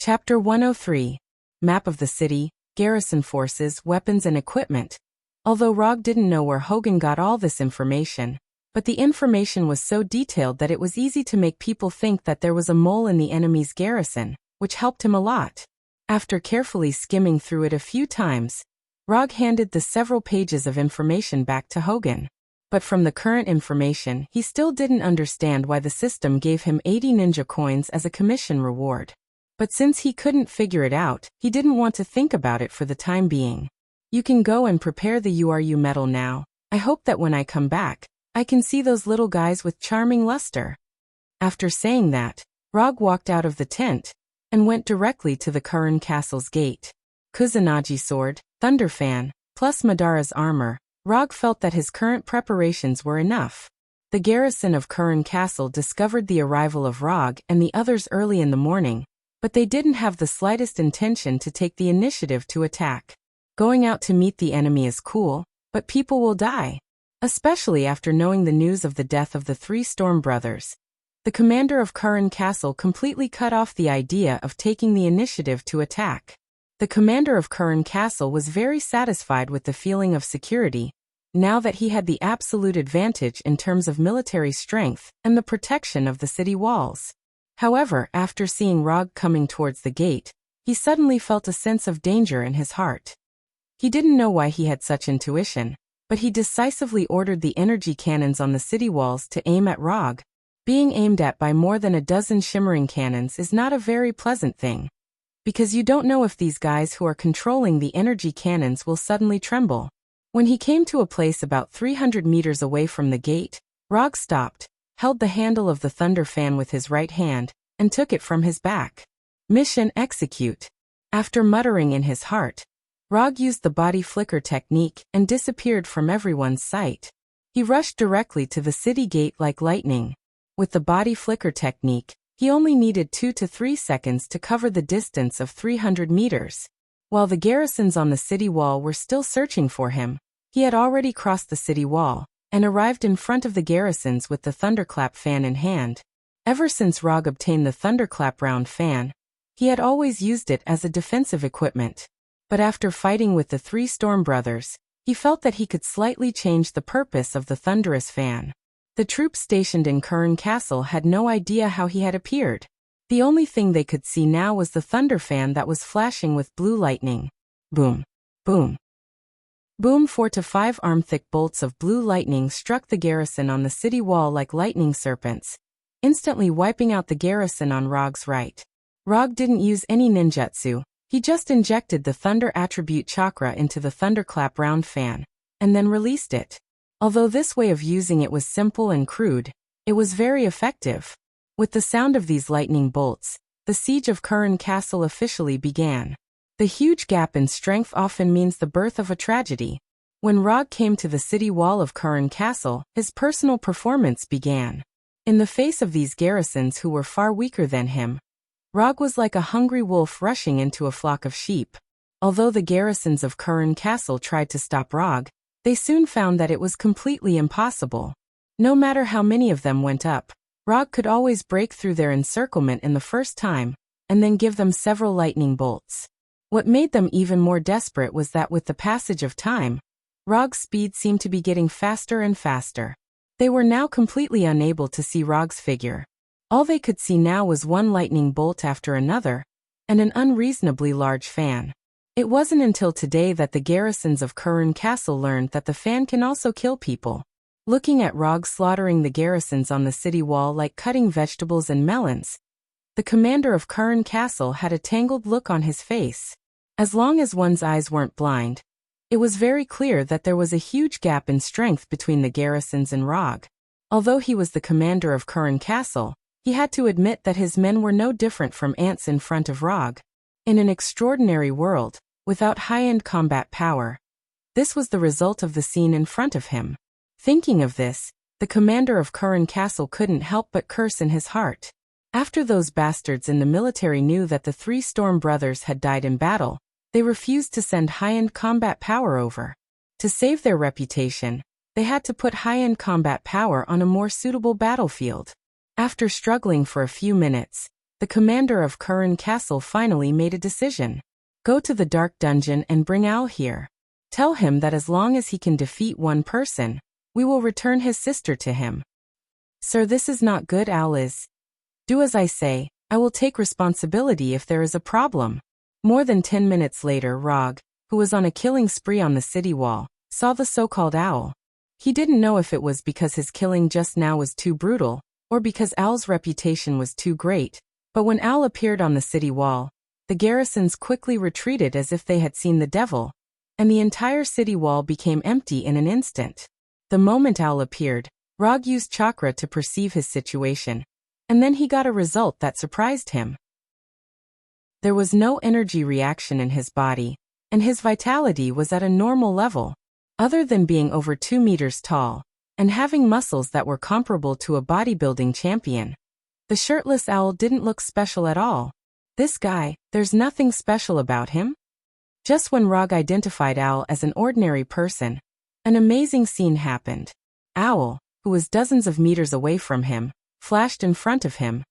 Chapter 103. Map of the city, garrison forces, weapons and equipment. Although Rog didn't know where Hogan got all this information, but the information was so detailed that it was easy to make people think that there was a mole in the enemy's garrison, which helped him a lot. After carefully skimming through it a few times, Rog handed the several pages of information back to Hogan. But from the current information, he still didn't understand why the system gave him 80 ninja coins as a commission reward. But since he couldn't figure it out, he didn't want to think about it for the time being. You can go and prepare the URU medal now. I hope that when I come back, I can see those little guys with charming luster. After saying that, Rog walked out of the tent and went directly to the Curran Castle's gate. Kusanagi sword, thunder fan, plus Madara's armor, Rog felt that his current preparations were enough. The garrison of Curran Castle discovered the arrival of Rog and the others early in the morning, but they didn't have the slightest intention to take the initiative to attack. Going out to meet the enemy is cool, but people will die. Especially after knowing the news of the death of the three Storm brothers. The commander of Curran Castle completely cut off the idea of taking the initiative to attack. The commander of Curran Castle was very satisfied with the feeling of security, now that he had the absolute advantage in terms of military strength and the protection of the city walls. However, after seeing Rog coming towards the gate, he suddenly felt a sense of danger in his heart. He didn't know why he had such intuition, but he decisively ordered the energy cannons on the city walls to aim at Rog. Being aimed at by more than a dozen shimmering cannons is not a very pleasant thing, because you don't know if these guys who are controlling the energy cannons will suddenly tremble. When he came to a place about 300 meters away from the gate, Rog stopped, held the handle of the thunder fan with his right hand, and took it from his back. Mission execute. After muttering in his heart, Rog used the body flicker technique and disappeared from everyone's sight. He rushed directly to the city gate like lightning. With the body flicker technique, he only needed 2 to 3 seconds to cover the distance of 300 meters. While the garrisons on the city wall were still searching for him, he had already crossed the city wall and arrived in front of the garrisons with the thunderclap fan in hand. Ever since Rog obtained the thunderclap round fan, he had always used it as a defensive equipment. But after fighting with the three Storm brothers, he felt that he could slightly change the purpose of the thunderous fan. The troops stationed in Curran Castle had no idea how he had appeared. The only thing they could see now was the thunder fan that was flashing with blue lightning. Boom. Boom. Boom. 4 to 5 arm-thick bolts of blue lightning struck the garrison on the city wall like lightning serpents, instantly wiping out the garrison on Rog's right. Rog didn't use any ninjutsu. He just injected the thunder attribute chakra into the thunderclap round fan, and then released it. Although this way of using it was simple and crude, it was very effective. With the sound of these lightning bolts, the siege of Curran Castle officially began. The huge gap in strength often means the birth of a tragedy. When Rog came to the city wall of Curran Castle, his personal performance began. In the face of these garrisons who were far weaker than him, Rog was like a hungry wolf rushing into a flock of sheep. Although the garrisons of Curran Castle tried to stop Rog, they soon found that it was completely impossible. No matter how many of them went up, Rog could always break through their encirclement in the first time, and then give them several lightning bolts. What made them even more desperate was that with the passage of time, Rog's speed seemed to be getting faster and faster. They were now completely unable to see Rog's figure. All they could see now was one lightning bolt after another, and an unreasonably large fan. It wasn't until today that the garrisons of Curran Castle learned that the fan can also kill people. Looking at Rog slaughtering the garrisons on the city wall like cutting vegetables and melons, the commander of Curran Castle had a tangled look on his face. As long as one's eyes weren't blind, it was very clear that there was a huge gap in strength between the garrisons and Rog. Although he was the commander of Curran Castle, he had to admit that his men were no different from ants in front of Rog. In an extraordinary world, without high-end combat power, this was the result of the scene in front of him. Thinking of this, the commander of Curran Castle couldn't help but curse in his heart. After those bastards in the military knew that the three Storm brothers had died in battle, they refused to send high-end combat power over. To save their reputation, they had to put high-end combat power on a more suitable battlefield. After struggling for a few minutes, the commander of Curran Castle finally made a decision. Go to the dark dungeon and bring Owl here. Tell him that as long as he can defeat one person, we will return his sister to him. Sir, this is not good, Owl is. Do as I say, I will take responsibility if there is a problem. More than 10 minutes later, Rog, who was on a killing spree on the city wall, saw the so-called Owl. He didn't know if it was because his killing just now was too brutal, or because Owl's reputation was too great, but when Owl appeared on the city wall, the garrisons quickly retreated as if they had seen the devil, and the entire city wall became empty in an instant. The moment Owl appeared, Rog used chakra to perceive his situation, and then he got a result that surprised him. There was no energy reaction in his body, and his vitality was at a normal level, other than being over 2 meters tall, and having muscles that were comparable to a bodybuilding champion. The shirtless Owl didn't look special at all. This guy, there's nothing special about him? Just when Rog identified Owl as an ordinary person, an amazing scene happened. Owl, who was dozens of meters away from him, flashed in front of him,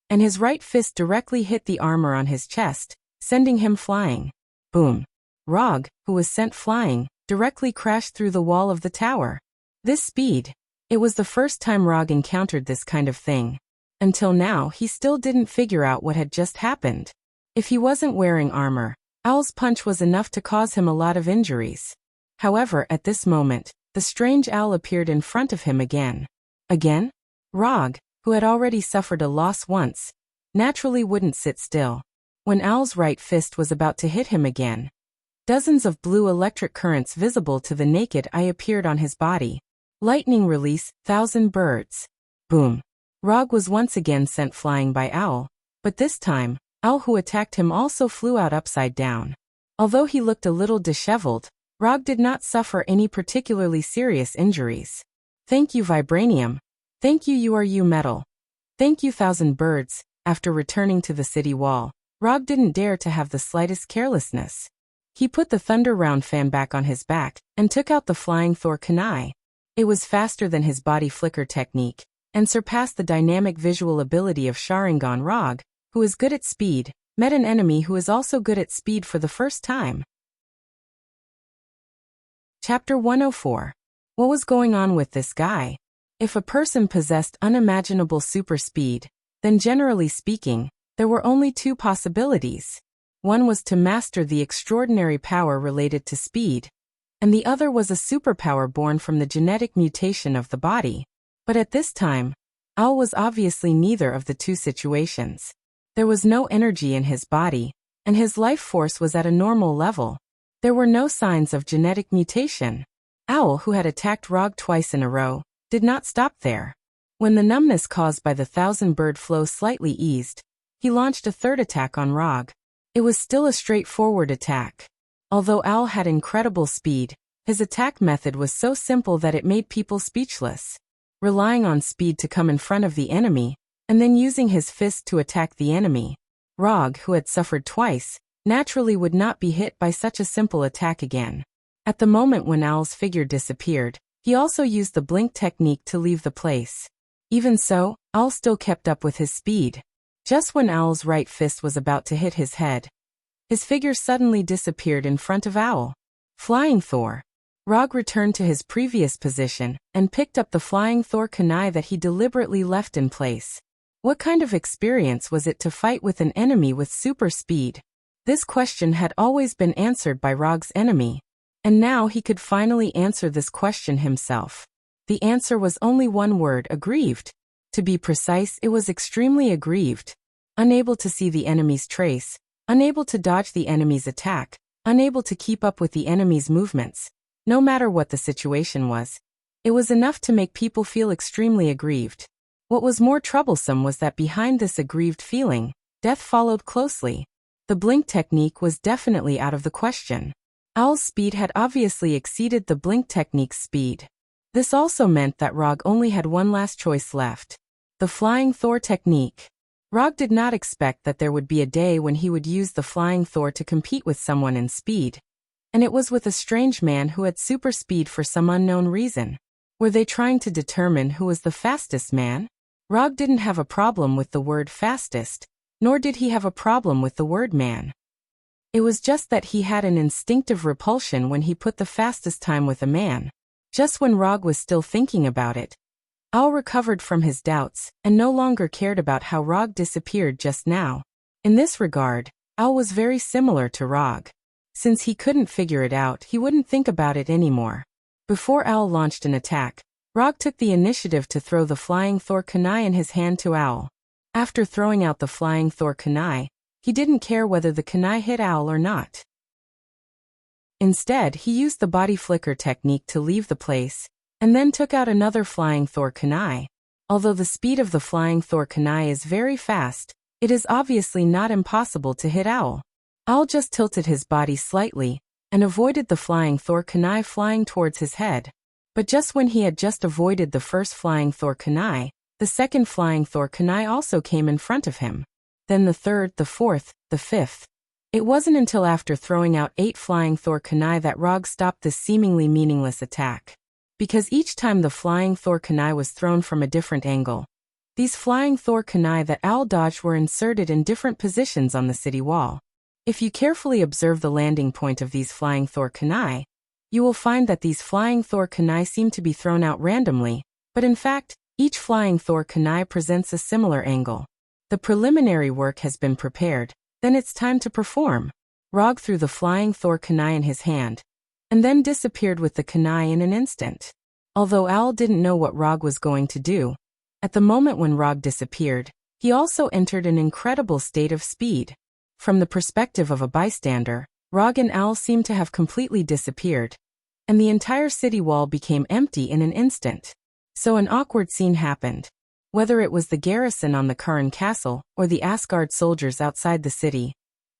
and his right fist directly hit the armor on his chest, sending him flying. Boom. Rog, who was sent flying, directly crashed through the wall of the tower. This speed. It was the first time Rog encountered this kind of thing. Until now, he still didn't figure out what had just happened. If he wasn't wearing armor, Owl's punch was enough to cause him a lot of injuries. However, at this moment, the strange Owl appeared in front of him again. Again? Rog, who had already suffered a loss once, naturally wouldn't sit still. When Owl's right fist was about to hit him again, dozens of blue electric currents visible to the naked eye appeared on his body. Lightning release, 1,000 birds. Boom. Rog was once again sent flying by Owl, but this time, Owl who attacked him also flew out upside down. Although he looked a little disheveled, Rog did not suffer any particularly serious injuries. Thank you, Vibranium. Thank you, URU Metal. Thank you, 1,000 birds. After returning to the city wall, Rog didn't dare to have the slightest carelessness. He put the Thunder Round fan back on his back and took out the Flying Thor kunai. It was faster than his body flicker technique and surpassed the dynamic visual ability of Sharingan. Rog, who is good at speed, met an enemy who is also good at speed for the first time. Chapter 104. What was going on with this guy? If a person possessed unimaginable super speed, then generally speaking, there were only two possibilities. One was to master the extraordinary power related to speed, and the other was a superpower born from the genetic mutation of the body. But at this time, Owl was obviously neither of the two situations. There was no energy in his body, and his life force was at a normal level. There were no signs of genetic mutation. Owl, who had attacked Rog twice in a row, did not stop there. When the numbness caused by the 1,000-bird flow slightly eased, he launched a third attack on Rog. It was still a straightforward attack. Although Owl had incredible speed, his attack method was so simple that it made people speechless. Relying on speed to come in front of the enemy, and then using his fist to attack the enemy, Rog, who had suffered twice, naturally would not be hit by such a simple attack again. At the moment when Owl's figure disappeared, he also used the blink technique to leave the place. Even so, Owl still kept up with his speed. Just when Owl's right fist was about to hit his head, his figure suddenly disappeared in front of Owl. Flying Thor. Rog returned to his previous position and picked up the Flying Thor kunai that he deliberately left in place. What kind of experience was it to fight with an enemy with super speed? This question had always been answered by Rog's enemy, and now he could finally answer this question himself. The answer was only one word: aggrieved. To be precise, it was extremely aggrieved. Unable to see the enemy's trace, unable to dodge the enemy's attack, unable to keep up with the enemy's movements. No matter what the situation was, it was enough to make people feel extremely aggrieved. What was more troublesome was that behind this aggrieved feeling, death followed closely. The blink technique was definitely out of the question. Owl's speed had obviously exceeded the blink technique's speed. This also meant that Rog only had one last choice left: the Flying Thor technique. Rog did not expect that there would be a day when he would use the Flying Thor to compete with someone in speed. And it was with a strange man who had super speed for some unknown reason. Were they trying to determine who was the fastest man? Rog didn't have a problem with the word fastest, nor did he have a problem with the word man. It was just that he had an instinctive repulsion when he put the fastest time with a man. Just when Rog was still thinking about it, Owl recovered from his doubts and no longer cared about how Rog disappeared just now. In this regard, Owl was very similar to Rog. Since he couldn't figure it out, he wouldn't think about it anymore. Before Owl launched an attack, Rog took the initiative to throw the flying Thor kunai in his hand to Owl. After throwing out the flying Thor kunai, he didn't care whether the kunai hit Owl or not. Instead, he used the body flicker technique to leave the place, and then took out another flying Thor kunai. Although the speed of the flying Thor kunai is very fast, it is obviously not impossible to hit Owl. Owl just tilted his body slightly, and avoided the flying Thor kunai flying towards his head. But just when he had just avoided the first flying Thor kunai, the second flying Thor kunai also came in front of him. Then the third, the fourth, the fifth. It wasn't until after throwing out 8 flying Thor kunai that Rog stopped this seemingly meaningless attack. Because each time the flying Thor kunai was thrown from a different angle, these flying Thor kunai that Owl dodged were inserted in different positions on the city wall. If you carefully observe the landing point of these flying Thor kunai, you will find that these flying Thor kunai seem to be thrown out randomly, but in fact, each flying Thor kunai presents a similar angle. The preliminary work has been prepared, then it's time to perform. Rog threw the flying Thor kunai in his hand, and then disappeared with the kunai in an instant. Although Owl didn't know what Rog was going to do, at the moment when Rog disappeared, he also entered an incredible state of speed. From the perspective of a bystander, Rog and Owl seemed to have completely disappeared, and the entire city wall became empty in an instant. So an awkward scene happened. Whether it was the garrison on the Karin castle or the Asgard soldiers outside the city,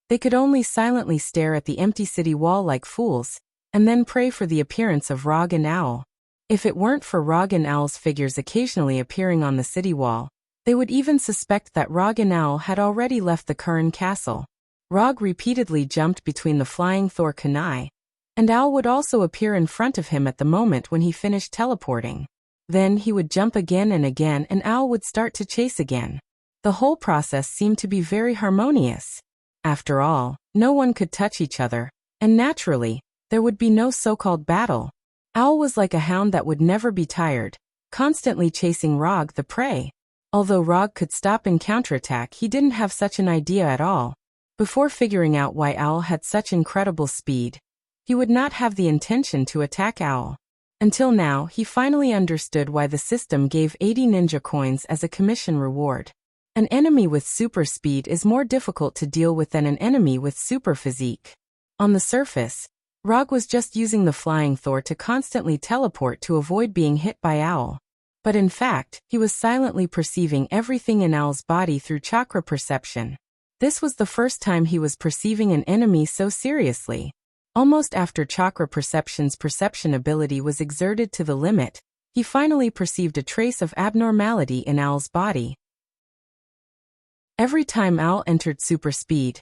they could only silently stare at the empty city wall like fools, and then pray for the appearance of Rog and Owl. If it weren't for Rog and Owl's figures occasionally appearing on the city wall, they would even suspect that Rog and Owl had already left the Karin castle. Rog repeatedly jumped between the flying Thor kunai, and Owl would also appear in front of him at the moment when he finished teleporting. Then he would jump again and again and Owl would start to chase again. The whole process seemed to be very harmonious. After all, no one could touch each other, and naturally, there would be no so-called battle. Owl was like a hound that would never be tired, constantly chasing Rog the prey. Although Rog could stop and counterattack, he didn't have such an idea at all. Before figuring out why Owl had such incredible speed, he would not have the intention to attack Owl. Until now, he finally understood why the system gave 80 ninja coins as a commission reward. An enemy with super speed is more difficult to deal with than an enemy with super physique. On the surface, Rog was just using the flying Thor to constantly teleport to avoid being hit by Owl. But in fact, he was silently perceiving everything in Owl's body through chakra perception. This was the first time he was perceiving an enemy so seriously. Almost after chakra perception's perception ability was exerted to the limit, he finally perceived a trace of abnormality in Owl's body. Every time Owl entered super speed,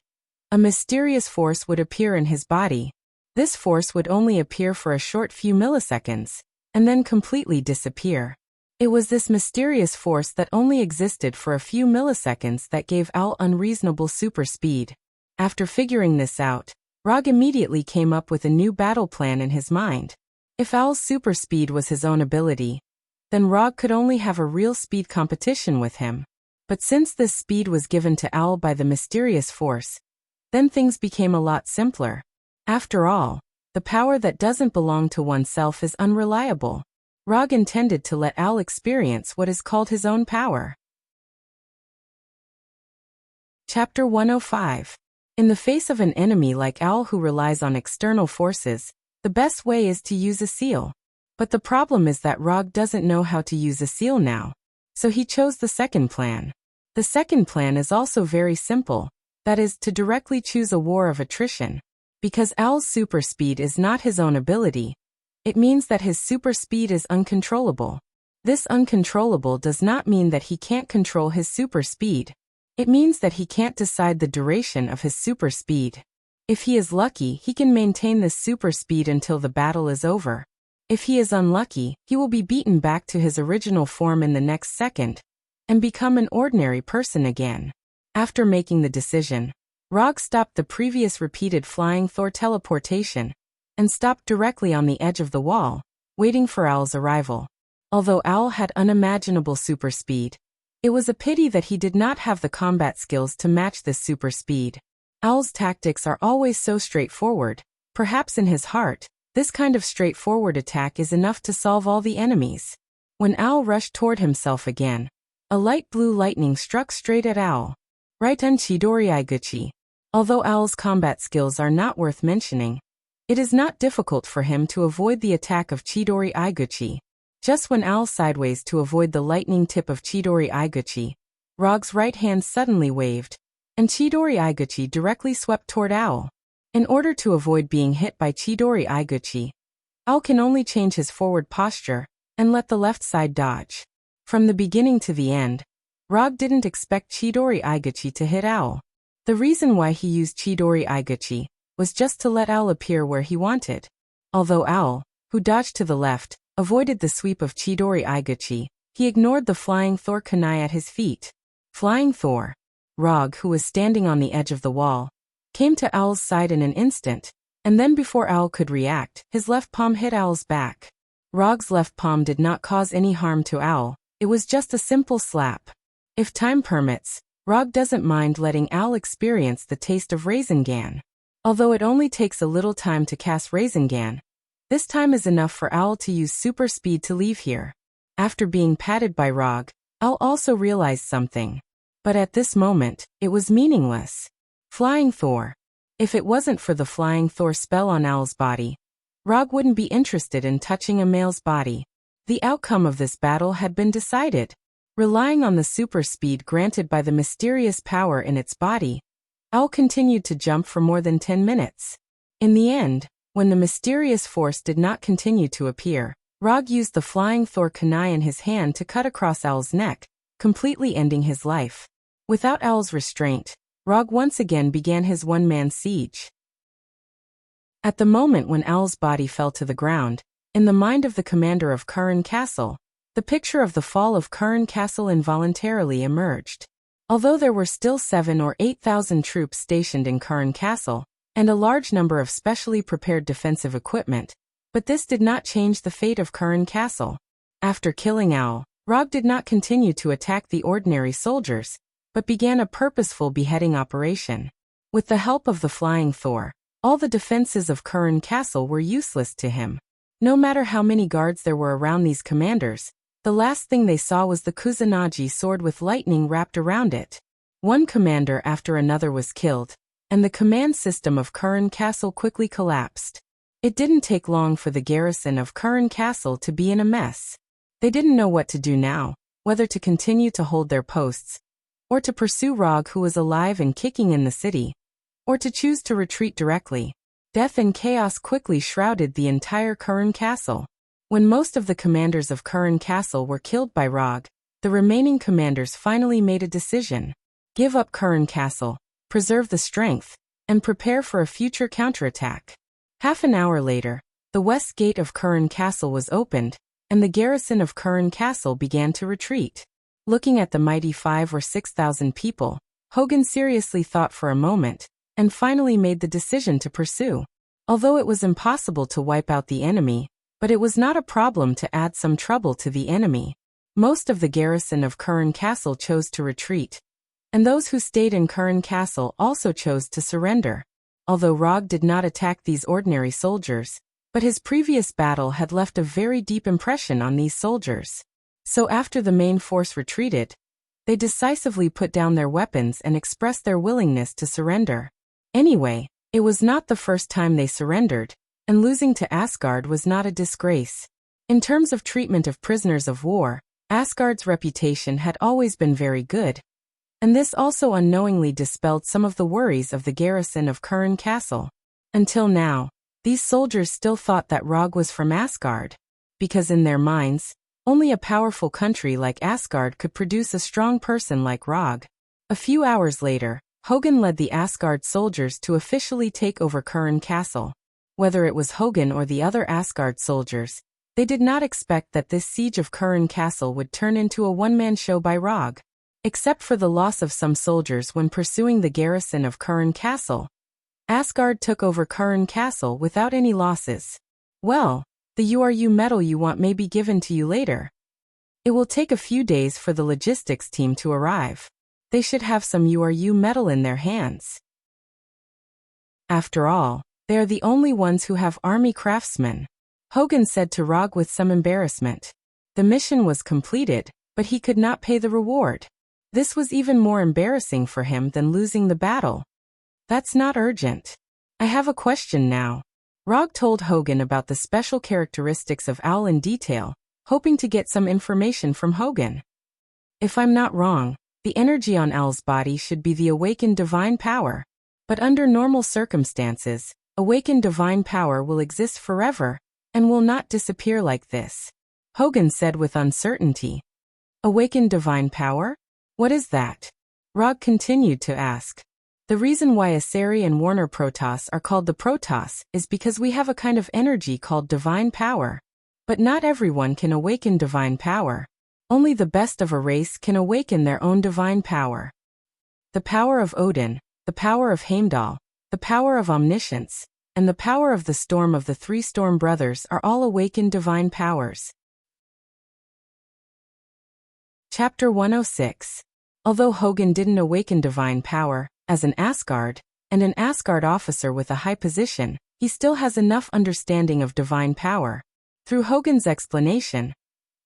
a mysterious force would appear in his body. This force would only appear for a short few milliseconds, and then completely disappear. It was this mysterious force that only existed for a few milliseconds that gave Owl unreasonable super speed. After figuring this out, Rog immediately came up with a new battle plan in his mind. If Owl's super speed was his own ability, then Rog could only have a real speed competition with him. But since this speed was given to Owl by the mysterious force, then things became a lot simpler. After all, the power that doesn't belong to oneself is unreliable. Rog intended to let Owl experience what is called his own power. Chapter 105. In the face of an enemy like Owl who relies on external forces, the best way is to use a seal. But the problem is that Rog doesn't know how to use a seal now. So he chose the second plan. The second plan is also very simple, that is, to directly choose a war of attrition. Because Owl's super speed is not his own ability, it means that his super speed is uncontrollable. This uncontrollable does not mean that he can't control his super speed. It means that he can't decide the duration of his super speed. If he is lucky, he can maintain this super speed until the battle is over. If he is unlucky, he will be beaten back to his original form in the next second, and become an ordinary person again. After making the decision, Rog stopped the previous repeated flying Thor teleportation and stopped directly on the edge of the wall, waiting for Owl's arrival. Although Owl had unimaginable super speed, it was a pity that he did not have the combat skills to match this super speed. Owl's tactics are always so straightforward. Perhaps in his heart, this kind of straightforward attack is enough to solve all the enemies. When Owl rushed toward himself again, a light blue lightning struck straight at Owl. Right on Chidori Iguchi. Although Owl's combat skills are not worth mentioning, it is not difficult for him to avoid the attack of Chidori Iguchi. Just when Owl sideways to avoid the lightning tip of Chidori Iguchi, Rog's right hand suddenly waved, and Chidori Iguchi directly swept toward Owl. In order to avoid being hit by Chidori Iguchi, Owl can only change his forward posture and let the left side dodge. From the beginning to the end, Rog didn't expect Chidori Iguchi to hit Owl. The reason why he used Chidori Iguchi was just to let Owl appear where he wanted. Although Owl, who dodged to the left, avoided the sweep of Chidori Iguchi, he ignored the flying Thor kunai at his feet. Flying Thor. Rog, who was standing on the edge of the wall, came to Owl's side in an instant, and then before Owl could react, his left palm hit Owl's back. Rog's left palm did not cause any harm to Owl, it was just a simple slap. If time permits, Rog doesn't mind letting Owl experience the taste of Rasengan. Although it only takes a little time to cast Rasengan, this time is enough for Owl to use super speed to leave here. After being patted by Rog, Owl also realized something. But at this moment, it was meaningless. Flying Thor. If it wasn't for the Flying Thor spell on Owl's body, Rog wouldn't be interested in touching a male's body. The outcome of this battle had been decided. Relying on the super speed granted by the mysterious power in its body, Owl continued to jump for more than 10 minutes. In the end, when the mysterious force did not continue to appear, Rog used the flying Thor kunai in his hand to cut across Owl's neck, completely ending his life. Without Owl's restraint, Rog once again began his one-man siege. At the moment when Owl's body fell to the ground, in the mind of the commander of Curran Castle, the picture of the fall of Curran Castle involuntarily emerged. Although there were still 7,000 or 8,000 troops stationed in Curran Castle, and a large number of specially prepared defensive equipment, but this did not change the fate of Curran Castle. After killing Owl, Rog did not continue to attack the ordinary soldiers, but began a purposeful beheading operation. With the help of the Flying Thor, all the defenses of Curran Castle were useless to him. No matter how many guards there were around these commanders, the last thing they saw was the Kusanagi sword with lightning wrapped around it. One commander after another was killed, and the command system of Curran Castle quickly collapsed. It didn't take long for the garrison of Curran Castle to be in a mess. They didn't know what to do now, whether to continue to hold their posts, or to pursue Rog, who was alive and kicking in the city, or to choose to retreat directly. Death and chaos quickly shrouded the entire Curran Castle. When most of the commanders of Curran Castle were killed by Rog, the remaining commanders finally made a decision. Give up Curran Castle, preserve the strength, and prepare for a future counterattack. Half an hour later, the west gate of Curran Castle was opened, and the garrison of Curran Castle began to retreat. Looking at the mighty 5,000 or 6,000 people, Hogan seriously thought for a moment, and finally made the decision to pursue. Although it was impossible to wipe out the enemy, but it was not a problem to add some trouble to the enemy. Most of the garrison of Curran Castle chose to retreat, and those who stayed in Curran Castle also chose to surrender. Although Rog did not attack these ordinary soldiers, but his previous battle had left a very deep impression on these soldiers. So after the main force retreated, they decisively put down their weapons and expressed their willingness to surrender. Anyway, it was not the first time they surrendered, and losing to Asgard was not a disgrace. In terms of treatment of prisoners of war, Asgard's reputation had always been very good, and this also unknowingly dispelled some of the worries of the garrison of Curran Castle. Until now, these soldiers still thought that Rog was from Asgard, because in their minds, only a powerful country like Asgard could produce a strong person like Rog. A few hours later, Hogan led the Asgard soldiers to officially take over Curran Castle. Whether it was Hogan or the other Asgard soldiers, they did not expect that this siege of Curran Castle would turn into a one-man show by Rog. Except for the loss of some soldiers when pursuing the garrison of Curran Castle. Asgard took over Curran Castle without any losses. Well, the URU metal you want may be given to you later. It will take a few days for the logistics team to arrive. They should have some URU metal in their hands. After all, they are the only ones who have army craftsmen, Hogan said to Rog with some embarrassment. The mission was completed, but he could not pay the reward. This was even more embarrassing for him than losing the battle. That's not urgent. I have a question now. Rog told Hogan about the special characteristics of Owl in detail, hoping to get some information from Hogan. If I'm not wrong, the energy on Owl's body should be the awakened divine power. But under normal circumstances, awakened divine power will exist forever, and will not disappear like this, Hogan said with uncertainty. Awakened divine power? What is that? Rog continued to ask. The reason why Asari and Warner Protoss are called the Protoss is because we have a kind of energy called divine power. But not everyone can awaken divine power. Only the best of a race can awaken their own divine power. The power of Odin, the power of Heimdall, the power of omniscience, and the power of the storm of the three storm brothers are all awakened divine powers. Chapter 106. Although Hogan didn't awaken divine power, as an Asgard, and an Asgard officer with a high position, he still has enough understanding of divine power. Through Hogan's explanation,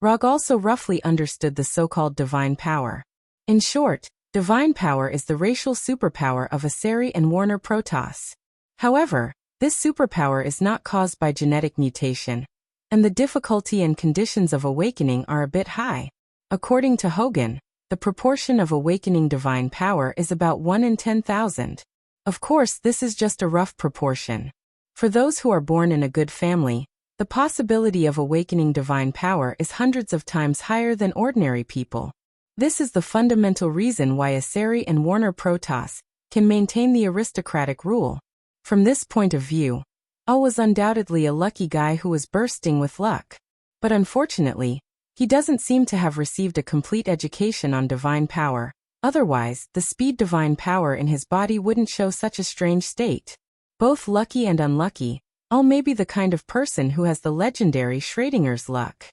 Rog also roughly understood the so-called divine power. In short, divine power is the racial superpower of Asari and Warner Protoss. However, this superpower is not caused by genetic mutation, and the difficulty and conditions of awakening are a bit high. According to Hogan, the proportion of awakening divine power is about 1 in 10,000. Of course, this is just a rough proportion. For those who are born in a good family, the possibility of awakening divine power is hundreds of times higher than ordinary people. This is the fundamental reason why Asari and Warner Protoss can maintain the aristocratic rule. From this point of view, Al was undoubtedly a lucky guy who was bursting with luck. But unfortunately, he doesn't seem to have received a complete education on divine power. Otherwise, the speed divine power in his body wouldn't show such a strange state. Both lucky and unlucky, Al may be the kind of person who has the legendary Schrodinger's luck.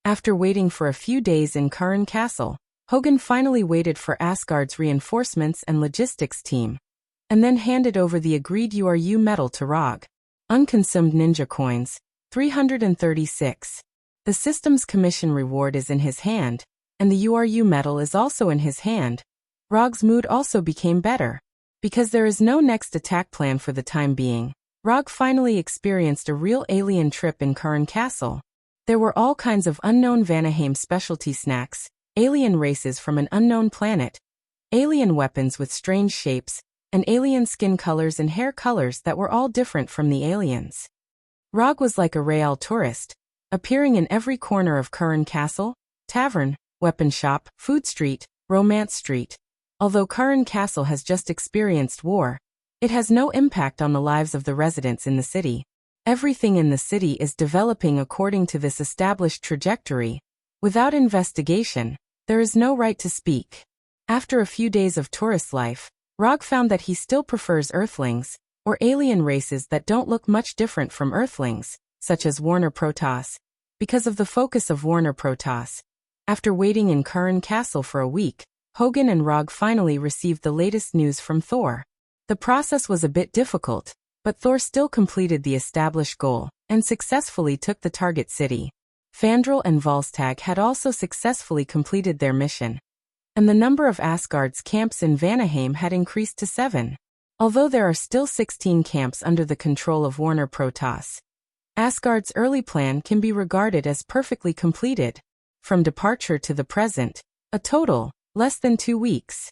After waiting for a few days in Curran Castle, Hogan finally waited for Asgard's reinforcements and logistics team, and then handed over the agreed URU metal to Rog. Unconsumed ninja coins, 336. The system's commission reward is in his hand, and the URU metal is also in his hand. Rog's mood also became better. Because there is no next attack plan for the time being, Rog finally experienced a real alien trip in Curran Castle. There were all kinds of unknown Vanaheim specialty snacks, alien races from an unknown planet, alien weapons with strange shapes, and alien skin colors and hair colors that were all different from the aliens. Rog was like a real tourist, appearing in every corner of Curran Castle, tavern, weapon shop, food street, romance street. Although Curran Castle has just experienced war, it has no impact on the lives of the residents in the city. Everything in the city is developing according to this established trajectory. Without investigation, there is no right to speak. After a few days of tourist life, Rog found that he still prefers Earthlings, or alien races that don't look much different from Earthlings, such as Warner Protoss, because of the focus of Warner Protoss. After waiting in Curran Castle for a week, Hogan and Rog finally received the latest news from Thor. The process was a bit difficult, but Thor still completed the established goal, and successfully took the target city. Fandral and Volstagg had also successfully completed their mission, and the number of Asgard's camps in Vanaheim had increased to 7. Although there are still 16 camps under the control of Warner Protoss, Asgard's early plan can be regarded as perfectly completed. From departure to the present, a total, less than 2 weeks.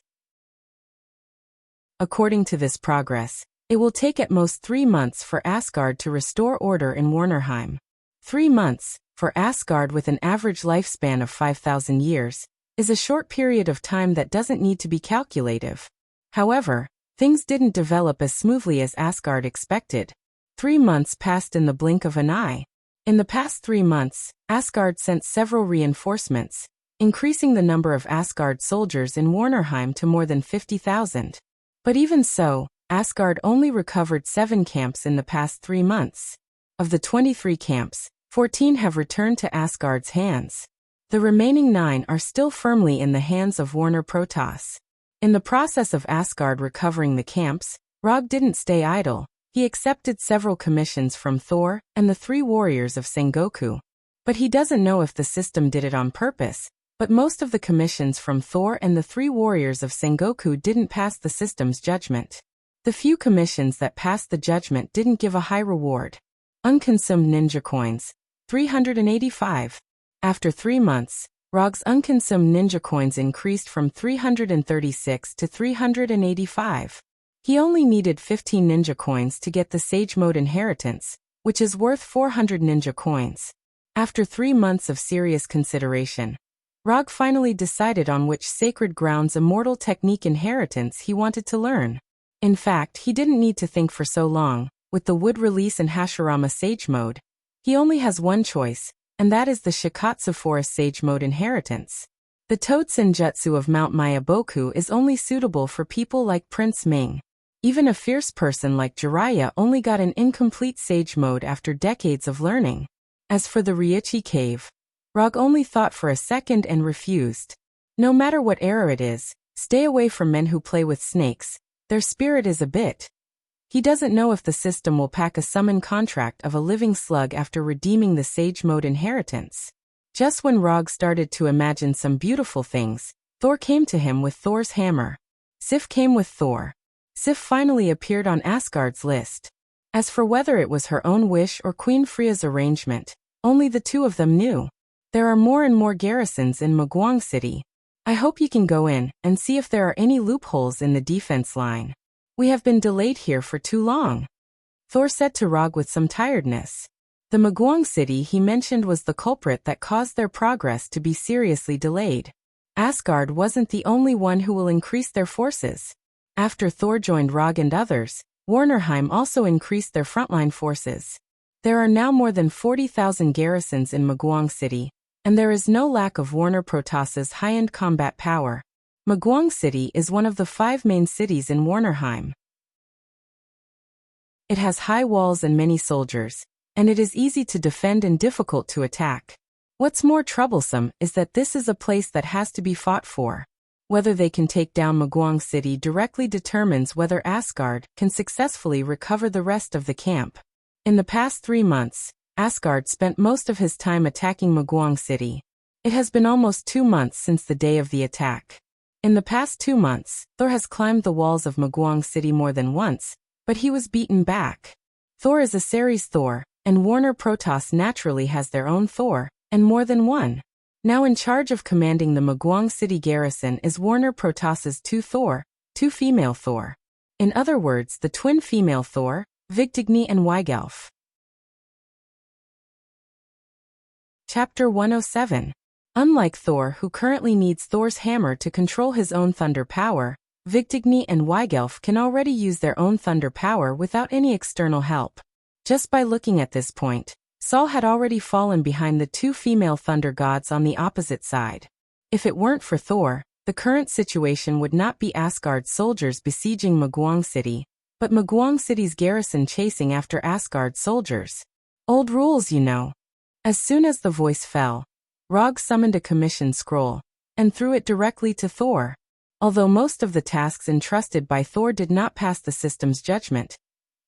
According to this progress, it will take at most 3 months for Asgard to restore order in Warnerheim. 3 months, for Asgard with an average lifespan of 5,000 years, is a short period of time that doesn't need to be calculative. However, things didn't develop as smoothly as Asgard expected. 3 months passed in the blink of an eye. In the past 3 months, Asgard sent several reinforcements, increasing the number of Asgard soldiers in Warnerheim to more than 50,000. But even so, Asgard only recovered 7 camps in the past 3 months. Of the 23 camps, 14 have returned to Asgard's hands. The remaining 9 are still firmly in the hands of Warner Protoss. In the process of Asgard recovering the camps, Rog didn't stay idle. He accepted several commissions from Thor and the 3 warriors of Sengoku. But he doesn't know if the system did it on purpose, but most of the commissions from Thor and the 3 warriors of Sengoku didn't pass the system's judgment. The few commissions that passed the judgment didn't give a high reward. Unconsumed ninja coins, 385. After 3 months, Rog's unconsumed ninja coins increased from 336 to 385. He only needed 15 ninja coins to get the Sage Mode inheritance, which is worth 400 ninja coins. After 3 months of serious consideration, Rog finally decided on which Sacred Grounds Immortal Technique inheritance he wanted to learn. In fact, he didn't need to think for so long. With the Wood Release and Hashirama Sage Mode, he only has one choice, and that is the Shikatsu Forest Sage Mode inheritance. The Toadsen Jutsu of Mount Mayaboku is only suitable for people like Prince Ming. Even a fierce person like Jiraiya only got an incomplete Sage Mode after decades of learning. As for the Ryuchi Cave, Rog only thought for a second and refused. No matter what era it is, stay away from men who play with snakes. Their spirit is a bit. He doesn't know if the system will pack a summon contract of a living slug after redeeming the Sage Mode inheritance. Just when Rog started to imagine some beautiful things, Thor came to him with Thor's hammer. Sif came with Thor. Sif finally appeared on Asgard's list. As for whether it was her own wish or Queen Freya's arrangement, only the 2 of them knew. There are more and more garrisons in Mugwang City. I hope you can go in and see if there are any loopholes in the defense line. We have been delayed here for too long, Thor said to Rog with some tiredness. The Mugwang City he mentioned was the culprit that caused their progress to be seriously delayed. Asgard wasn't the only one who will increase their forces. After Thor joined Rog and others, Warnerheim also increased their frontline forces. There are now more than 40,000 garrisons in Mugwang City, and there is no lack of Warner Protoss's high-end combat power. Mugwang City is one of the 5 main cities in Warnerheim. It has high walls and many soldiers, and it is easy to defend and difficult to attack. What's more troublesome is that this is a place that has to be fought for. Whether they can take down Mugwang City directly determines whether Asgard can successfully recover the rest of the camp. In the past 3 months, Asgard spent most of his time attacking Mugwang City. It has been almost 2 months since the day of the attack. In the past 2 months, Thor has climbed the walls of Mugwang City more than once, but he was beaten back. Thor is a Ceres Thor, and Warner Protoss naturally has their own Thor, and more than one. Now in charge of commanding the Mugwang City garrison is Warner Protoss's 2 Thor, 2 female Thor. In other words, the twin female Thor, Vigtigni and Weigelf. Chapter 107. Unlike Thor, who currently needs Thor's hammer to control his own thunder power, Vigtigni and Weigelf can already use their own thunder power without any external help. Just by looking at this point, Saul had already fallen behind the 2 female thunder gods on the opposite side. If it weren't for Thor, the current situation would not be Asgard's soldiers besieging Mugwang City, but Mugwang City's garrison chasing after Asgard's soldiers. Old rules, you know. As soon as the voice fell, Rog summoned a commission scroll and threw it directly to Thor. Although most of the tasks entrusted by Thor did not pass the system's judgment,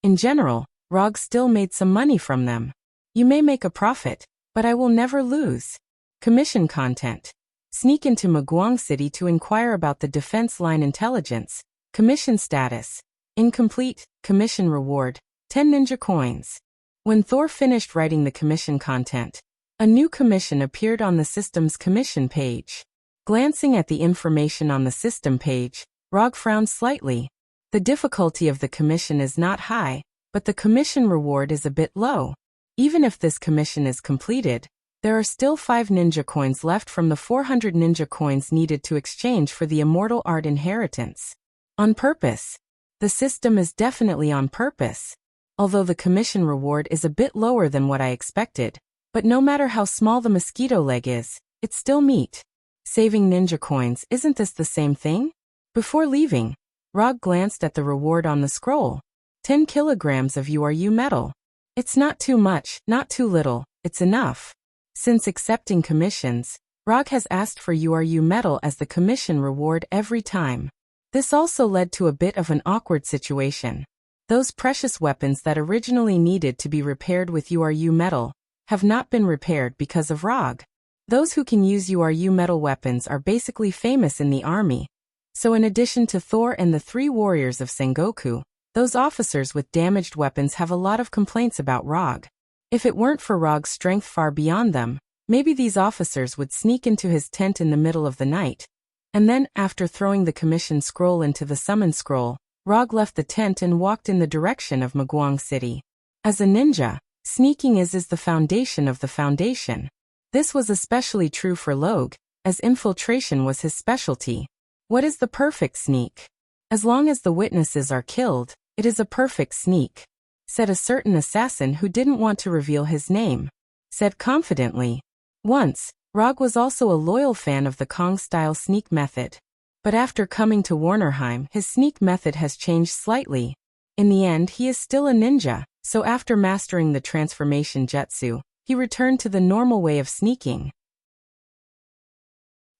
in general, Rog still made some money from them. You may make a profit, but I will never lose. Commission content. Sneak into Mugwang City to inquire about the defense line intelligence. Commission status. Incomplete. Commission reward. 10 ninja coins. When Thor finished writing the commission content, a new commission appeared on the system's commission page. Glancing at the information on the system page, Rog frowned slightly. The difficulty of the commission is not high, but the commission reward is a bit low. Even if this commission is completed, there are still 5 ninja coins left from the 400 ninja coins needed to exchange for the immortal art inheritance. On purpose. The system is definitely on purpose. Although the commission reward is a bit lower than what I expected, but no matter how small the mosquito leg is, it's still meat. Saving ninja coins, isn't this the same thing? Before leaving, Rog glanced at the reward on the scroll. 10 kilograms of URU metal. It's not too much, not too little, it's enough. Since accepting commissions, Rog has asked for URU metal as the commission reward every time. This also led to a bit of an awkward situation. Those precious weapons that originally needed to be repaired with URU metal have not been repaired because of Rog. Those who can use URU metal weapons are basically famous in the army. So in addition to Thor and the 3 warriors of Sengoku, those officers with damaged weapons have a lot of complaints about Rog. If it weren't for Rog's strength far beyond them, maybe these officers would sneak into his tent in the middle of the night. And then, after throwing the commission scroll into the summon scroll, Rog left the tent and walked in the direction of Maguang City. As a ninja, sneaking is the foundation of the foundation. This was especially true for Logue, as infiltration was his specialty. What is the perfect sneak? As long as the witnesses are killed, it is a perfect sneak, said a certain assassin who didn't want to reveal his name. Said confidently. Once, Rog was also a loyal fan of the Kong-style sneak method. But after coming to Warnerheim, his sneak method has changed slightly. In the end, he is still a ninja, so after mastering the transformation jutsu, he returned to the normal way of sneaking.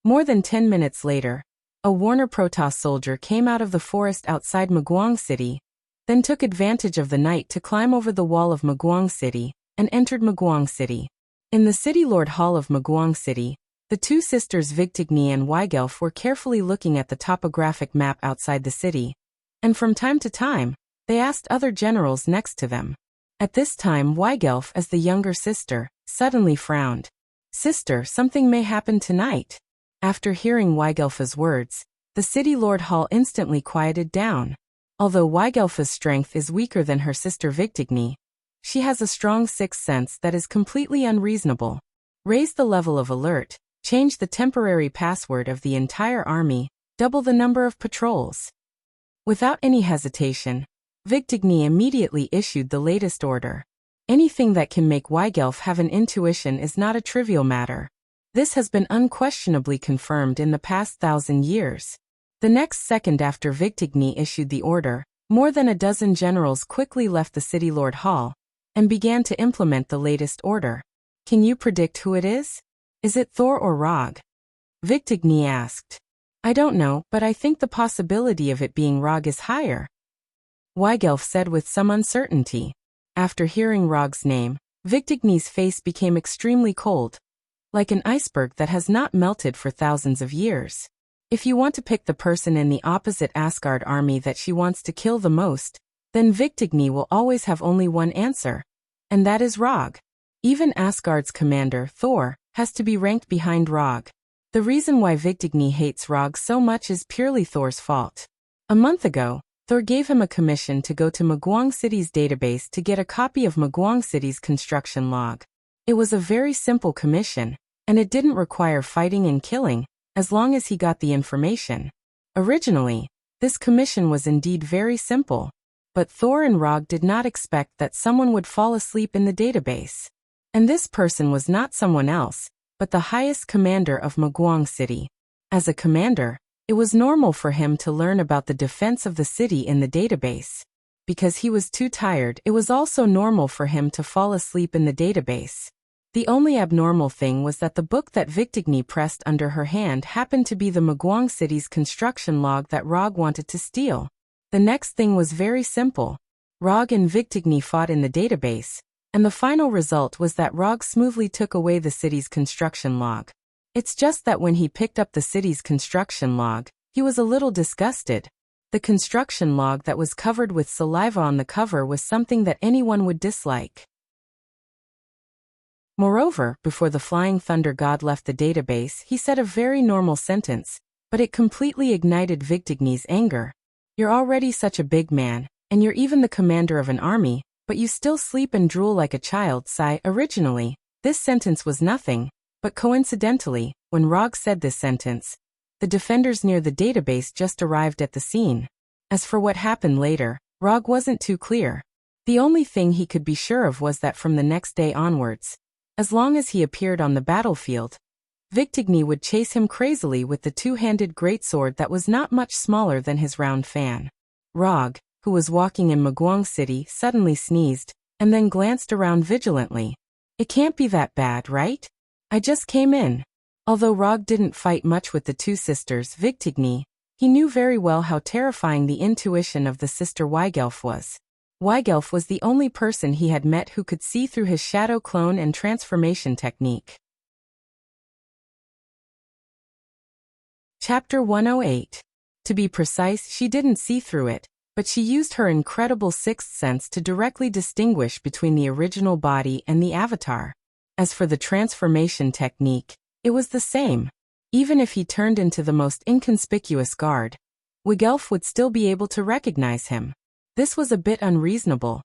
More than 10 minutes later, a Warner Protoss soldier came out of the forest outside Maguang City, then took advantage of the night to climb over the wall of Maguang City, and entered Maguang City. In the City Lord Hall of Maguang City, the 2 sisters Vigtigny and Weigelf were carefully looking at the topographic map outside the city, and from time to time, they asked other generals next to them. At this time, Weigelf, as the younger sister, suddenly frowned. "Sister, something may happen tonight." After hearing Weigelf's words, the City Lord Hall instantly quieted down. Although Weigelf's strength is weaker than her sister Vigtigny, she has a strong sixth sense that is completely unreasonable. Raise the level of alert, change the temporary password of the entire army, double the number of patrols. Without any hesitation, Vigtigny immediately issued the latest order. Anything that can make Weigelf have an intuition is not a trivial matter. This has been unquestionably confirmed in the past 1,000 years. The next second after Vigtigny issued the order, more than a dozen generals quickly left the City Lord Hall and began to implement the latest order. "Can you predict who it is? Is it Thor or Rog?" Vigtigny asked. "I don't know, but I think the possibility of it being Rog is higher," Weigelf said with some uncertainty. After hearing Rog's name, Vigtigny's face became extremely cold, like an iceberg that has not melted for thousands of years. If you want to pick the person in the opposite Asgard army that she wants to kill the most, then Vigtigny will always have only one answer, and that is Rog. Even Asgard's commander, Thor, has to be ranked behind Rog. The reason why Vigtigny hates Rog so much is purely Thor's fault. A month ago, Thor gave him a commission to go to Maguang City's database to get a copy of Maguang City's construction log. It was a very simple commission, and it didn't require fighting and killing, as long as he got the information. Originally, this commission was indeed very simple, but Thor and Rog did not expect that someone would fall asleep in the database. And this person was not someone else, but the highest commander of Maguang City. As a commander, it was normal for him to learn about the defense of the city in the database. Because he was too tired, it was also normal for him to fall asleep in the database. The only abnormal thing was that the book that Vigtigny pressed under her hand happened to be the Maguang City's construction log that Rog wanted to steal. The next thing was very simple. Rog and Vigtigny fought in the database, and the final result was that Rog smoothly took away the city's construction log. It's just that when he picked up the city's construction log, he was a little disgusted. The construction log that was covered with saliva on the cover was something that anyone would dislike. Moreover, before the Flying Thunder God left the database, he said a very normal sentence, but it completely ignited Vigtigny's anger. "You're already such a big man, and you're even the commander of an army, but you still sleep and drool like a child." Originally, this sentence was nothing, but coincidentally, when Rog said this sentence, the defenders near the database just arrived at the scene. As for what happened later, Rog wasn't too clear. The only thing he could be sure of was that from the next day onwards, as long as he appeared on the battlefield, Victigny would chase him crazily with the two-handed greatsword that was not much smaller than his round fan. Rog, who was walking in Maguang City, suddenly sneezed, and then glanced around vigilantly. It can't be that bad, right? I just came in. Although Rog didn't fight much with the two sisters Victigny, he knew very well how terrifying the intuition of the sister Weigelf was. Weigelf was the only person he had met who could see through his shadow clone and transformation technique. Chapter 108. To be precise, she didn't see through it, but she used her incredible sixth sense to directly distinguish between the original body and the avatar. As for the transformation technique, it was the same. Even if he turned into the most inconspicuous guard, Weigelf would still be able to recognize him. This was a bit unreasonable,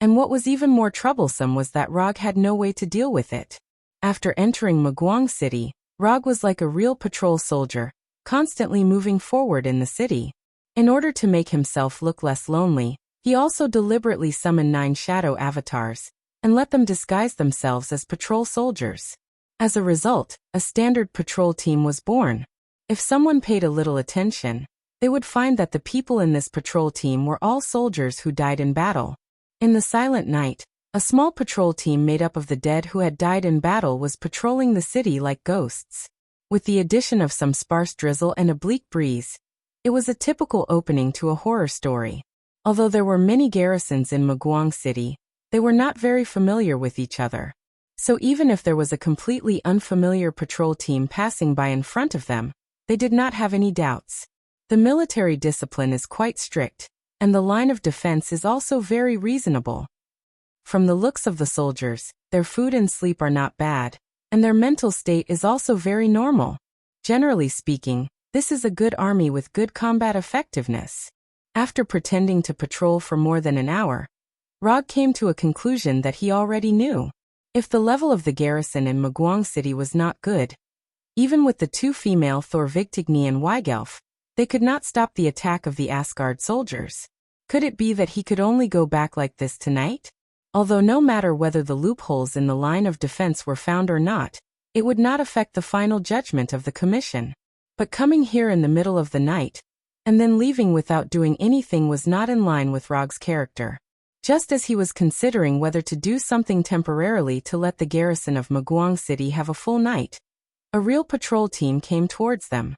and what was even more troublesome was that Rog had no way to deal with it. After entering Maguang City, Rog was like a real patrol soldier, constantly moving forward in the city. In order to make himself look less lonely, he also deliberately summoned 9 shadow avatars, and let them disguise themselves as patrol soldiers. As a result, a standard patrol team was born. If someone paid a little attention, they would find that the people in this patrol team were all soldiers who died in battle. In the silent night, a small patrol team made up of the dead who had died in battle was patrolling the city like ghosts. With the addition of some sparse drizzle and a bleak breeze, it was a typical opening to a horror story. Although there were many garrisons in Maguang City, they were not very familiar with each other. So even if there was a completely unfamiliar patrol team passing by in front of them, they did not have any doubts. The military discipline is quite strict, and the line of defense is also very reasonable. From the looks of the soldiers, their food and sleep are not bad, and their mental state is also very normal. Generally speaking, this is a good army with good combat effectiveness. After pretending to patrol for more than an hour, Rog came to a conclusion that he already knew. If the level of the garrison in Maguang City was not good, even with the 2 female Thor Victigny and Weigelf, they could not stop the attack of the Asgard soldiers. Could it be that he could only go back like this tonight? Although no matter whether the loopholes in the line of defense were found or not, it would not affect the final judgment of the commission. But coming here in the middle of the night, and then leaving without doing anything was not in line with Rog's character. Just as he was considering whether to do something temporarily to let the garrison of Maguang City have a full night, a real patrol team came towards them.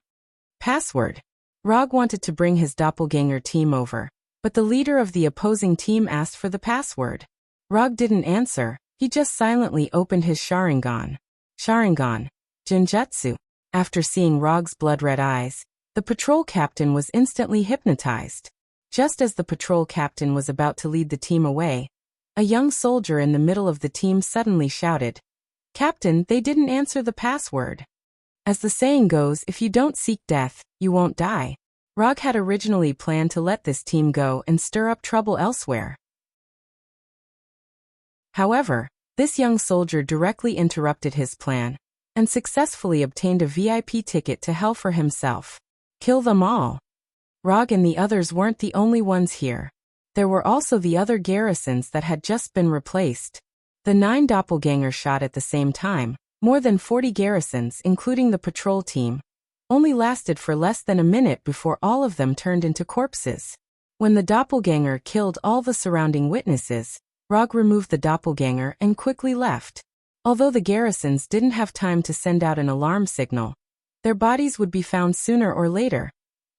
Password. Rog wanted to bring his doppelganger team over, but the leader of the opposing team asked for the password. Rog didn't answer, he just silently opened his Sharingan. Sharingan. Genjutsu. After seeing Rog's blood-red eyes, the patrol captain was instantly hypnotized. Just as the patrol captain was about to lead the team away, a young soldier in the middle of the team suddenly shouted, "Captain, they didn't answer the password." As the saying goes, if you don't seek death, you won't die. Rog had originally planned to let this team go and stir up trouble elsewhere. However, this young soldier directly interrupted his plan, and successfully obtained a VIP ticket to hell for himself. Kill them all. Rog and the others weren't the only ones here. There were also the other garrisons that had just been replaced. The 9 doppelgangers shot at the same time. More than 40 garrisons, including the patrol team, only lasted for less than a minute before all of them turned into corpses. When the doppelganger killed all the surrounding witnesses, Rog removed the doppelganger and quickly left. Although the garrisons didn't have time to send out an alarm signal, their bodies would be found sooner or later.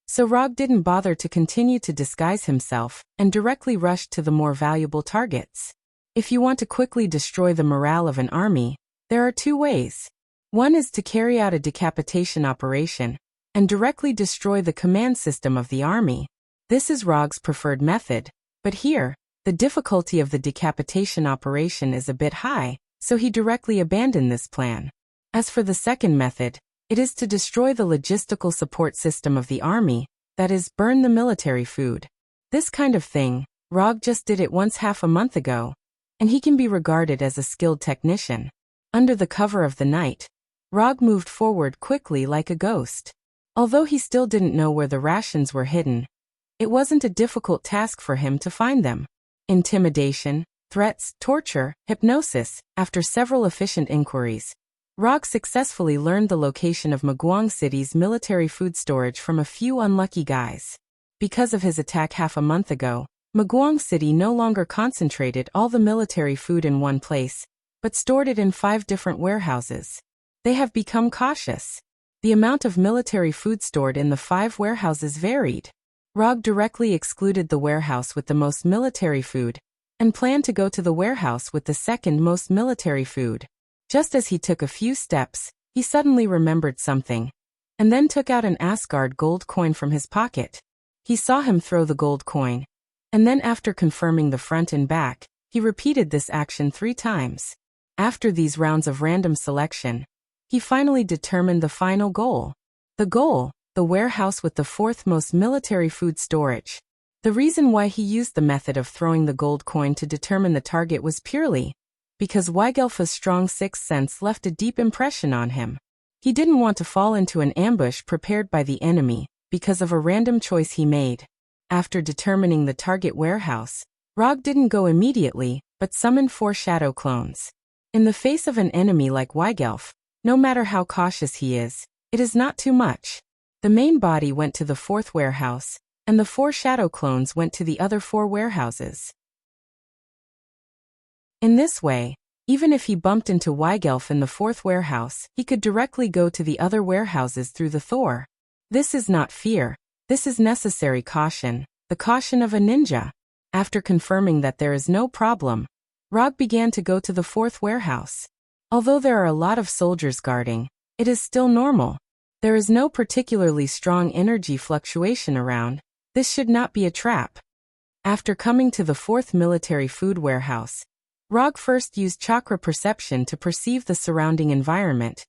So Rog didn't bother to continue to disguise himself and directly rushed to the more valuable targets. If you want to quickly destroy the morale of an army, there are 2 ways. One is to carry out a decapitation operation and directly destroy the command system of the army. This is Rog's preferred method, but here, the difficulty of the decapitation operation is a bit high, so he directly abandoned this plan. As for the second method, it is to destroy the logistical support system of the army, that is, burn the military food. This kind of thing, Rog just did it once half a month ago, and he can be regarded as a skilled technician. Under the cover of the night, Rog moved forward quickly like a ghost. Although he still didn't know where the rations were hidden, it wasn't a difficult task for him to find them. Intimidation, threats, torture, hypnosis. After several efficient inquiries, Rog successfully learned the location of Maguang City's military food storage from a few unlucky guys. Because of his attack half a month ago, Maguang City no longer concentrated all the military food in one place, but stored it in 5 different warehouses. They have become cautious. The amount of military food stored in the 5 warehouses varied. Rog directly excluded the warehouse with the most military food, and planned to go to the warehouse with the second most military food. Just as he took a few steps, he suddenly remembered something, and then took out an Asgard gold coin from his pocket. He saw him throw the gold coin, and then after confirming the front and back, he repeated this action 3 times. After these rounds of random selection, he finally determined the final goal. The goal, the warehouse with the 4th most military food storage. The reason why he used the method of throwing the gold coin to determine the target was purely because Weigelfa's strong 6th sense left a deep impression on him. He didn't want to fall into an ambush prepared by the enemy because of a random choice he made. After determining the target warehouse, Rog didn't go immediately, but summoned 4 shadow clones. In the face of an enemy like Weigelf, no matter how cautious he is, it is not too much. The main body went to the 4th warehouse, and the 4 shadow clones went to the other 4 warehouses. In this way, even if he bumped into Weigelf in the 4th warehouse, he could directly go to the other warehouses through the Thor. This is not fear, this is necessary caution, the caution of a ninja. After confirming that there is no problem, Rog began to go to the 4th warehouse. Although there are a lot of soldiers guarding, it is still normal. There is no particularly strong energy fluctuation around. This should not be a trap. After coming to the 4th military food warehouse, Rog first used chakra perception to perceive the surrounding environment,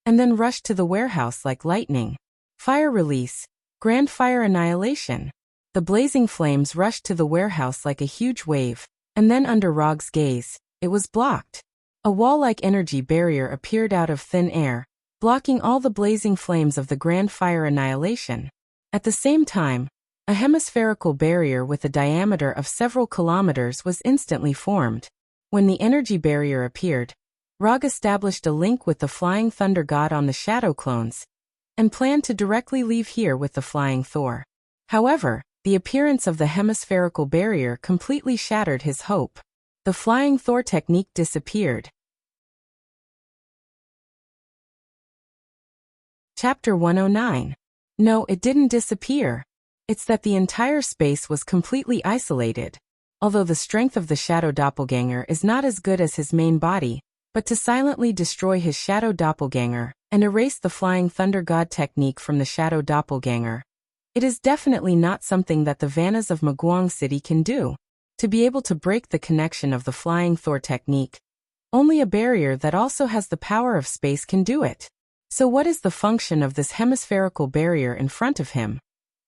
and then rushed to the warehouse like lightning. Fire release, grand fire annihilation. The blazing flames rushed to the warehouse like a huge wave, and then under Rog's gaze, it was blocked. A wall-like energy barrier appeared out of thin air, blocking all the blazing flames of the grand fire annihilation. At the same time, a hemispherical barrier with a diameter of several kilometers was instantly formed. When the energy barrier appeared, Rog established a link with the Flying Thunder God on the Shadow Clones, and planned to directly leave here with the Flying Thor. However, the appearance of the hemispherical barrier completely shattered his hope. The Flying Thor technique disappeared. Chapter 109. No, it didn't disappear. It's that the entire space was completely isolated. Although the strength of the shadow doppelganger is not as good as his main body, but to silently destroy his shadow doppelganger and erase the Flying Thunder God technique from the shadow doppelganger, it is definitely not something that the Vannas of Maguang City can do. To be able to break the connection of the Flying Thor technique, only a barrier that also has the power of space can do it. So what is the function of this hemispherical barrier in front of him?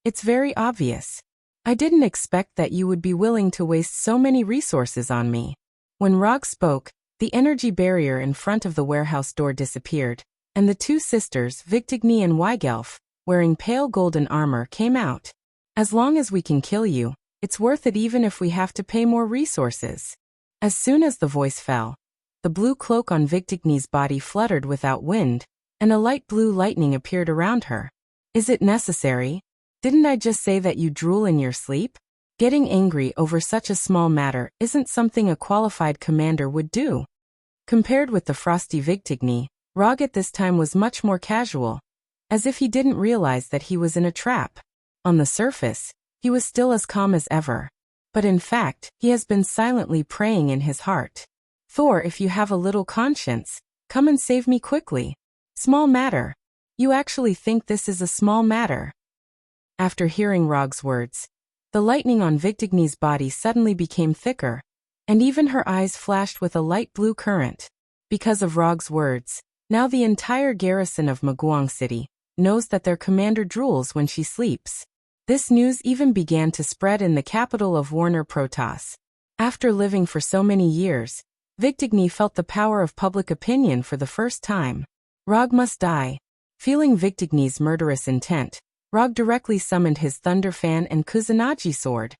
It's very obvious. I didn't expect that you would be willing to waste so many resources on me. When Rog spoke, the energy barrier in front of the warehouse door disappeared, and the 2 sisters, Victigny and Weigelf, wearing pale golden armor, came out. As long as we can kill you, it's worth it even if we have to pay more resources. As soon as the voice fell, the blue cloak on Victigny's body fluttered without wind, and a light blue lightning appeared around her. Is it necessary? Didn't I just say that you drool in your sleep? Getting angry over such a small matter isn't something a qualified commander would do. Compared with the frosty Victigny, Rog at this time was much more casual, as if he didn't realize that he was in a trap. On the surface, he was still as calm as ever. But in fact, he has been silently praying in his heart. Thor, if you have a little conscience, come and save me quickly. Small matter. You actually think this is a small matter? After hearing Rog's words, the lightning on Victigny's body suddenly became thicker, and even her eyes flashed with a light blue current. Because of Rog's words, now the entire garrison of Maguang City knows that their commander drools when she sleeps. This news even began to spread in the capital of Warner Protoss. After living for so many years, Victigny felt the power of public opinion for the first time. Rog must die. Feeling Victigny's murderous intent, Rog directly summoned his Thunder Fan and Kusanagi sword,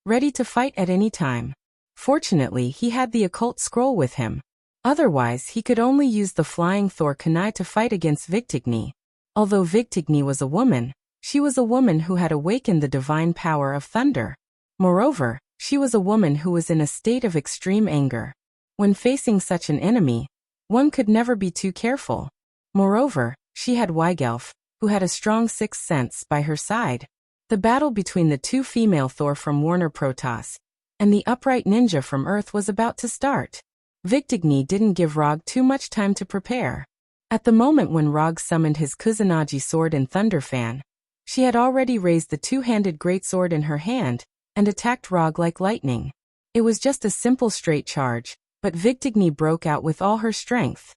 ready to fight at any time. Fortunately, he had the occult scroll with him. Otherwise, he could only use the flying Thor kunai to fight against Victigni. Although Victigni was a woman, she was a woman who had awakened the divine power of thunder. Moreover, she was a woman who was in a state of extreme anger. When facing such an enemy, one could never be too careful. Moreover, she had Weigelf, who had a strong sixth sense, by her side. The battle between the two female Thor from Warner Protoss and the upright ninja from Earth was about to start. Victigni didn't give Rog too much time to prepare. At the moment when Rog summoned his Kusanagi sword and Thunder Fan, she had already raised the two-handed greatsword in her hand and attacked Rog like lightning. It was just a simple straight charge, but Victigni broke out with all her strength.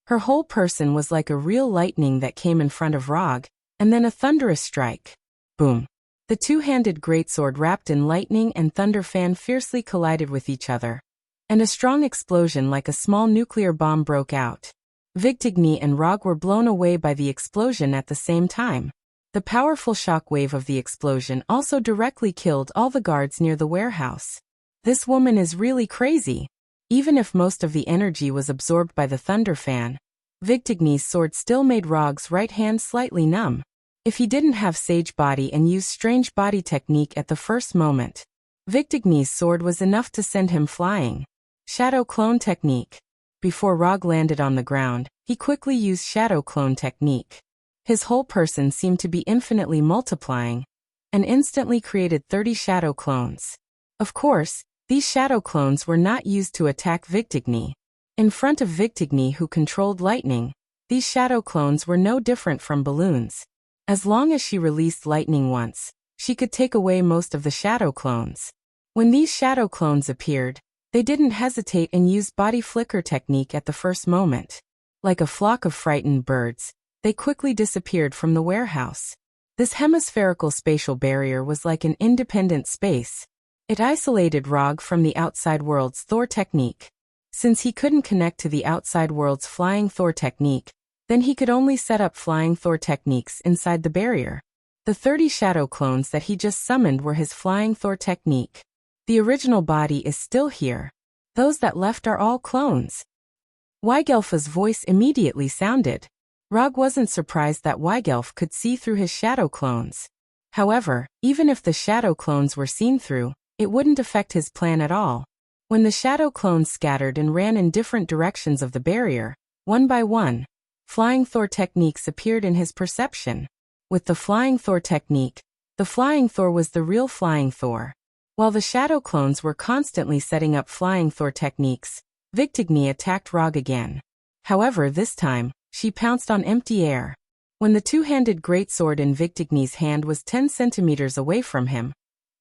Her whole person was like a real lightning that came in front of Rog, and then a thunderous strike. Boom. The two-handed greatsword wrapped in lightning and Thunder Fan fiercely collided with each other, and a strong explosion like a small nuclear bomb broke out. Victigni and Rog were blown away by the explosion at the same time. The powerful shock wave of the explosion also directly killed all the guards near the warehouse. This woman is really crazy. Even if most of the energy was absorbed by the Thunder Fan, Victigni's sword still made Rog's right hand slightly numb. If he didn't have Sage Body and used Strange Body technique at the first moment, Victigni's sword was enough to send him flying. Shadow Clone technique. Before Rog landed on the ground, he quickly used Shadow Clone technique. His whole person seemed to be infinitely multiplying, and instantly created 30 shadow clones. Of course, these shadow clones were not used to attack Victigni. In front of Victigni, who controlled lightning, these shadow clones were no different from balloons. As long as she released lightning once, she could take away most of the shadow clones. When these shadow clones appeared, they didn't hesitate and used body flicker technique at the first moment. Like a flock of frightened birds, they quickly disappeared from the warehouse. This hemispherical spatial barrier was like an independent space. It isolated Rog from the outside world's Thor technique. Since he couldn't connect to the outside world's flying Thor technique, then he could only set up flying Thor techniques inside the barrier. The 30 shadow clones that he just summoned were his flying Thor technique. The original body is still here. Those that left are all clones. Weigelf's voice immediately sounded. Rog wasn't surprised that Weigelf could see through his shadow clones. However, even if the shadow clones were seen through, it wouldn't affect his plan at all. When the shadow clones scattered and ran in different directions of the barrier, one by one, flying Thor techniques appeared in his perception. With the flying Thor technique, the flying Thor was the real flying Thor. While the shadow clones were constantly setting up flying Thor techniques, Victigni attacked Rog again. However, this time, she pounced on empty air. When the two-handed greatsword in Victigni's hand was 10 centimeters away from him,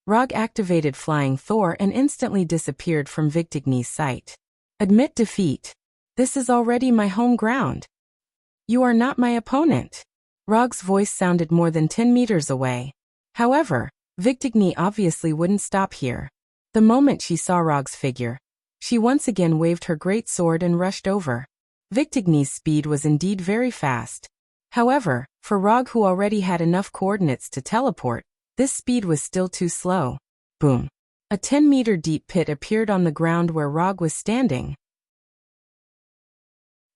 Rog activated Flying Thor and instantly disappeared from Victigni's sight. Admit defeat. This is already my home ground. You are not my opponent. Rog's voice sounded more than 10 meters away. However, Victigni obviously wouldn't stop here. The moment she saw Rog's figure, she once again waved her great sword and rushed over. Victigni's speed was indeed very fast. However, for Rog, who already had enough coordinates to teleport, this speed was still too slow. Boom. A 10-meter deep pit appeared on the ground where Rog was standing.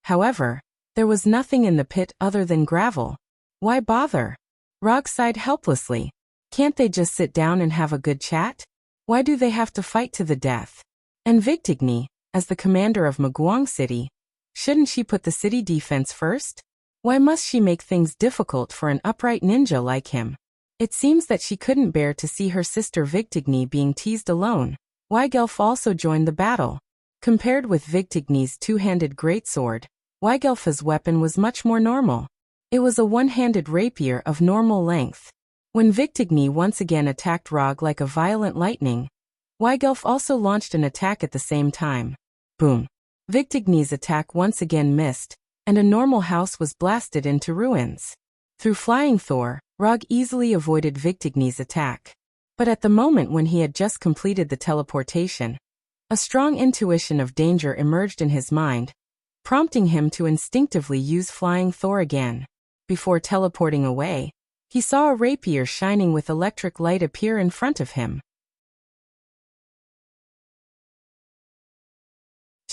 However, there was nothing in the pit other than gravel. Why bother? Rog sighed helplessly. Can't they just sit down and have a good chat? Why do they have to fight to the death? And Victigni, as the commander of Maguang City, shouldn't she put the city defense first? Why must she make things difficult for an upright ninja like him? It seems that she couldn't bear to see her sister Victigni being teased alone. Weigelf also joined the battle. Compared with Victigni's two-handed greatsword, Weigelf's weapon was much more normal. It was a one-handed rapier of normal length. When Victigni once again attacked Rog like a violent lightning, Weigelf also launched an attack at the same time. Boom. Victigni's attack once again missed, and a normal house was blasted into ruins. Through Flying Thor, Rog easily avoided Victigni's attack. But at the moment when he had just completed the teleportation, a strong intuition of danger emerged in his mind, prompting him to instinctively use Flying Thor again. Before teleporting away, he saw a rapier shining with electric light appear in front of him.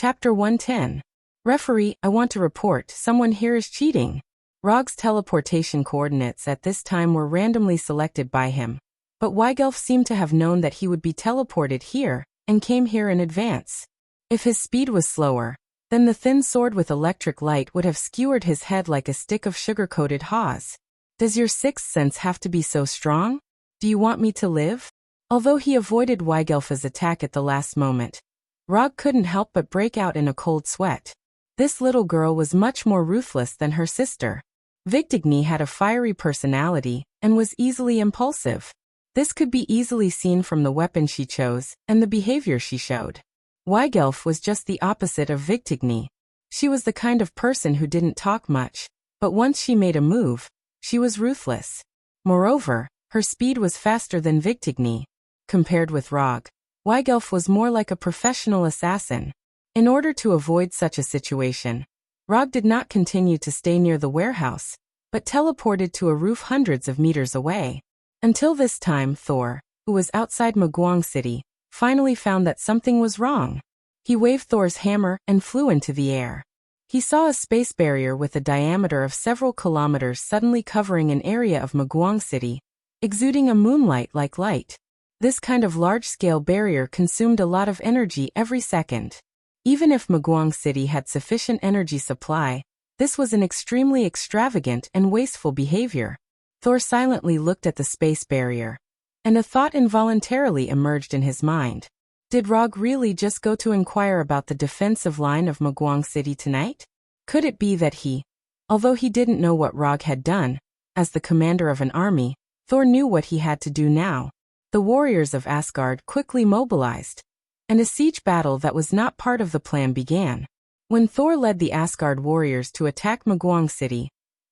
Chapter 110. Referee, I want to report, someone here is cheating. Rog's teleportation coordinates at this time were randomly selected by him. But Weigelf seemed to have known that he would be teleported here, and came here in advance. If his speed was slower, then the thin sword with electric light would have skewered his head like a stick of sugar-coated haws. Does your sixth sense have to be so strong? Do you want me to live? Although he avoided Weigelf's attack at the last moment, Rog couldn't help but break out in a cold sweat. This little girl was much more ruthless than her sister. Victigny had a fiery personality, and was easily impulsive. This could be easily seen from the weapon she chose, and the behavior she showed. Weigelf was just the opposite of Victigny. She was the kind of person who didn't talk much, but once she made a move, she was ruthless. Moreover, her speed was faster than Victigny. Compared with Rog, Weigelf was more like a professional assassin. In order to avoid such a situation, Rog did not continue to stay near the warehouse, but teleported to a roof hundreds of meters away. Until this time, Thor, who was outside Maguang City, finally found that something was wrong. He waved Thor's hammer and flew into the air. He saw a space barrier with a diameter of several kilometers suddenly covering an area of Maguang City, exuding a moonlight-like light. This kind of large-scale barrier consumed a lot of energy every second. Even if Maguang City had sufficient energy supply, this was an extremely extravagant and wasteful behavior. Thor silently looked at the space barrier, and a thought involuntarily emerged in his mind. Did Rog really just go to inquire about the defensive line of Maguang City tonight? Could it be that he, although he didn't know what Rog had done, as the commander of an army, Thor knew what he had to do now? The warriors of Asgard quickly mobilized, and a siege battle that was not part of the plan began. When Thor led the Asgard warriors to attack Maguang City,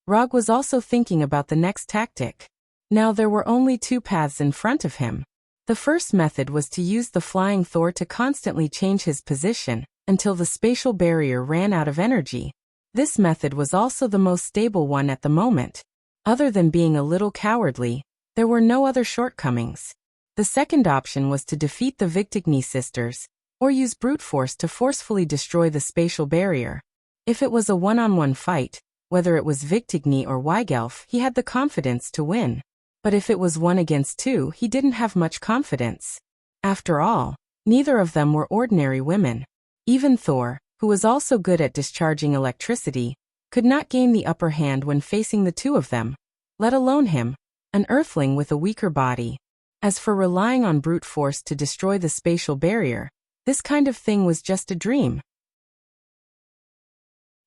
Rog was also thinking about the next tactic. Now there were only two paths in front of him. The first method was to use the flying Thor to constantly change his position until the spatial barrier ran out of energy. This method was also the most stable one at the moment. Other than being a little cowardly, there were no other shortcomings. The second option was to defeat the Victigny sisters, or use brute force to forcefully destroy the spatial barrier. If it was a one-on-one fight, whether it was Victigny or Weigelf, he had the confidence to win. But if it was 1 against 2, he didn't have much confidence. After all, neither of them were ordinary women. Even Thor, who was also good at discharging electricity, could not gain the upper hand when facing the two of them, let alone him, an earthling with a weaker body. As for relying on brute force to destroy the spatial barrier, this kind of thing was just a dream.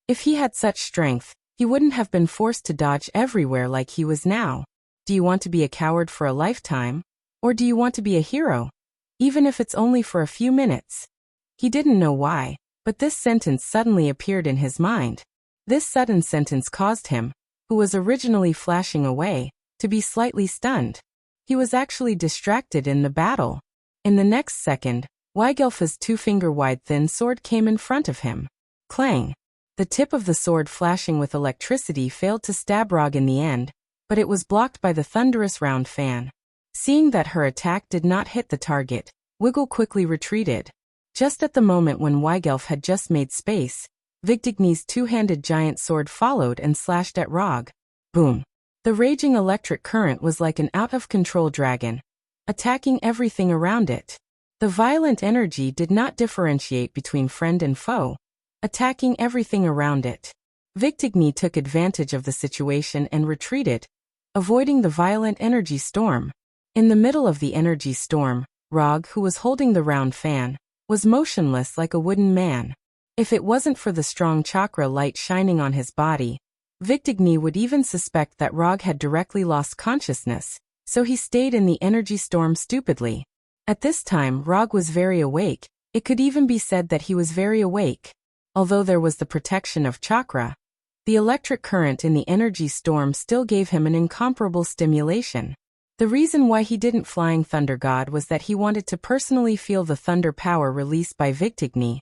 If he had such strength, he wouldn't have been forced to dodge everywhere like he was now. Do you want to be a coward for a lifetime? Or do you want to be a hero? Even if it's only for a few minutes. He didn't know why, but this sentence suddenly appeared in his mind. This sudden sentence caused him, who was originally flashing away, to be slightly stunned. He was actually distracted in the battle. In the next second, Weigelf's 2-finger-wide thin sword came in front of him. Clang! The tip of the sword flashing with electricity failed to stab Rog in the end, but it was blocked by the thunderous round fan. Seeing that her attack did not hit the target, Wiggle quickly retreated. Just at the moment when Weigelf had just made space, Victigny's two-handed giant sword followed and slashed at Rog. Boom! The raging electric current was like an out-of-control dragon, attacking everything around it. The violent energy did not differentiate between friend and foe, attacking everything around it. Victigny took advantage of the situation and retreated, avoiding the violent energy storm. In the middle of the energy storm, Rog, who was holding the round fan, was motionless like a wooden man. If it wasn't for the strong chakra light shining on his body, Victigny would even suspect that Rog had directly lost consciousness, so he stayed in the energy storm stupidly. At this time, Rog was very awake. It could even be said that he was very awake. Although there was the protection of chakra, the electric current in the energy storm still gave him an incomparable stimulation. The reason why he didn't Flying Thunder God was that he wanted to personally feel the thunder power released by Victigny,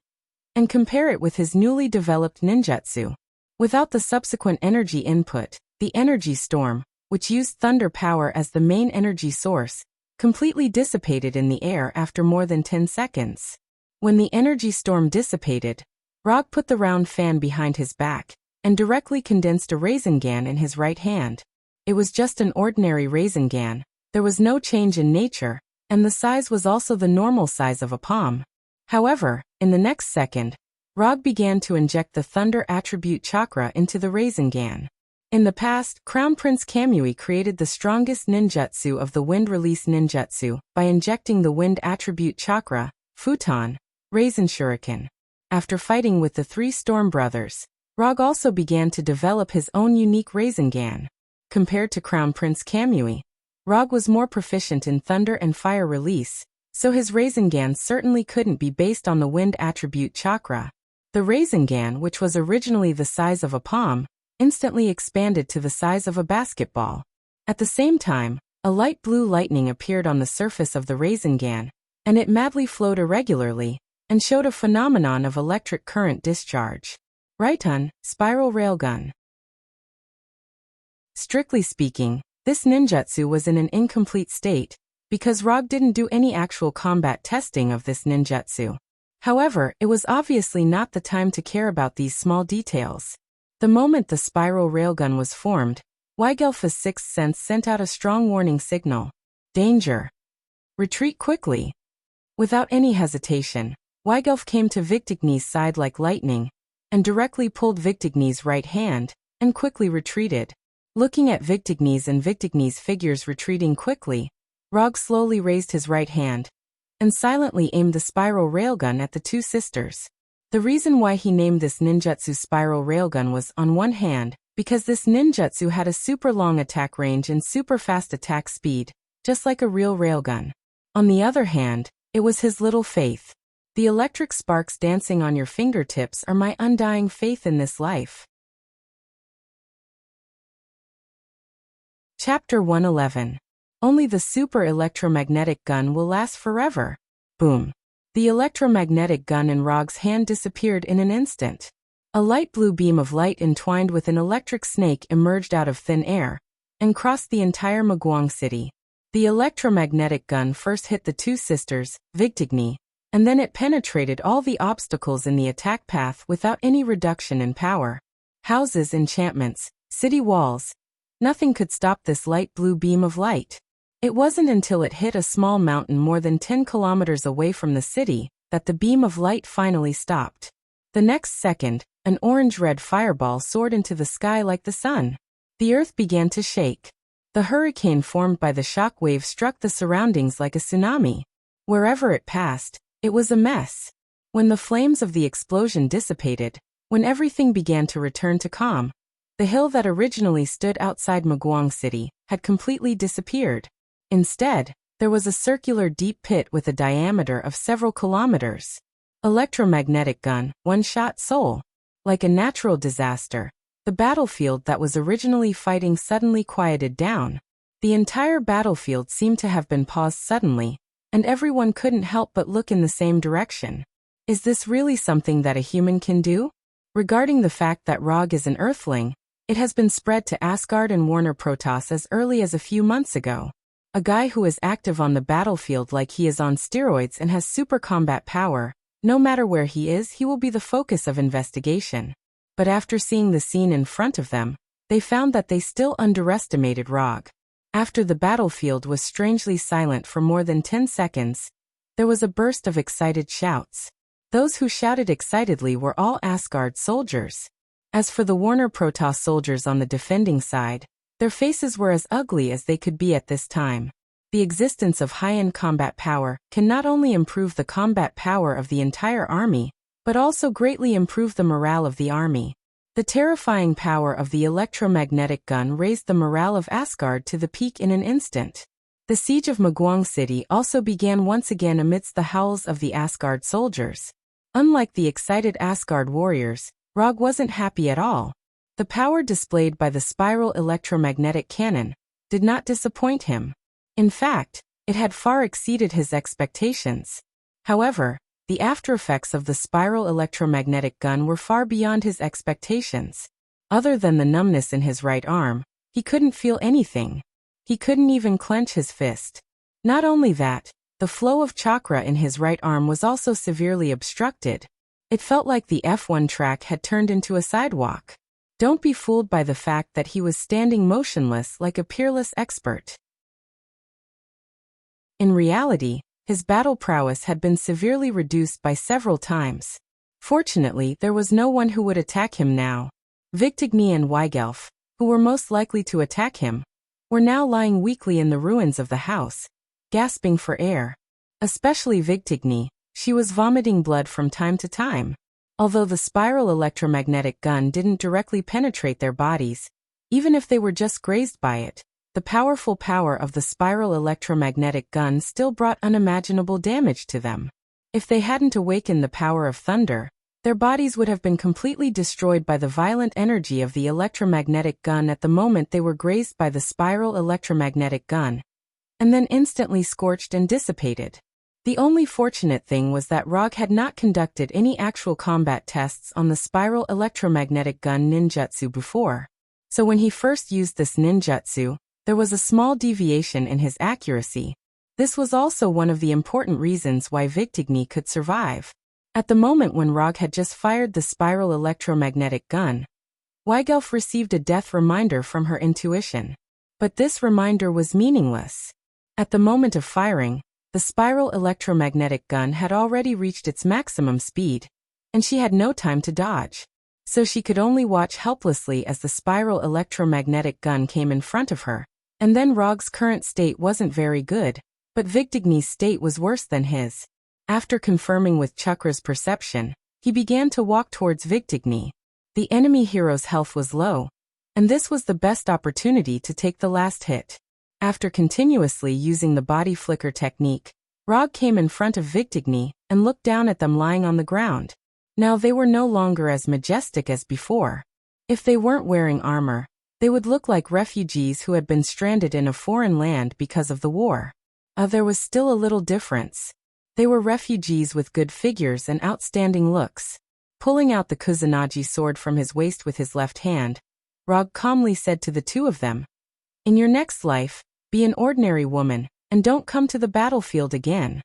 and compare it with his newly developed ninjutsu. Without the subsequent energy input, the energy storm, which used thunder power as the main energy source, completely dissipated in the air after more than 10 seconds. When the energy storm dissipated, Rog put the round fan behind his back and directly condensed a Rasengan in his right hand. It was just an ordinary Rasengan. There was no change in nature, and the size was also the normal size of a palm. However, in the next second, Rog began to inject the Thunder Attribute Chakra into the Rasengan. In the past, Crown Prince Kamui created the strongest ninjutsu of the Wind Release Ninjutsu by injecting the Wind Attribute Chakra, Futon, Rasen Shuriken. After fighting with the three Storm Brothers, Rog also began to develop his own unique Rasengan. Compared to Crown Prince Kamui, Rog was more proficient in thunder and fire release, so his Rasengan certainly couldn't be based on the Wind Attribute Chakra. The Rasengan, which was originally the size of a palm, instantly expanded to the size of a basketball. At the same time, a light blue lightning appeared on the surface of the Rasengan, and it madly flowed irregularly, and showed a phenomenon of electric current discharge. Raiton, Spiral Railgun. Strictly speaking, this ninjutsu was in an incomplete state, because Rog didn't do any actual combat testing of this ninjutsu. However, it was obviously not the time to care about these small details. The moment the spiral railgun was formed, Weigelf's sixth sense sent out a strong warning signal. Danger! Retreat quickly! Without any hesitation, Weigelf came to Victigny's side like lightning, and directly pulled Victigny's right hand, and quickly retreated. Looking at Victigny's and Victigny's figures retreating quickly, Rog slowly raised his right hand, and silently aimed the spiral railgun at the two sisters. The reason why he named this ninjutsu spiral railgun was, on one hand, because this ninjutsu had a super long attack range and super fast attack speed, just like a real railgun. On the other hand, it was his little faith. The electric sparks dancing on your fingertips are my undying faith in this life. Chapter 111. Only the super electromagnetic gun will last forever. Boom. The electromagnetic gun in Rog's hand disappeared in an instant. A light blue beam of light entwined with an electric snake emerged out of thin air and crossed the entire Maguang city. The electromagnetic gun first hit the two sisters, Victigny, and then it penetrated all the obstacles in the attack path without any reduction in power. Houses, enchantments, city walls. Nothing could stop this light blue beam of light. It wasn't until it hit a small mountain more than 10 kilometers away from the city that the beam of light finally stopped. The next second, an orange-red fireball soared into the sky like the sun. The earth began to shake. The hurricane formed by the shock wave struck the surroundings like a tsunami. Wherever it passed, it was a mess. When the flames of the explosion dissipated, when everything began to return to calm, the hill that originally stood outside Maguang City had completely disappeared. Instead, there was a circular deep pit with a diameter of several kilometers. Electromagnetic gun, one-shot soul. Like a natural disaster, the battlefield that was originally fighting suddenly quieted down. The entire battlefield seemed to have been paused suddenly, and everyone couldn't help but look in the same direction. Is this really something that a human can do? Regarding the fact that Rog is an earthling, it has been spread to Asgard and Warner Protoss as early as a few months ago. A guy who is active on the battlefield like he is on steroids and has super combat power, no matter where he is, he will be the focus of investigation. But after seeing the scene in front of them, they found that they still underestimated Rog. After the battlefield was strangely silent for more than 10 seconds, there was a burst of excited shouts. Those who shouted excitedly were all Asgard soldiers. As for the Warner Protoss soldiers on the defending side, their faces were as ugly as they could be at this time. The existence of high-end combat power can not only improve the combat power of the entire army, but also greatly improve the morale of the army. The terrifying power of the electromagnetic gun raised the morale of Asgard to the peak in an instant. The siege of Maguang City also began once again amidst the howls of the Asgard soldiers. Unlike the excited Asgard warriors, Rog wasn't happy at all. The power displayed by the spiral electromagnetic cannon did not disappoint him. In fact, it had far exceeded his expectations. However, the aftereffects of the spiral electromagnetic gun were far beyond his expectations. Other than the numbness in his right arm, he couldn't feel anything. He couldn't even clench his fist. Not only that, The flow of chakra in his right arm was also severely obstructed. It felt like the F1 track had turned into a sidewalk. Don't be fooled by the fact that he was standing motionless like a peerless expert. In reality, his battle prowess had been severely reduced by several times. Fortunately, there was no one who would attack him now. Victigny and Weigelf, who were most likely to attack him, were now lying weakly in the ruins of the house, gasping for air. Especially Victigny, she was vomiting blood from time to time. Although the spiral electromagnetic gun didn't directly penetrate their bodies, even if they were just grazed by it, the powerful power of the spiral electromagnetic gun still brought unimaginable damage to them. If they hadn't awakened the power of thunder, their bodies would have been completely destroyed by the violent energy of the electromagnetic gun at the moment they were grazed by the spiral electromagnetic gun, and then instantly scorched and dissipated. The only fortunate thing was that Rog had not conducted any actual combat tests on the spiral electromagnetic gun ninjutsu before. So when he first used this ninjutsu, there was a small deviation in his accuracy. This was also one of the important reasons why Victigny could survive. At the moment when Rog had just fired the spiral electromagnetic gun, Weigelf received a death reminder from her intuition. But this reminder was meaningless. At the moment of firing, the spiral electromagnetic gun had already reached its maximum speed, and she had no time to dodge. So she could only watch helplessly as the spiral electromagnetic gun came in front of her. And then Rog's current state wasn't very good, but Victigny's state was worse than his. After confirming with Chakra's perception, he began to walk towards Victigny. The enemy hero's health was low, and this was the best opportunity to take the last hit. After continuously using the body flicker technique, Rog came in front of Victigny and looked down at them lying on the ground. Now they were no longer as majestic as before. If they weren't wearing armor, they would look like refugees who had been stranded in a foreign land because of the war. There was still a little difference. They were refugees with good figures and outstanding looks. Pulling out the Kusanagi sword from his waist with his left hand, Rog calmly said to the two of them, "In your next life, be an ordinary woman, and don't come to the battlefield again."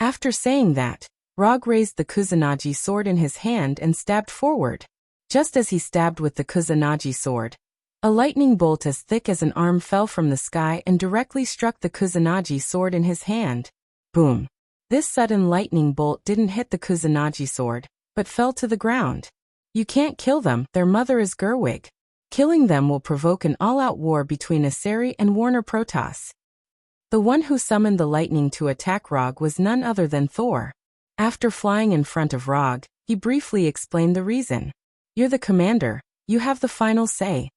After saying that, Rog raised the Kusanagi sword in his hand and stabbed forward. Just as he stabbed with the Kusanagi sword, a lightning bolt as thick as an arm fell from the sky and directly struck the Kusanagi sword in his hand. Boom! This sudden lightning bolt didn't hit the Kusanagi sword, but fell to the ground. You can't kill them, their mother is Gerwig. Killing them will provoke an all-out war between Aseri and Warner Protoss. The one who summoned the lightning to attack Rog was none other than Thor. After flying in front of Rog, he briefly explained the reason. "You're the commander, you have the final say."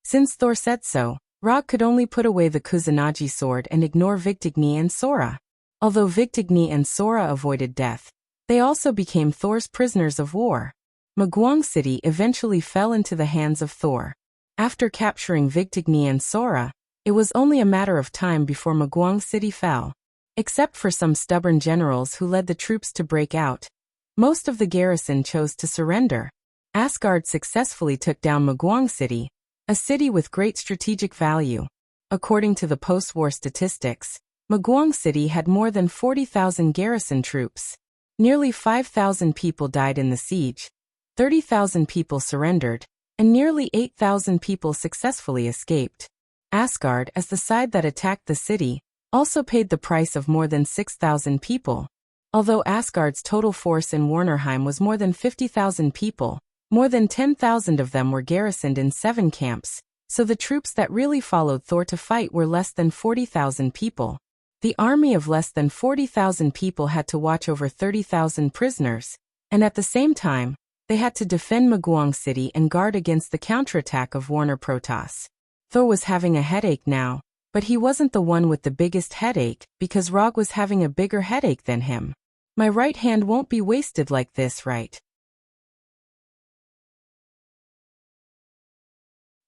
Since Thor said so, Rog could only put away the Kusanagi sword and ignore Victigny and Sora. Although Victigny and Sora avoided death, they also became Thor's prisoners of war. Maguang City eventually fell into the hands of Thor. After capturing Victigny and Sora, it was only a matter of time before Maguang City fell. Except for some stubborn generals who led the troops to break out, most of the garrison chose to surrender. Asgard successfully took down Maguang City, a city with great strategic value. According to the post-war statistics, Maguang City had more than 40,000 garrison troops. Nearly 5,000 people died in the siege, 30,000 people surrendered, and nearly 8,000 people successfully escaped. Asgard, as the side that attacked the city, also paid the price of more than 6,000 people. Although Asgard's total force in Warnerheim was more than 50,000 people, more than 10,000 of them were garrisoned in 7 camps, so the troops that really followed Thor to fight were less than 40,000 people. The army of less than 40,000 people had to watch over 30,000 prisoners, and at the same time, they had to defend Maguang City and guard against the counterattack of Warner Protoss. Thor was having a headache now, but he wasn't the one with the biggest headache because Rog was having a bigger headache than him. My right hand won't be wasted like this, right?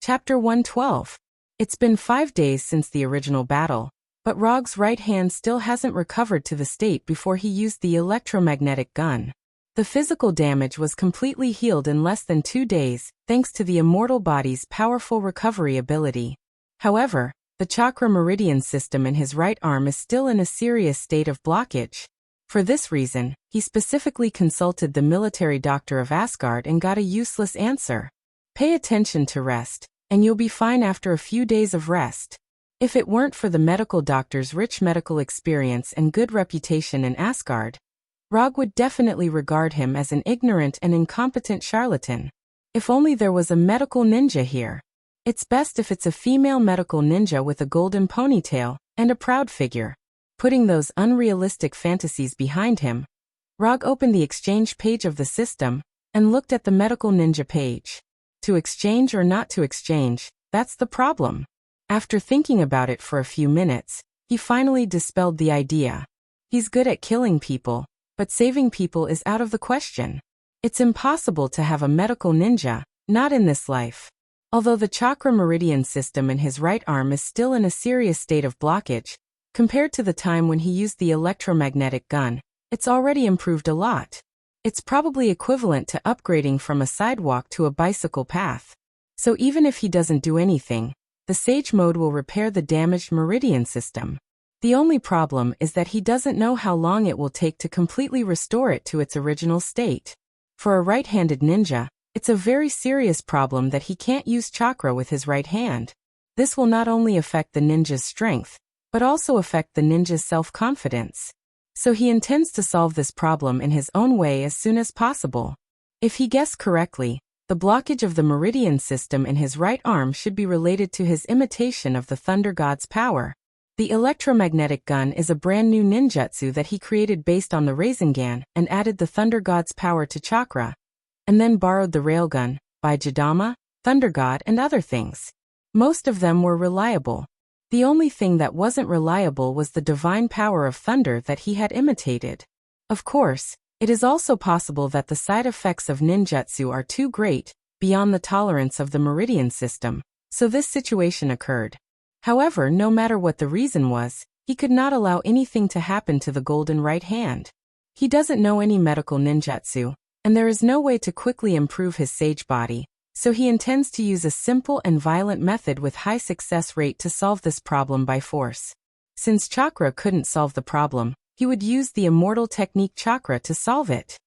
Chapter 112. It's been 5 days since the original battle, but Rog's right hand still hasn't recovered to the state before he used the electromagnetic gun. The physical damage was completely healed in less than 2 days, thanks to the immortal body's powerful recovery ability. However, The chakra meridian system in his right arm is still in a serious state of blockage. For this reason, he specifically consulted the military doctor of Asgard and got a useless answer. Pay attention to rest, and you'll be fine after a few days of rest. If it weren't for the medical doctor's rich medical experience and good reputation in Asgard, Rog would definitely regard him as an ignorant and incompetent charlatan. If only there was a medical ninja here. It's best if it's a female medical ninja with a golden ponytail and a proud figure. Putting those unrealistic fantasies behind him, Rog opened the exchange page of the system and looked at the medical ninja page. To exchange or not to exchange, that's the problem. After thinking about it for a few minutes, he finally dispelled the idea. He's good at killing people, but saving people is out of the question. It's impossible to have a medical ninja, not in this life. Although the chakra meridian system in his right arm is still in a serious state of blockage, compared to the time when he used the electromagnetic gun, it's already improved a lot. It's probably equivalent to upgrading from a sidewalk to a bicycle path. So even if he doesn't do anything, the Sage mode will repair the damaged meridian system. The only problem is that he doesn't know how long it will take to completely restore it to its original state. For a right-handed ninja, it's a very serious problem that he can't use chakra with his right hand. This will not only affect the ninja's strength, but also affect the ninja's self-confidence. So he intends to solve this problem in his own way as soon as possible. If he guessed correctly, the blockage of the meridian system in his right arm should be related to his imitation of the Thunder God's power. The electromagnetic gun is a brand new ninjutsu that he created based on the Rasengan and added the Thunder God's power to chakra, and then borrowed the railgun, by Jidama, Thunder God and other things. Most of them were reliable. The only thing that wasn't reliable was the divine power of thunder that he had imitated. Of course, it is also possible that the side effects of ninjutsu are too great, beyond the tolerance of the meridian system, so this situation occurred. However, no matter what the reason was, he could not allow anything to happen to the golden right hand. He doesn't know any medical ninjutsu, and there is no way to quickly improve his sage body, so he intends to use a simple and violent method with high success rate to solve this problem by force. Since chakra couldn't solve the problem, he would use the immortal technique chakra to solve it.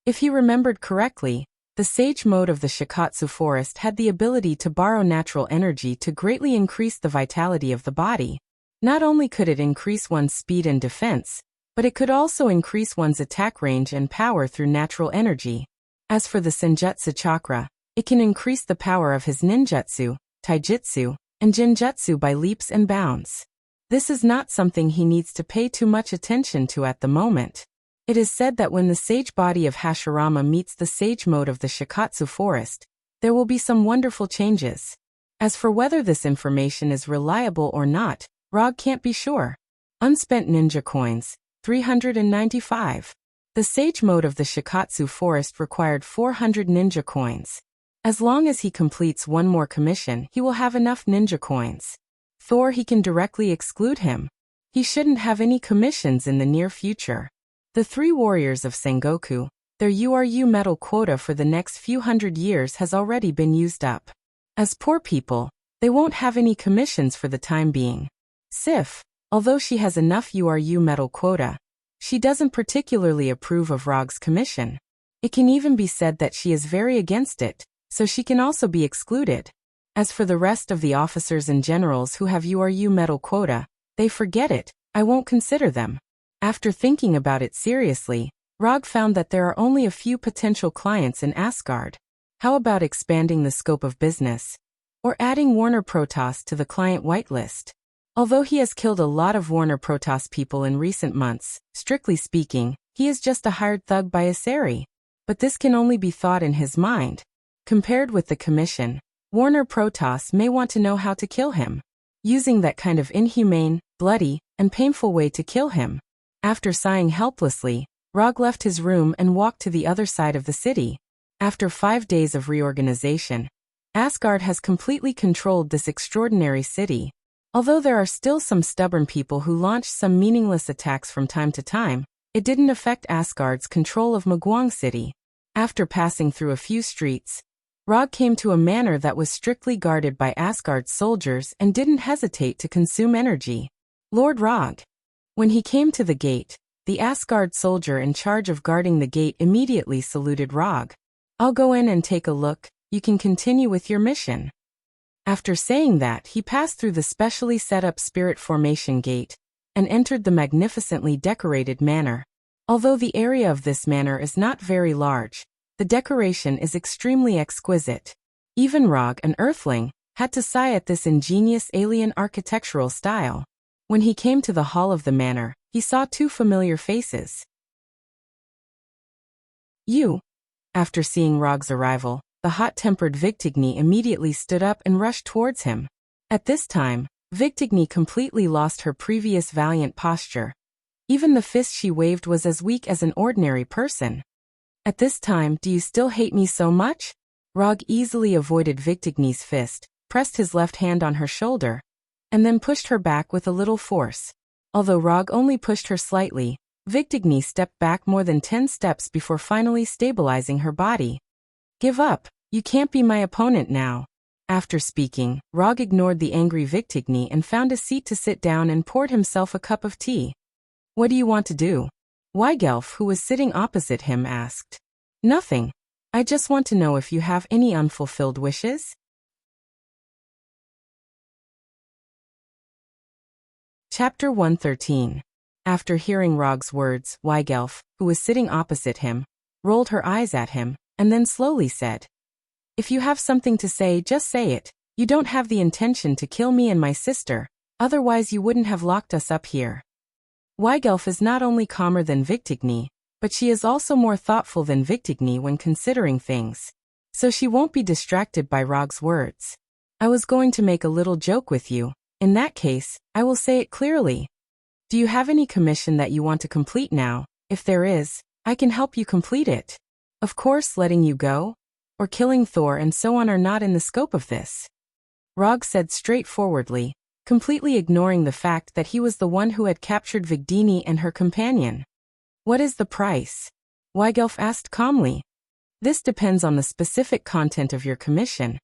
If he remembered correctly, the sage mode of the Shikatsu forest had the ability to borrow natural energy to greatly increase the vitality of the body. Not only could it increase one's speed and defense, but it could also increase one's attack range and power through natural energy. As for the Senjutsu chakra, it can increase the power of his ninjutsu, taijutsu, and jinjutsu by leaps and bounds. This is not something he needs to pay too much attention to at the moment. It is said that when the sage body of Hashirama meets the sage mode of the Shikatsu forest, there will be some wonderful changes. As for whether this information is reliable or not, Rog can't be sure. Unspent ninja coins, 395. The sage mode of the Shikatsu forest required 400 ninja coins. As long as he completes one more commission, he will have enough ninja coins. Thor, he can directly exclude him. He shouldn't have any commissions in the near future. The three warriors of Sengoku, their URU medal quota for the next few hundred years has already been used up. As poor people, they won't have any commissions for the time being. Sif, although she has enough URU medal quota, she doesn't particularly approve of Rog's commission. It can even be said that she is very against it, so she can also be excluded. As for the rest of the officers and generals who have URU medal quota, they forget it, I won't consider them. After thinking about it seriously, Rog found that there are only a few potential clients in Asgard. How about expanding the scope of business? Or adding Warner Protoss to the client whitelist? Although he has killed a lot of Warner Protoss people in recent months, strictly speaking, he is just a hired thug by Asari. But this can only be thought in his mind. Compared with the commission, Warner Protoss may want to know how to kill him, using that kind of inhumane, bloody, and painful way to kill him. After sighing helplessly, Rog left his room and walked to the other side of the city. After 5 days of reorganization, Asgard has completely controlled this extraordinary city. Although there are still some stubborn people who launch some meaningless attacks from time to time, it didn't affect Asgard's control of Mugwang City. After passing through a few streets, Rog came to a manor that was strictly guarded by Asgard's soldiers and didn't hesitate to consume energy. Lord Rog. When he came to the gate, the Asgard soldier in charge of guarding the gate immediately saluted Rog. I'll go in and take a look, you can continue with your mission. After saying that, he passed through the specially set up spirit formation gate and entered the magnificently decorated manor. Although the area of this manor is not very large, the decoration is extremely exquisite. Even Rog, an earthling, had to sigh at this ingenious alien architectural style. When he came to the hall of the manor, he saw two familiar faces. You. After seeing Rog's arrival, the hot-tempered Victigny immediately stood up and rushed towards him. At this time, Victigny completely lost her previous valiant posture. Even the fist she waved was as weak as an ordinary person. At this time, do you still hate me so much? Rog easily avoided Victigny's fist, pressed his left hand on her shoulder, and then pushed her back with a little force. Although Rog only pushed her slightly, Victigny stepped back more than 10 steps before finally stabilizing her body. Give up, you can't be my opponent now. After speaking, Rog ignored the angry Victigny and found a seat to sit down and poured himself a cup of tea. What do you want to do? Weigelf, who was sitting opposite him, asked. Nothing. I just want to know if you have any unfulfilled wishes? Chapter 113. After hearing Rog's words, Weigelf, who was sitting opposite him, rolled her eyes at him, and then slowly said, If you have something to say, just say it. You don't have the intention to kill me and my sister, otherwise you wouldn't have locked us up here. Weigelf is not only calmer than Victigny, but she is also more thoughtful than Victigny when considering things. So she won't be distracted by Rog's words. I was going to make a little joke with you. In that case, I will say it clearly. Do you have any commission that you want to complete now? If there is, I can help you complete it. Of course, letting you go, or killing Thor and so on are not in the scope of this. Rog said straightforwardly, completely ignoring the fact that he was the one who had captured Victigny and her companion. What is the price? Weigelf asked calmly. This depends on the specific content of your commission.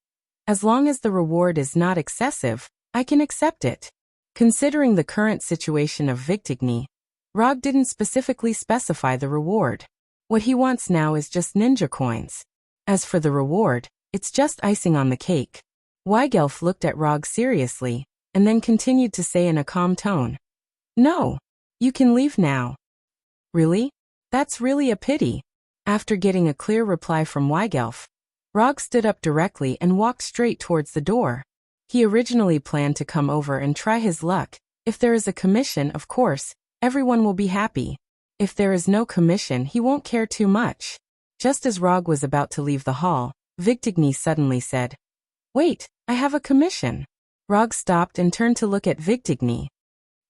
As long as the reward is not excessive, I can accept it. Considering the current situation of Victigny, Rog didn't specifically specify the reward. What he wants now is just ninja coins. As for the reward, it's just icing on the cake. Weigelf looked at Rog seriously, and then continued to say in a calm tone. No. You can leave now. Really? That's really a pity. After getting a clear reply from Weigelf, Rog stood up directly and walked straight towards the door. He originally planned to come over and try his luck. If there is a commission, of course, everyone will be happy. If there is no commission, he won't care too much. Just as Rog was about to leave the hall, Victigny suddenly said, Wait, I have a commission. Rog stopped and turned to look at Victigny.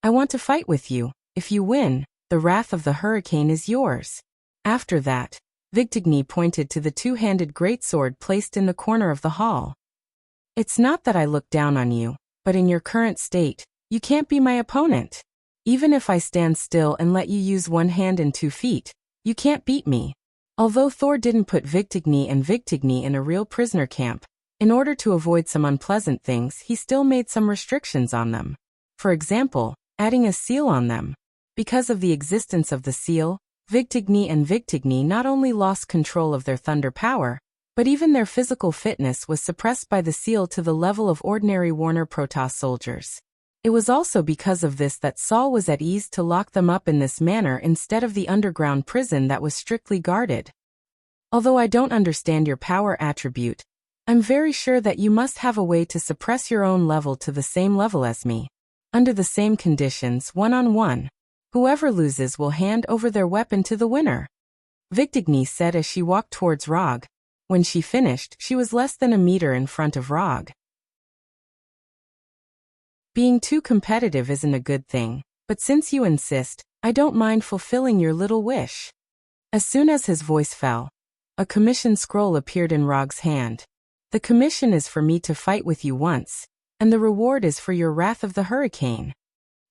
I want to fight with you. If you win, the wrath of the hurricane is yours. After that, Victigny pointed to the two-handed greatsword placed in the corner of the hall. It's not that I look down on you, but in your current state, you can't be my opponent. Even if I stand still and let you use one hand and 2 feet, you can't beat me. Although Thor didn't put Victigny and Victigny in a real prisoner camp, in order to avoid some unpleasant things, he still made some restrictions on them. For example, adding a seal on them. Because of the existence of the seal, Victigny and Victigny not only lost control of their thunder power, but even their physical fitness was suppressed by the seal to the level of ordinary Warner Protoss soldiers. It was also because of this that Saul was at ease to lock them up in this manner instead of the underground prison that was strictly guarded. Although I don't understand your power attribute, I'm very sure that you must have a way to suppress your own level to the same level as me. Under the same conditions, one-on-one, whoever loses will hand over their weapon to the winner. Victigny said as she walked towards Rog. When she finished, she was less than a meter in front of Rog. Being too competitive isn't a good thing, but since you insist, I don't mind fulfilling your little wish. As soon as his voice fell, a commission scroll appeared in Rog's hand. The commission is for me to fight with you once, and the reward is for your wrath of the hurricane.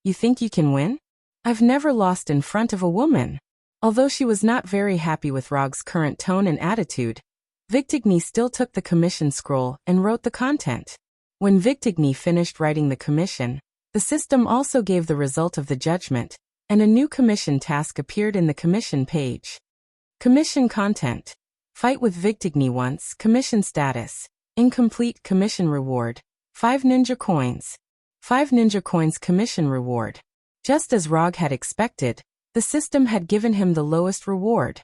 You think you can win? I've never lost in front of a woman. Although she was not very happy with Rog's current tone and attitude, Victigny still took the commission scroll and wrote the content. When Victigny finished writing the commission, the system also gave the result of the judgment, and a new commission task appeared in the commission page. Commission content. Fight with Victigny once. Commission status. Incomplete. Commission reward. 5 ninja coins. 5 ninja coins commission reward. Just as Rog had expected, the system had given him the lowest reward.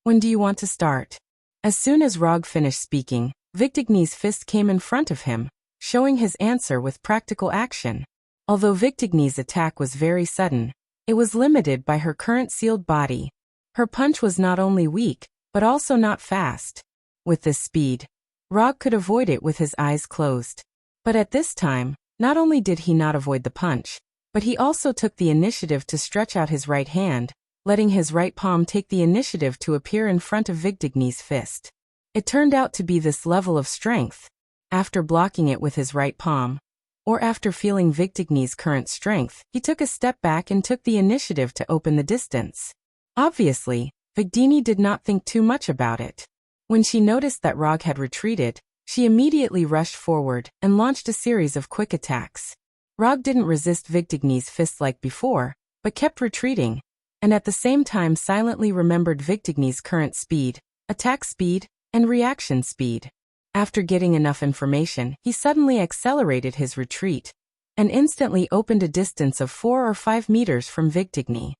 When do you want to start? As soon as Rog finished speaking, Victigny's fist came in front of him, showing his answer with practical action. Although Victigny's attack was very sudden, it was limited by her current sealed body. Her punch was not only weak, but also not fast. With this speed, Rog could avoid it with his eyes closed. But at this time, not only did he not avoid the punch, but he also took the initiative to stretch out his right hand, letting his right palm take the initiative to appear in front of Victigny's fist. It turned out to be this level of strength. After blocking it with his right palm, or after feeling Victigny's current strength, he took a step back and took the initiative to open the distance. Obviously, Victigny did not think too much about it. When she noticed that Rog had retreated, she immediately rushed forward and launched a series of quick attacks. Rog didn't resist Victigny's fist like before, but kept retreating, and at the same time silently remembered Victigny's current speed, attack speed, and reaction speed. After getting enough information, he suddenly accelerated his retreat, and instantly opened a distance of 4 or 5 meters from Victigny.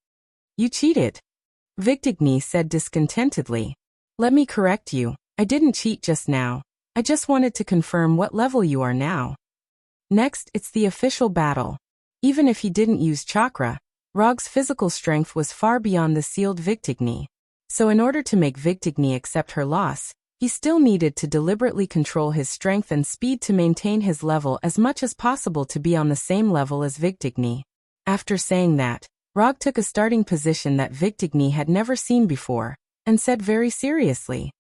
You cheated, Victigny said discontentedly. Let me correct you, I didn't cheat just now. I just wanted to confirm what level you are now. Next, it's the official battle. Even if he didn't use chakra, Rog's physical strength was far beyond the sealed Victigny. So in order to make Victigny accept her loss, he still needed to deliberately control his strength and speed to maintain his level as much as possible to be on the same level as Victigny. After saying that, Rog took a starting position that Victigny had never seen before, and said very seriously,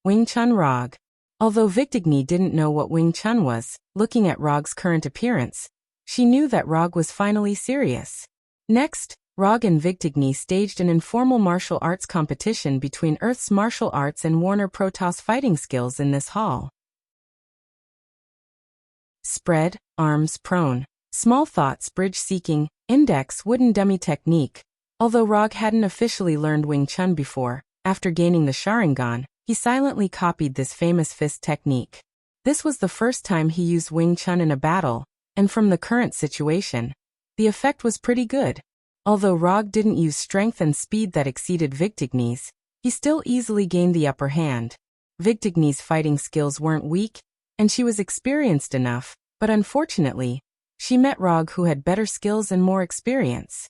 Wing Chun Rog. Although Victigny didn't know what Wing Chun was, looking at Rog's current appearance, she knew that Rog was finally serious. Next, Rog and Victigny staged an informal martial arts competition between Earth's martial arts and Warner Protoss fighting skills in this hall. Spread, arms prone. Small thoughts bridge seeking, index wooden dummy technique. Although Rog hadn't officially learned Wing Chun before, after gaining the Sharingan, he silently copied this famous fist technique. This was the first time he used Wing Chun in a battle, and from the current situation, the effect was pretty good. Although Rog didn't use strength and speed that exceeded Victigny's, he still easily gained the upper hand. Victigny's fighting skills weren't weak, and she was experienced enough, but unfortunately, she met Rog who had better skills and more experience.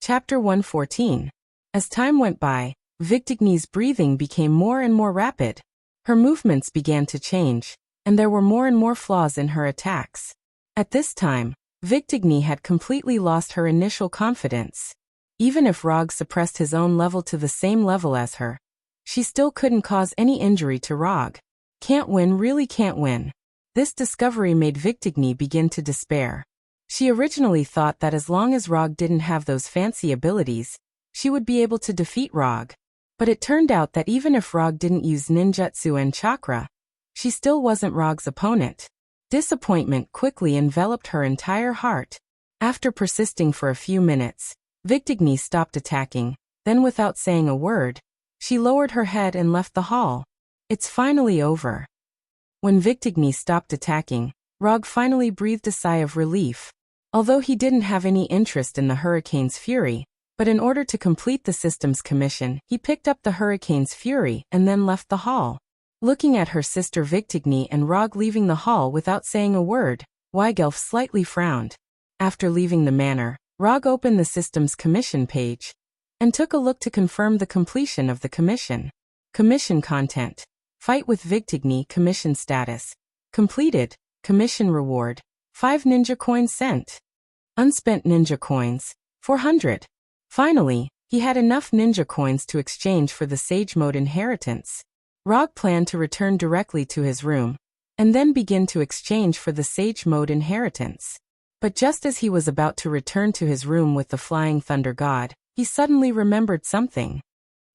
Chapter 114. As time went by, Victigny's breathing became more and more rapid. Her movements began to change, and there were more and more flaws in her attacks. At this time, Victigny had completely lost her initial confidence. Even if Rog suppressed his own level to the same level as her, she still couldn't cause any injury to Rog. Can't win, really can't win. This discovery made Victigny begin to despair. She originally thought that as long as Rog didn't have those fancy abilities, she would be able to defeat Rog. But it turned out that even if Rog didn't use ninjutsu and chakra, she still wasn't Rog's opponent. Disappointment quickly enveloped her entire heart. After persisting for a few minutes, Victigny stopped attacking, then without saying a word, she lowered her head and left the hall. It's finally over. When Victigny stopped attacking, Rog finally breathed a sigh of relief. Although he didn't have any interest in the hurricane's fury, but in order to complete the system's commission, he picked up the hurricane's fury and then left the hall. Looking at her sister Victigny and Rog leaving the hall without saying a word, Weigelf slightly frowned. After leaving the manor, Rog opened the system's commission page and took a look to confirm the completion of the commission. Commission content. Fight with Victigny. Commission status. Completed. Commission reward. 5 ninja coins sent. Unspent ninja coins. 400. Finally, he had enough ninja coins to exchange for the Sage Mode inheritance. Rog planned to return directly to his room, and then begin to exchange for the Sage Mode inheritance. But just as he was about to return to his room with the Flying Thunder God, he suddenly remembered something.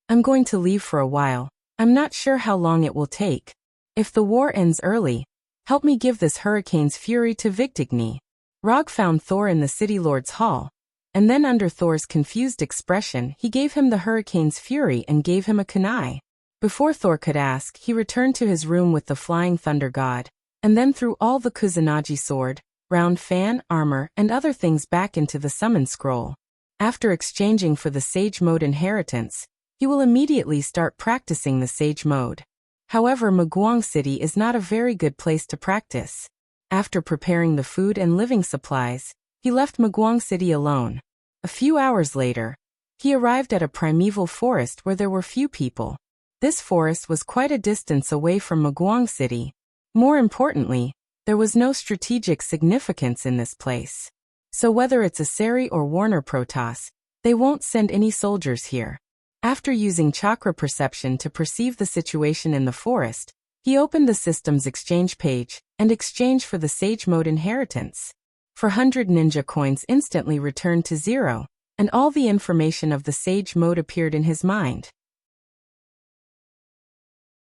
I'm going to leave for a while. I'm not sure how long it will take. If the war ends early, help me give this hurricane's fury to Vigtigny. Rog found Thor in the city lord's hall, and then under Thor's confused expression he gave him the hurricane's fury and gave him a kunai. Before Thor could ask, he returned to his room with the flying thunder god, and then threw all the Kusanagi sword, round fan, armor, and other things back into the summon scroll. After exchanging for the Sage Mode inheritance, he will immediately start practicing the Sage Mode. However, Muguang City is not a very good place to practice. After preparing the food and living supplies, he left Muguang City alone. A few hours later, he arrived at a primeval forest where there were few people. This forest was quite a distance away from Muguang City. More importantly, there was no strategic significance in this place. So whether it's a Sari or Warner Protoss, they won't send any soldiers here. After using chakra perception to perceive the situation in the forest, he opened the system's exchange page and exchanged for the Sage Mode inheritance. 400 ninja coins instantly returned to 0, and all the information of the Sage Mode appeared in his mind.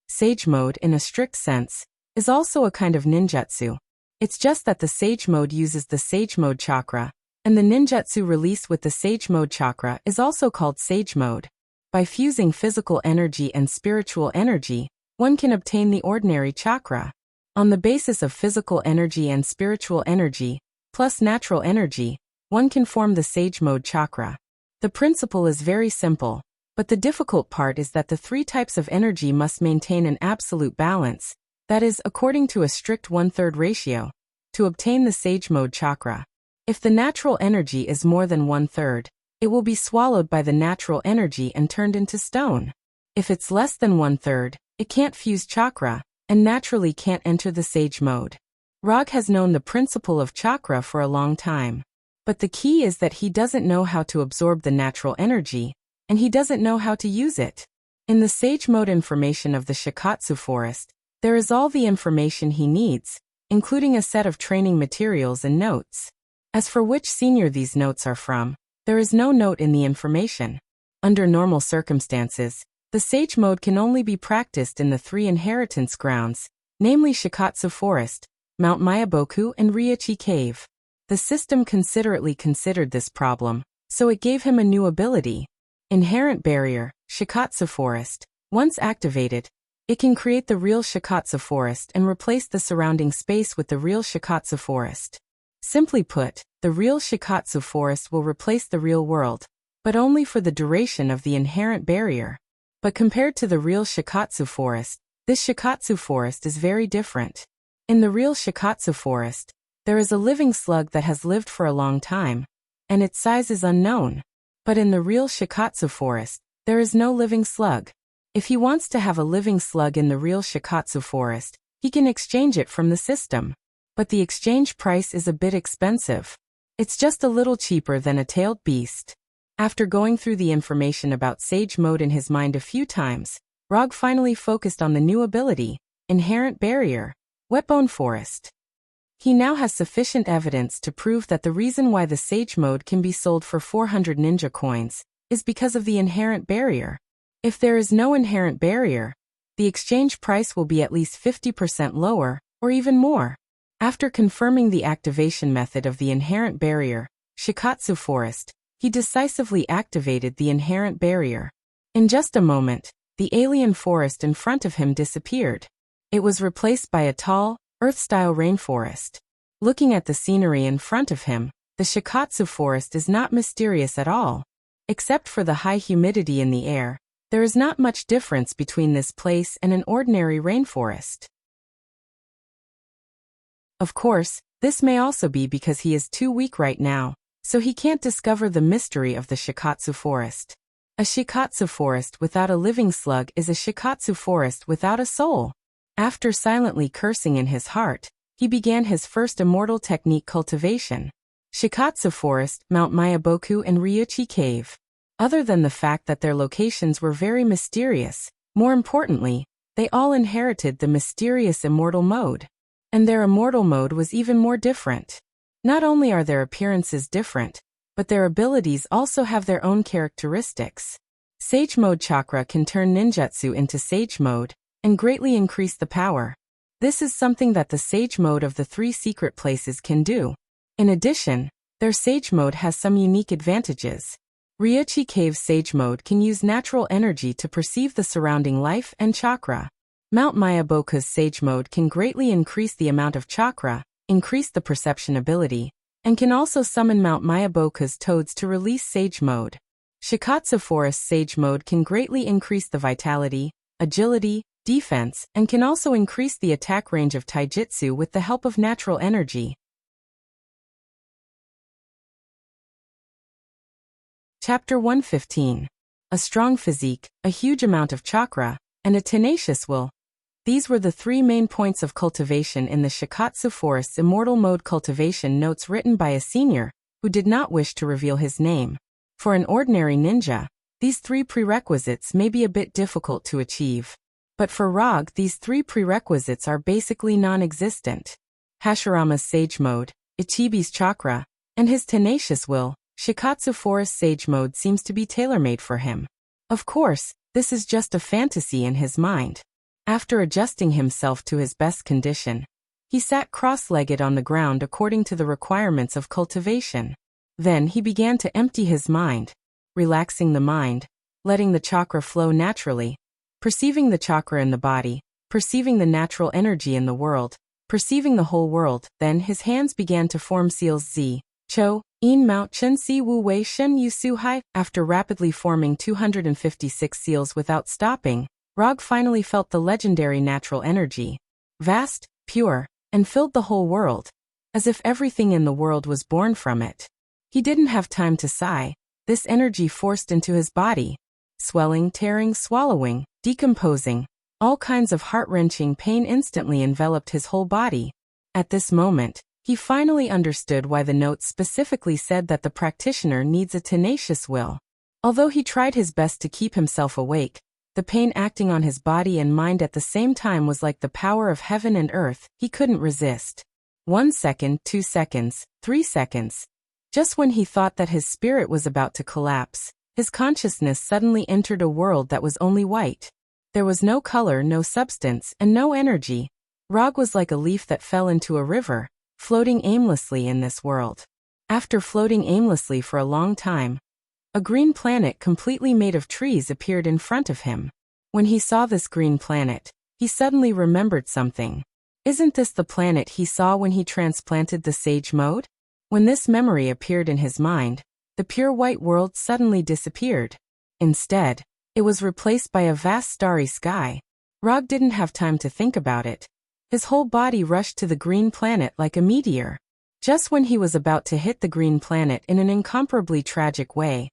Sage Mode, in a strict sense, is also a kind of ninjutsu. It's just that the Sage Mode uses the Sage Mode chakra, and the ninjutsu released with the Sage Mode chakra is also called Sage Mode. By fusing physical energy and spiritual energy, one can obtain the ordinary chakra. On the basis of physical energy and spiritual energy, plus natural energy, one can form the Sage Mode chakra. The principle is very simple, but the difficult part is that the three types of energy must maintain an absolute balance, that is, according to a strict 1/3 ratio, to obtain the Sage Mode chakra. If the natural energy is more than 1/3, it will be swallowed by the natural energy and turned into stone. If it's less than 1/3, it can't fuse chakra, and naturally can't enter the Sage Mode. Rog has known the principle of chakra for a long time. But the key is that he doesn't know how to absorb the natural energy, and he doesn't know how to use it. In the Sage Mode information of the Shikatsu Forest, there is all the information he needs, including a set of training materials and notes. As for which senior these notes are from, there is no note in the information. Under normal circumstances, the Sage Mode can only be practiced in the 3 inheritance grounds, namely Shikatsu Forest, Mount Mayaboku and Ryochi Cave. The system considerately considered this problem, so it gave him a new ability. Inherent Barrier, Shikatsu Forest. Once activated, it can create the real Shikatsu Forest and replace the surrounding space with the real Shikatsu Forest. Simply put, the real Shikatsu Forest will replace the real world, but only for the duration of the inherent barrier. But compared to the real Shikatsu Forest, this Shikatsu Forest is very different. In the real Shikatsu Forest, there is a living slug that has lived for a long time, and its size is unknown. But in the real Shikatsu Forest, there is no living slug. If he wants to have a living slug in the real Shikatsu Forest, he can exchange it from the system. But the exchange price is a bit expensive. It's just a little cheaper than a tailed beast. After going through the information about Sage Mode in his mind a few times, Rog finally focused on the new ability, Inherent Barrier, Wetbone Forest. He now has sufficient evidence to prove that the reason why the Sage Mode can be sold for 400 ninja coins is because of the inherent barrier. If there is no inherent barrier, the exchange price will be at least 50% lower, or even more. After confirming the activation method of the inherent barrier, Shikatsu Forest, he decisively activated the inherent barrier. In just a moment, the alien forest in front of him disappeared. It was replaced by a tall, Earth-style rainforest. Looking at the scenery in front of him, the Shikatsu Forest is not mysterious at all. Except for the high humidity in the air, there is not much difference between this place and an ordinary rainforest. Of course, this may also be because he is too weak right now, so he can't discover the mystery of the Shikatsu Forest. A Shikatsu Forest without a living slug is a Shikatsu Forest without a soul. After silently cursing in his heart, he began his first immortal technique cultivation. Shikatsu Forest, Mount Mayaboku and Ryochi Cave. Other than the fact that their locations were very mysterious, more importantly, they all inherited the mysterious immortal mode. And their immortal mode was even more different. Not only are their appearances different, but their abilities also have their own characteristics. Sage Mode chakra can turn ninjutsu into Sage Mode and greatly increase the power. This is something that the Sage Mode of the 3 secret places can do. In addition, their Sage Mode has some unique advantages. Ryuchi Cave's Sage Mode can use natural energy to perceive the surrounding life and chakra. Mount Mayaboku's Sage Mode can greatly increase the amount of chakra, increase the perception ability, and can also summon Mount Mayaboku's toads to release Sage Mode. Shikatsu Forest Sage Mode can greatly increase the vitality, agility, defense, and can also increase the attack range of taijutsu with the help of natural energy. Chapter 115. A strong physique, a huge amount of chakra, and a tenacious will. These were the 3 main points of cultivation in the Shikatsu Forest's Immortal Mode cultivation notes written by a senior, who did not wish to reveal his name. For an ordinary ninja, these 3 prerequisites may be a bit difficult to achieve. But for Rog, these 3 prerequisites are basically non-existent. Hashirama's Sage Mode, Ichibi's chakra, and his tenacious will, Shikatsu Forest Sage Mode seems to be tailor-made for him. Of course, this is just a fantasy in his mind. After adjusting himself to his best condition, he sat cross-legged on the ground according to the requirements of cultivation. Then he began to empty his mind, relaxing the mind, letting the chakra flow naturally, perceiving the chakra in the body, perceiving the natural energy in the world, perceiving the whole world. Then his hands began to form seals Z, Cho, In Mao Chen Si Wu Wei Shen Yu Su Hai. After rapidly forming 256 seals without stopping, Rog finally felt the legendary natural energy. Vast, pure, and filled the whole world, as if everything in the world was born from it. He didn't have time to sigh. This energy forced into his body. Swelling, tearing, swallowing, decomposing, all kinds of heart-wrenching pain instantly enveloped his whole body. At this moment, he finally understood why the notes specifically said that the practitioner needs a tenacious will. Although he tried his best to keep himself awake, the pain acting on his body and mind at the same time was like the power of heaven and earth. He couldn't resist. 1 second, 2 seconds, 3 seconds. Just when he thought that his spirit was about to collapse, his consciousness suddenly entered a world that was only white. There was no color, no substance, and no energy. Rog was like a leaf that fell into a river, floating aimlessly in this world. After floating aimlessly for a long time, a green planet completely made of trees appeared in front of him. When he saw this green planet, he suddenly remembered something. Isn't this the planet he saw when he transplanted the Sage Mode? When this memory appeared in his mind, the pure white world suddenly disappeared. Instead, it was replaced by a vast starry sky. Rog didn't have time to think about it. His whole body rushed to the green planet like a meteor. Just when he was about to hit the green planet in an incomparably tragic way,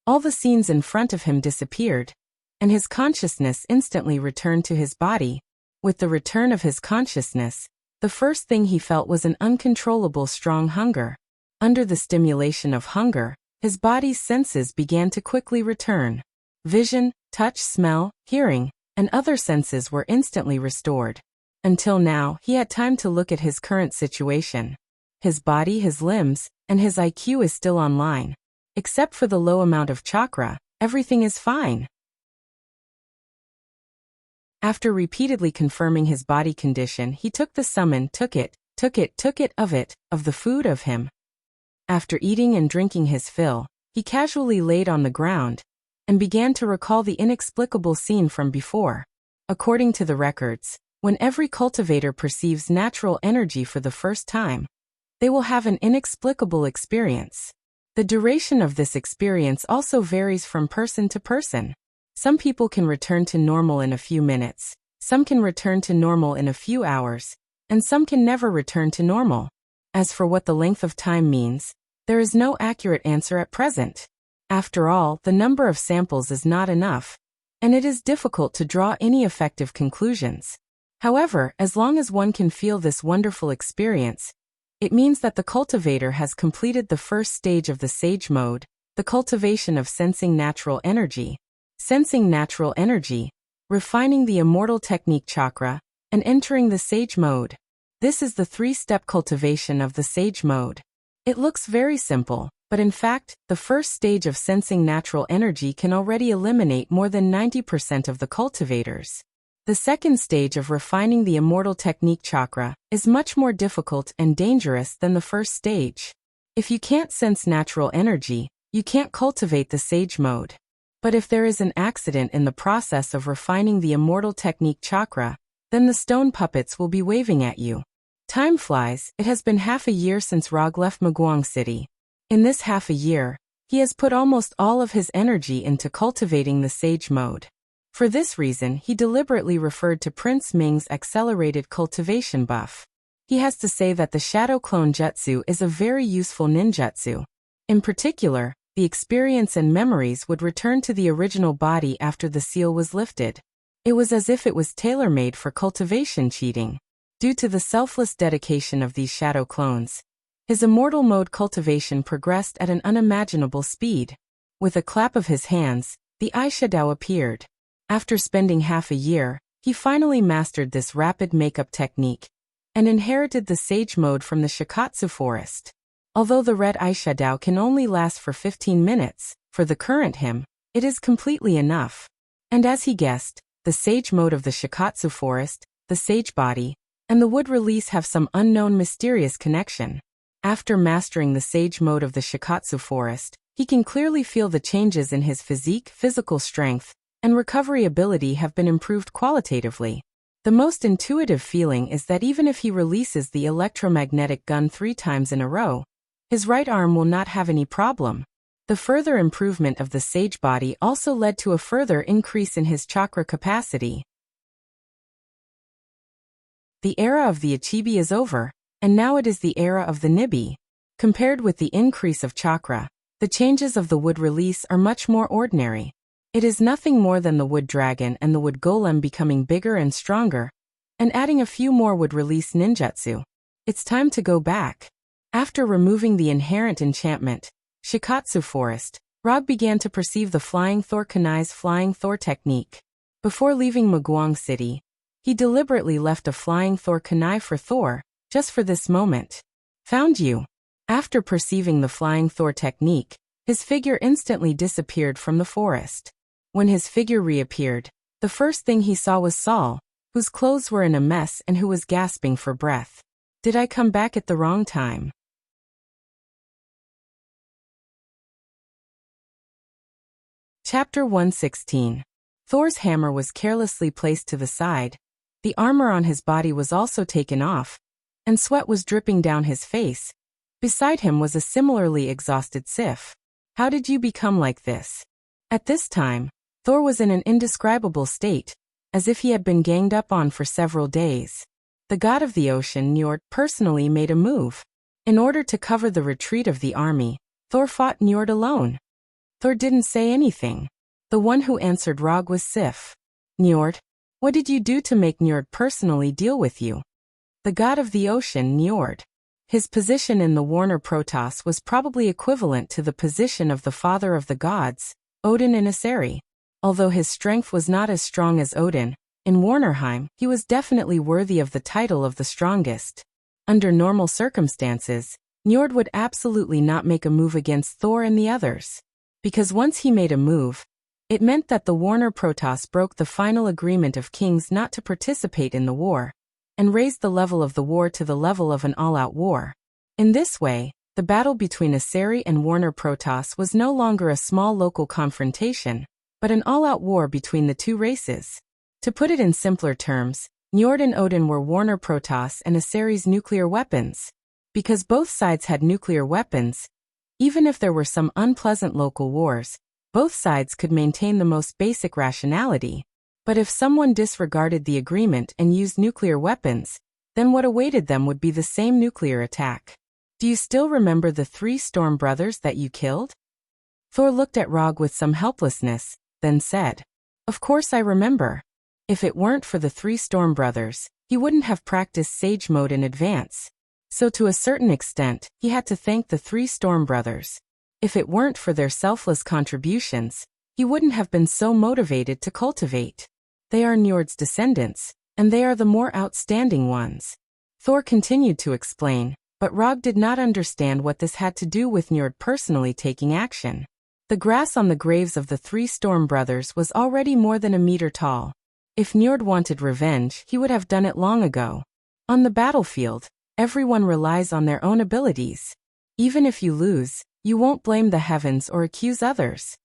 all the scenes in front of him disappeared, and his consciousness instantly returned to his body. With the return of his consciousness, the first thing he felt was an uncontrollable strong hunger. Under the stimulation of hunger, his body's senses began to quickly return. Vision, touch, smell, hearing, and other senses were instantly restored. Until now, he had time to look at his current situation. His body, his limbs, and his IQ is still online. Except for the low amount of chakra, everything is fine. After repeatedly confirming his body condition, he took the summon, took it of the food of him. After eating and drinking his fill, he casually laid on the ground and began to recall the inexplicable scene from before. According to the records, when every cultivator perceives natural energy for the first time, they will have an inexplicable experience. The duration of this experience also varies from person to person. Some people can return to normal in a few minutes, some can return to normal in a few hours, and some can never return to normal. As for what the length of time means, there is no accurate answer at present. After all, the number of samples is not enough, and it is difficult to draw any effective conclusions. However, as long as one can feel this wonderful experience, it means that the cultivator has completed the first stage of the Sage Mode, the cultivation of sensing natural energy. Sensing natural energy, refining the immortal technique chakra, and entering the Sage Mode. This is the 3-step cultivation of the Sage Mode. It looks very simple, But in fact, the first stage of sensing natural energy can already eliminate more than 90% of the cultivators. The second stage of refining the immortal technique chakra is much more difficult and dangerous than the first stage. If you can't sense natural energy, you can't cultivate the sage mode. But if there is an accident in the process of refining the immortal technique chakra, then the stone puppets will be waving at you. Time flies. It has been half a year since Rog left Maguang City. In this half a year, he has put almost all of his energy into cultivating the sage mode. For this reason, he deliberately referred to Prince Ming's accelerated cultivation buff. He has to say that the Shadow Clone Jutsu is a very useful ninjutsu. In particular, the experience and memories would return to the original body after the seal was lifted. It was as if it was tailor-made for cultivation cheating. Due to the selfless dedication of these shadow clones, his immortal mode cultivation progressed at an unimaginable speed. With a clap of his hands, the eyeshadow appeared. After spending half a year, he finally mastered this rapid makeup technique and inherited the sage mode from the Shikatsu forest. Although the red eyeshadow can only last for 15 minutes, for the current him, it is completely enough. And as he guessed, the sage mode of the Shikatsu forest, the sage body, and the wood release have some unknown mysterious connection. After mastering the sage mode of the Shikatsu forest, he can clearly feel the changes in his physique, physical strength, and recovery ability have been improved qualitatively. The most intuitive feeling is that even if he releases the electromagnetic gun 3 times in a row, his right arm will not have any problem. The further improvement of the sage body also led to a further increase in his chakra capacity. The era of the Achibi is over, and now it is the era of the Nibi. Compared with the increase of chakra, the changes of the wood release are much more ordinary. It is nothing more than the wood dragon and the wood golem becoming bigger and stronger, and adding a few more would release ninjutsu. It's time to go back. After removing the inherent enchantment, Shikatsu forest, Rog began to perceive the Flying Thor Kunai's Flying Thor technique. Before leaving Maguang City, he deliberately left a Flying Thor Kunai for Thor, just for this moment. Found you. After perceiving the Flying Thor technique, his figure instantly disappeared from the forest. When his figure reappeared, the first thing he saw was Saul, whose clothes were in a mess and who was gasping for breath. Did I come back at the wrong time? Chapter 116. Thor's hammer was carelessly placed to the side, the armor on his body was also taken off, and sweat was dripping down his face. Beside him was a similarly exhausted Sif. How did you become like this? At this time, Thor was in an indescribable state, as if he had been ganged up on for several days. The god of the ocean, Njord, personally made a move. In order to cover the retreat of the army, Thor fought Njord alone. Thor didn't say anything. The one who answered Rog was Sif. Njord, what did you do to make Njord personally deal with you? The god of the ocean, Njord. His position in the Warner Protoss was probably equivalent to the position of the father of the gods, Odin in Asari. Although his strength was not as strong as Odin, in Warnerheim, he was definitely worthy of the title of the strongest. Under normal circumstances, Njord would absolutely not make a move against Thor and the others. Because once he made a move, it meant that the Warner Protoss broke the final agreement of kings not to participate in the war, and raised the level of the war to the level of an all-out war. In this way, the battle between Asari and Warner Protoss was no longer a small local confrontation, but an all-out war between the two races. To put it in simpler terms, Njord and Odin were Warner Protoss and Asari's nuclear weapons. Because both sides had nuclear weapons, even if there were some unpleasant local wars, both sides could maintain the most basic rationality. But if someone disregarded the agreement and used nuclear weapons, then what awaited them would be the same nuclear attack. Do you still remember the 3 Storm brothers that you killed? Thor looked at Rog with some helplessness, then said, Of course I remember. If it weren't for the 3 Storm brothers, he wouldn't have practiced Sage Mode in advance. So to a certain extent, he had to thank the 3 Storm brothers. If it weren't for their selfless contributions, he wouldn't have been so motivated to cultivate. They are Njord's descendants, and they are the more outstanding ones. Thor continued to explain, But Rog did not understand what this had to do with Njord personally taking action. The grass on the graves of the 3 Storm brothers was already more than a meter tall. If Njord wanted revenge, he would have done it long ago. On the battlefield, everyone relies on their own abilities. Even if you lose, you won't blame the heavens or accuse others.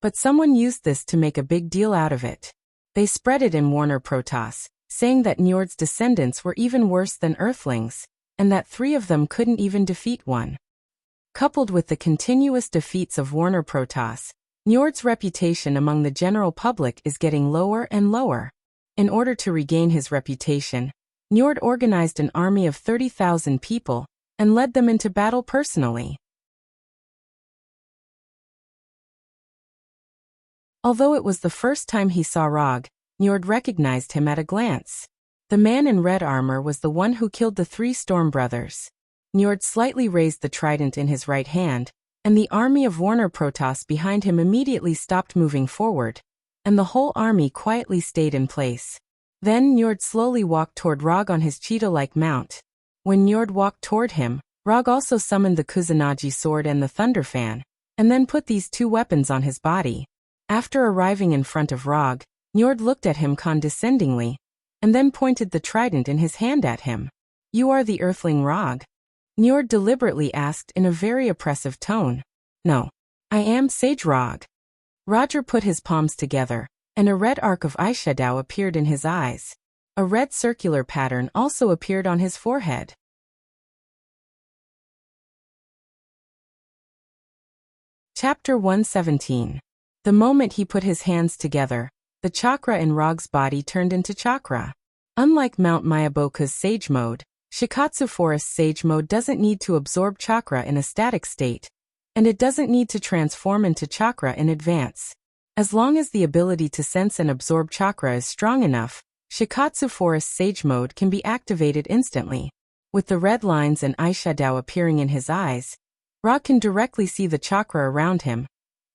But someone used this to make a big deal out of it. They spread it in Warner Protoss, saying that Njord's descendants were even worse than Earthlings, and that 3 of them couldn't even defeat one. Coupled with the continuous defeats of Warner Protoss, Njord's reputation among the general public is getting lower and lower. In order to regain his reputation, Njord organized an army of 30,000 people and led them into battle personally. Although it was the first time he saw Rog, Njord recognized him at a glance. The man in red armor was the one who killed the 3 Storm brothers. Njord slightly raised the trident in his right hand, and the army of Warner Protoss behind him immediately stopped moving forward, and the whole army quietly stayed in place. Then Njord slowly walked toward Rog on his cheetah-like mount. When Njord walked toward him, Rog also summoned the Kusanagi sword and the Thunder Fan, and then put these 2 weapons on his body. After arriving in front of Rog, Njord looked at him condescendingly, and then pointed the trident in his hand at him. "You are the Earthling Rog?" Njord deliberately asked in a very oppressive tone. "No. I am Sage Rog." Roger put his palms together, and a red arc of eyeshadow appeared in his eyes. A red circular pattern also appeared on his forehead. Chapter 117. The moment he put his hands together, the chakra in Rog's body turned into chakra. Unlike Mount Mayaboka's Sage Mode, Shikatsu Forest Sage Mode doesn't need to absorb chakra in a static state, and it doesn't need to transform into chakra in advance. As long as the ability to sense and absorb chakra is strong enough, Shikatsu Forest Sage Mode can be activated instantly. With the red lines and eyeshadow appearing in his eyes, Rog can directly see the chakra around him,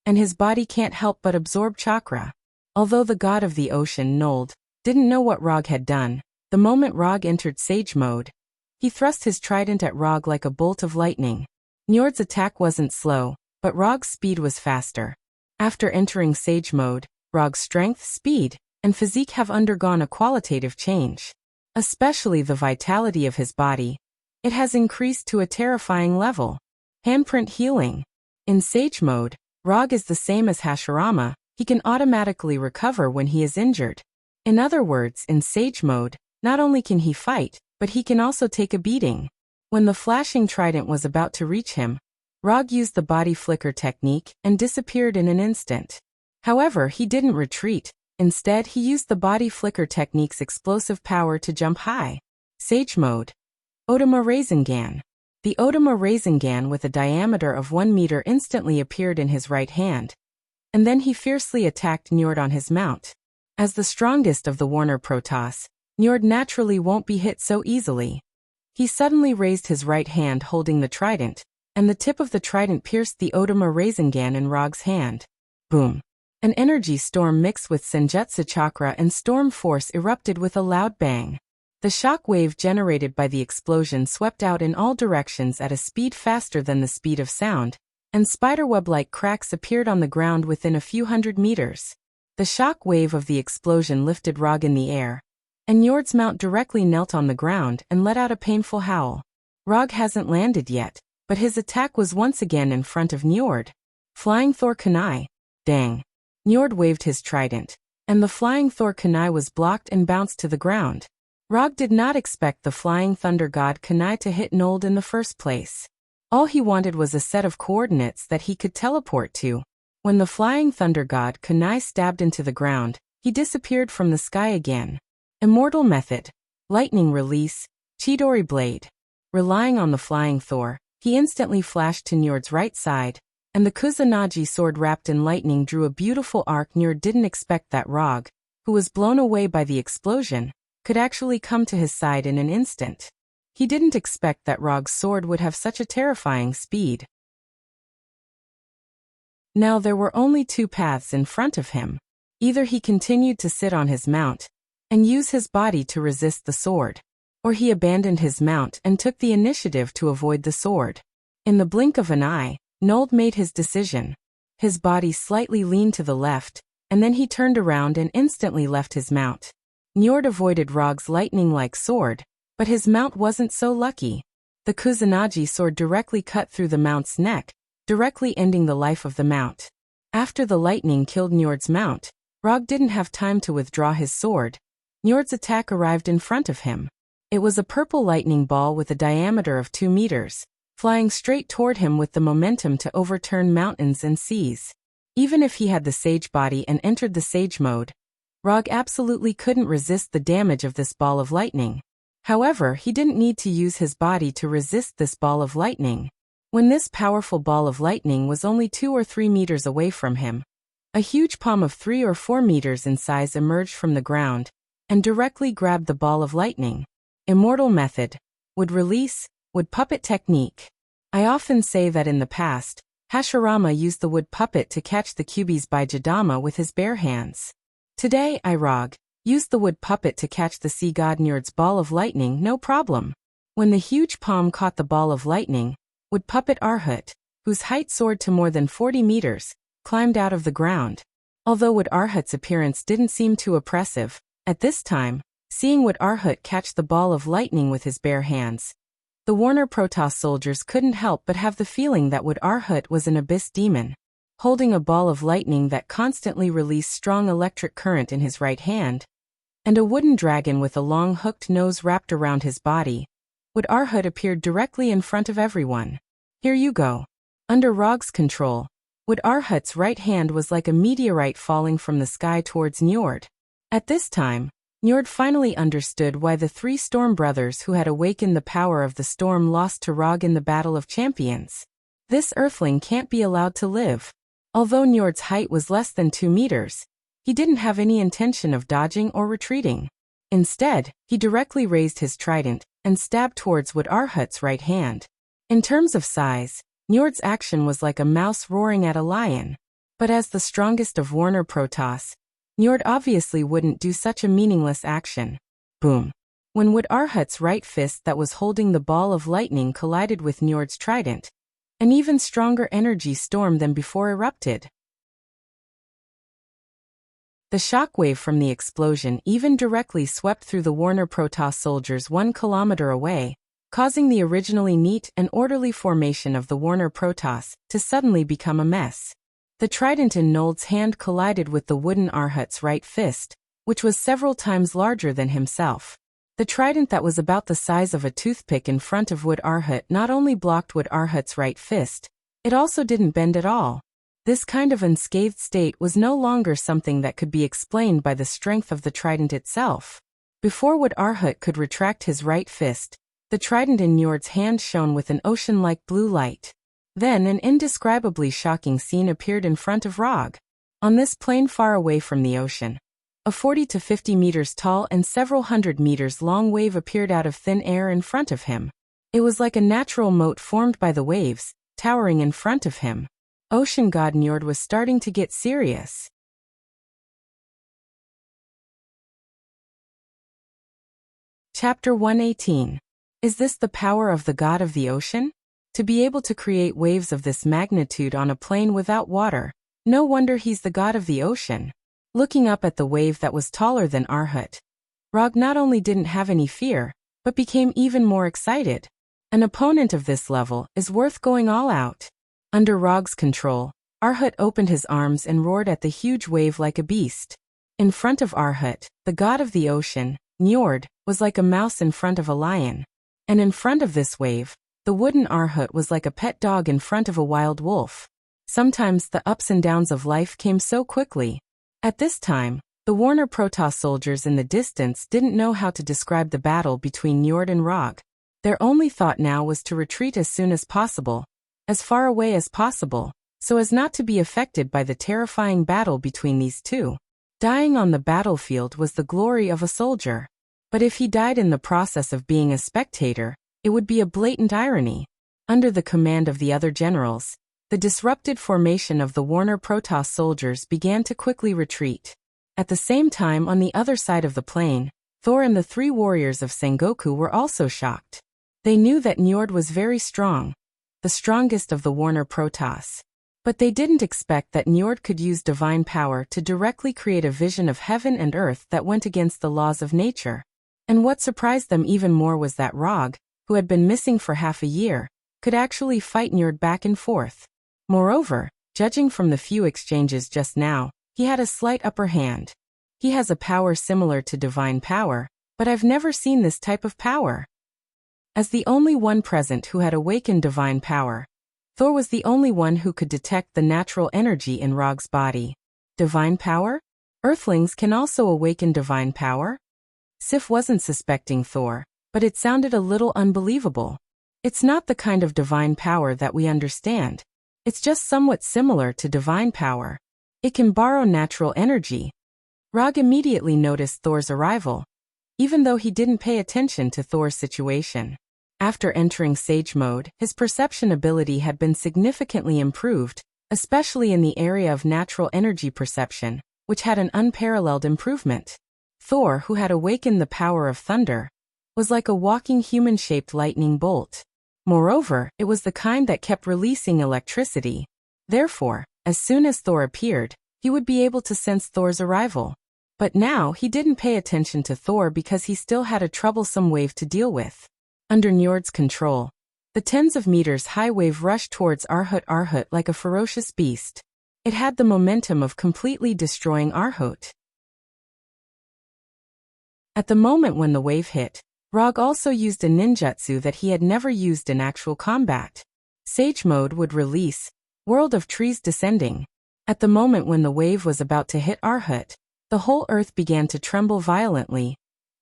and his body can't help but absorb chakra. Although the god of the ocean, Nold, didn't know what Rog had done, the moment Rog entered Sage Mode, he thrust his trident at Rog like a bolt of lightning. Njord's attack wasn't slow, but Rog's speed was faster. After entering Sage Mode, Rog's strength, speed, and physique have undergone a qualitative change. Especially the vitality of his body. It has increased to a terrifying level. Handprint healing. In Sage Mode, Rog is the same as Hashirama, he can automatically recover when he is injured. In other words, in Sage Mode, not only can he fight, but he can also take a beating. When the flashing trident was about to reach him, Rog used the body flicker technique and disappeared in an instant. However, he didn't retreat. Instead, he used the body flicker technique's explosive power to jump high. Sage Mode. Otama Rasengan. The Otama Rasengan with a diameter of 1 meter instantly appeared in his right hand, and then he fiercely attacked Njord on his mount. As the strongest of the Warner Protoss, Njord naturally won't be hit so easily. He suddenly raised his right hand holding the trident, and the tip of the trident pierced the Otama Rasengan in Rog's hand. Boom! An energy storm mixed with Senjutsu chakra and storm force erupted with a loud bang. The shock wave generated by the explosion swept out in all directions at a speed faster than the speed of sound, and spiderweb-like cracks appeared on the ground within a few hundred meters. The shock wave of the explosion lifted Rog in the air, and Njord's mount directly knelt on the ground and let out a painful howl. Rog hasn't landed yet, but his attack was once again in front of Njord. Flying Thor Kunai. Dang. Njord waved his trident, and the Flying Thor Kunai was blocked and bounced to the ground. Rog did not expect the Flying Thunder God Kunai to hit Nold in the first place. All he wanted was a set of coordinates that he could teleport to. When the Flying Thunder God Kunai stabbed into the ground, he disappeared from the sky again. Immortal Method. Lightning Release. Chidori Blade. Relying on the Flying Thor, he instantly flashed to Njord's right side, and the Kusanagi sword wrapped in lightning drew a beautiful arc. Njord didn't expect that Rog, who was blown away by the explosion, could actually come to his side in an instant. He didn't expect that Rog's sword would have such a terrifying speed. Now there were only 2 paths in front of him. Either he continued to sit on his mount and use his body to resist the sword, or he abandoned his mount and took the initiative to avoid the sword. In the blink of an eye, Nold made his decision. His body slightly leaned to the left, and then he turned around and instantly left his mount. Njord avoided Rog's lightning-like sword, but his mount wasn't so lucky. The Kusanagi sword directly cut through the mount's neck, directly ending the life of the mount. After the lightning killed Njord's mount, Rog didn't have time to withdraw his sword. Njord's attack arrived in front of him. It was a purple lightning ball with a diameter of 2 meters, flying straight toward him with the momentum to overturn mountains and seas. Even if he had the sage body and entered the sage mode, Rog absolutely couldn't resist the damage of this ball of lightning. However, he didn't need to use his body to resist this ball of lightning. When this powerful ball of lightning was only 2 or 3 meters away from him, a huge palm of 3 or 4 meters in size emerged from the ground and directly grabbed the ball of lightning. Immortal method. Wood release, wood puppet technique. I often say that in the past, Hashirama used the wood puppet to catch the Kyuubi's by Jidama with his bare hands. Today, Rog used the wood puppet to catch the sea god Njord's ball of lightning no problem. When the huge palm caught the ball of lightning, wood puppet Arhut, whose height soared to more than 40 meters, climbed out of the ground. Although Wood Arhut's appearance didn't seem too oppressive, at this time, seeing Wood Arhut catch the ball of lightning with his bare hands, the Warner Protoss soldiers couldn't help but have the feeling that Wood Arhut was an abyss demon. Holding a ball of lightning that constantly released strong electric current in his right hand, and a wooden dragon with a long hooked nose wrapped around his body, Wood Arhut appeared directly in front of everyone. Here you go. Under Rog's control, Wood Arhut's right hand was like a meteorite falling from the sky towards Njord. At this time, Njord finally understood why the 3 storm brothers who had awakened the power of the storm lost to Rog in the Battle of Champions. This earthling can't be allowed to live. Although Njord's height was less than 2 meters, he didn't have any intention of dodging or retreating. Instead, he directly raised his trident and stabbed towards Wood Arhut's right hand. In terms of size, Njord's action was like a mouse roaring at a lion. But as the strongest of Warner Protoss, Njord obviously wouldn't do such a meaningless action. Boom. When Wood Arhut's right fist that was holding the ball of lightning collided with Njord's trident, an even stronger energy storm than before erupted. The shockwave from the explosion even directly swept through the Warner Protoss soldiers 1 kilometer away, causing the originally neat and orderly formation of the Warner Protoss to suddenly become a mess. The trident in Nold's hand collided with the wooden Arhut's right fist, which was several times larger than himself. The trident that was about the size of a toothpick in front of Wood Arhut not only blocked Wood Arhut's right fist, it also didn't bend at all. This kind of unscathed state was no longer something that could be explained by the strength of the trident itself. Before Wood Arhut could retract his right fist, the trident in Njord's hand shone with an ocean-like blue light. Then an indescribably shocking scene appeared in front of Rog. On this plain far away from the ocean, a 40 to 50 meters tall and several hundred meters long wave appeared out of thin air in front of him. It was like a natural moat formed by the waves, towering in front of him. Ocean god Njord was starting to get serious. Chapter 118. Is this the power of the god of the ocean? To be able to create waves of this magnitude on a plain without water, no wonder he's the god of the ocean. Looking up at the wave that was taller than Arhut, Rog not only didn't have any fear, but became even more excited. An opponent of this level is worth going all out. Under Rog's control, Arhut opened his arms and roared at the huge wave like a beast. In front of Arhut, the god of the ocean, Njord, was like a mouse in front of a lion. And in front of this wave, the wooden Arhut was like a pet dog in front of a wild wolf. Sometimes the ups and downs of life came so quickly. At this time, the Warner Protoss soldiers in the distance didn't know how to describe the battle between Njord and Rog. Their only thought now was to retreat as soon as possible, as far away as possible, so as not to be affected by the terrifying battle between these two. Dying on the battlefield was the glory of a soldier. But if he died in the process of being a spectator, it would be a blatant irony. Under the command of the other generals, the disrupted formation of the Warner Protoss soldiers began to quickly retreat. At the same time, on the other side of the plain, Thor and the three warriors of Sengoku were also shocked. They knew that Njord was very strong, the strongest of the Warner Protoss. But they didn't expect that Njord could use divine power to directly create a vision of heaven and earth that went against the laws of nature. And what surprised them even more was that Rog, who had been missing for half a year, could actually fight Njord back and forth. Moreover, judging from the few exchanges just now, he had a slight upper hand. He has a power similar to divine power, but I've never seen this type of power. As the only one present who had awakened divine power, Thor was the only one who could detect the natural energy in Rog's body. Divine power? Earthlings can also awaken divine power? Sif wasn't suspecting Thor, but it sounded a little unbelievable. It's not the kind of divine power that we understand. It's just somewhat similar to divine power. It can borrow natural energy. Rog immediately noticed Thor's arrival, even though he didn't pay attention to Thor's situation. After entering Sage Mode, his perception ability had been significantly improved, especially in the area of natural energy perception, which had an unparalleled improvement. Thor, who had awakened the power of thunder, was like a walking human-shaped lightning bolt. Moreover, it was the kind that kept releasing electricity. Therefore, as soon as Thor appeared, he would be able to sense Thor's arrival. But now he didn't pay attention to Thor because he still had a troublesome wave to deal with. Under Njord's control, the tens of meters high wave rushed towards Arhut like a ferocious beast. It had the momentum of completely destroying Arhut. At the moment when the wave hit, Rog also used a ninjutsu that he had never used in actual combat. Sage Mode would release World of Trees Descending. At the moment when the wave was about to hit Arhut, the whole earth began to tremble violently,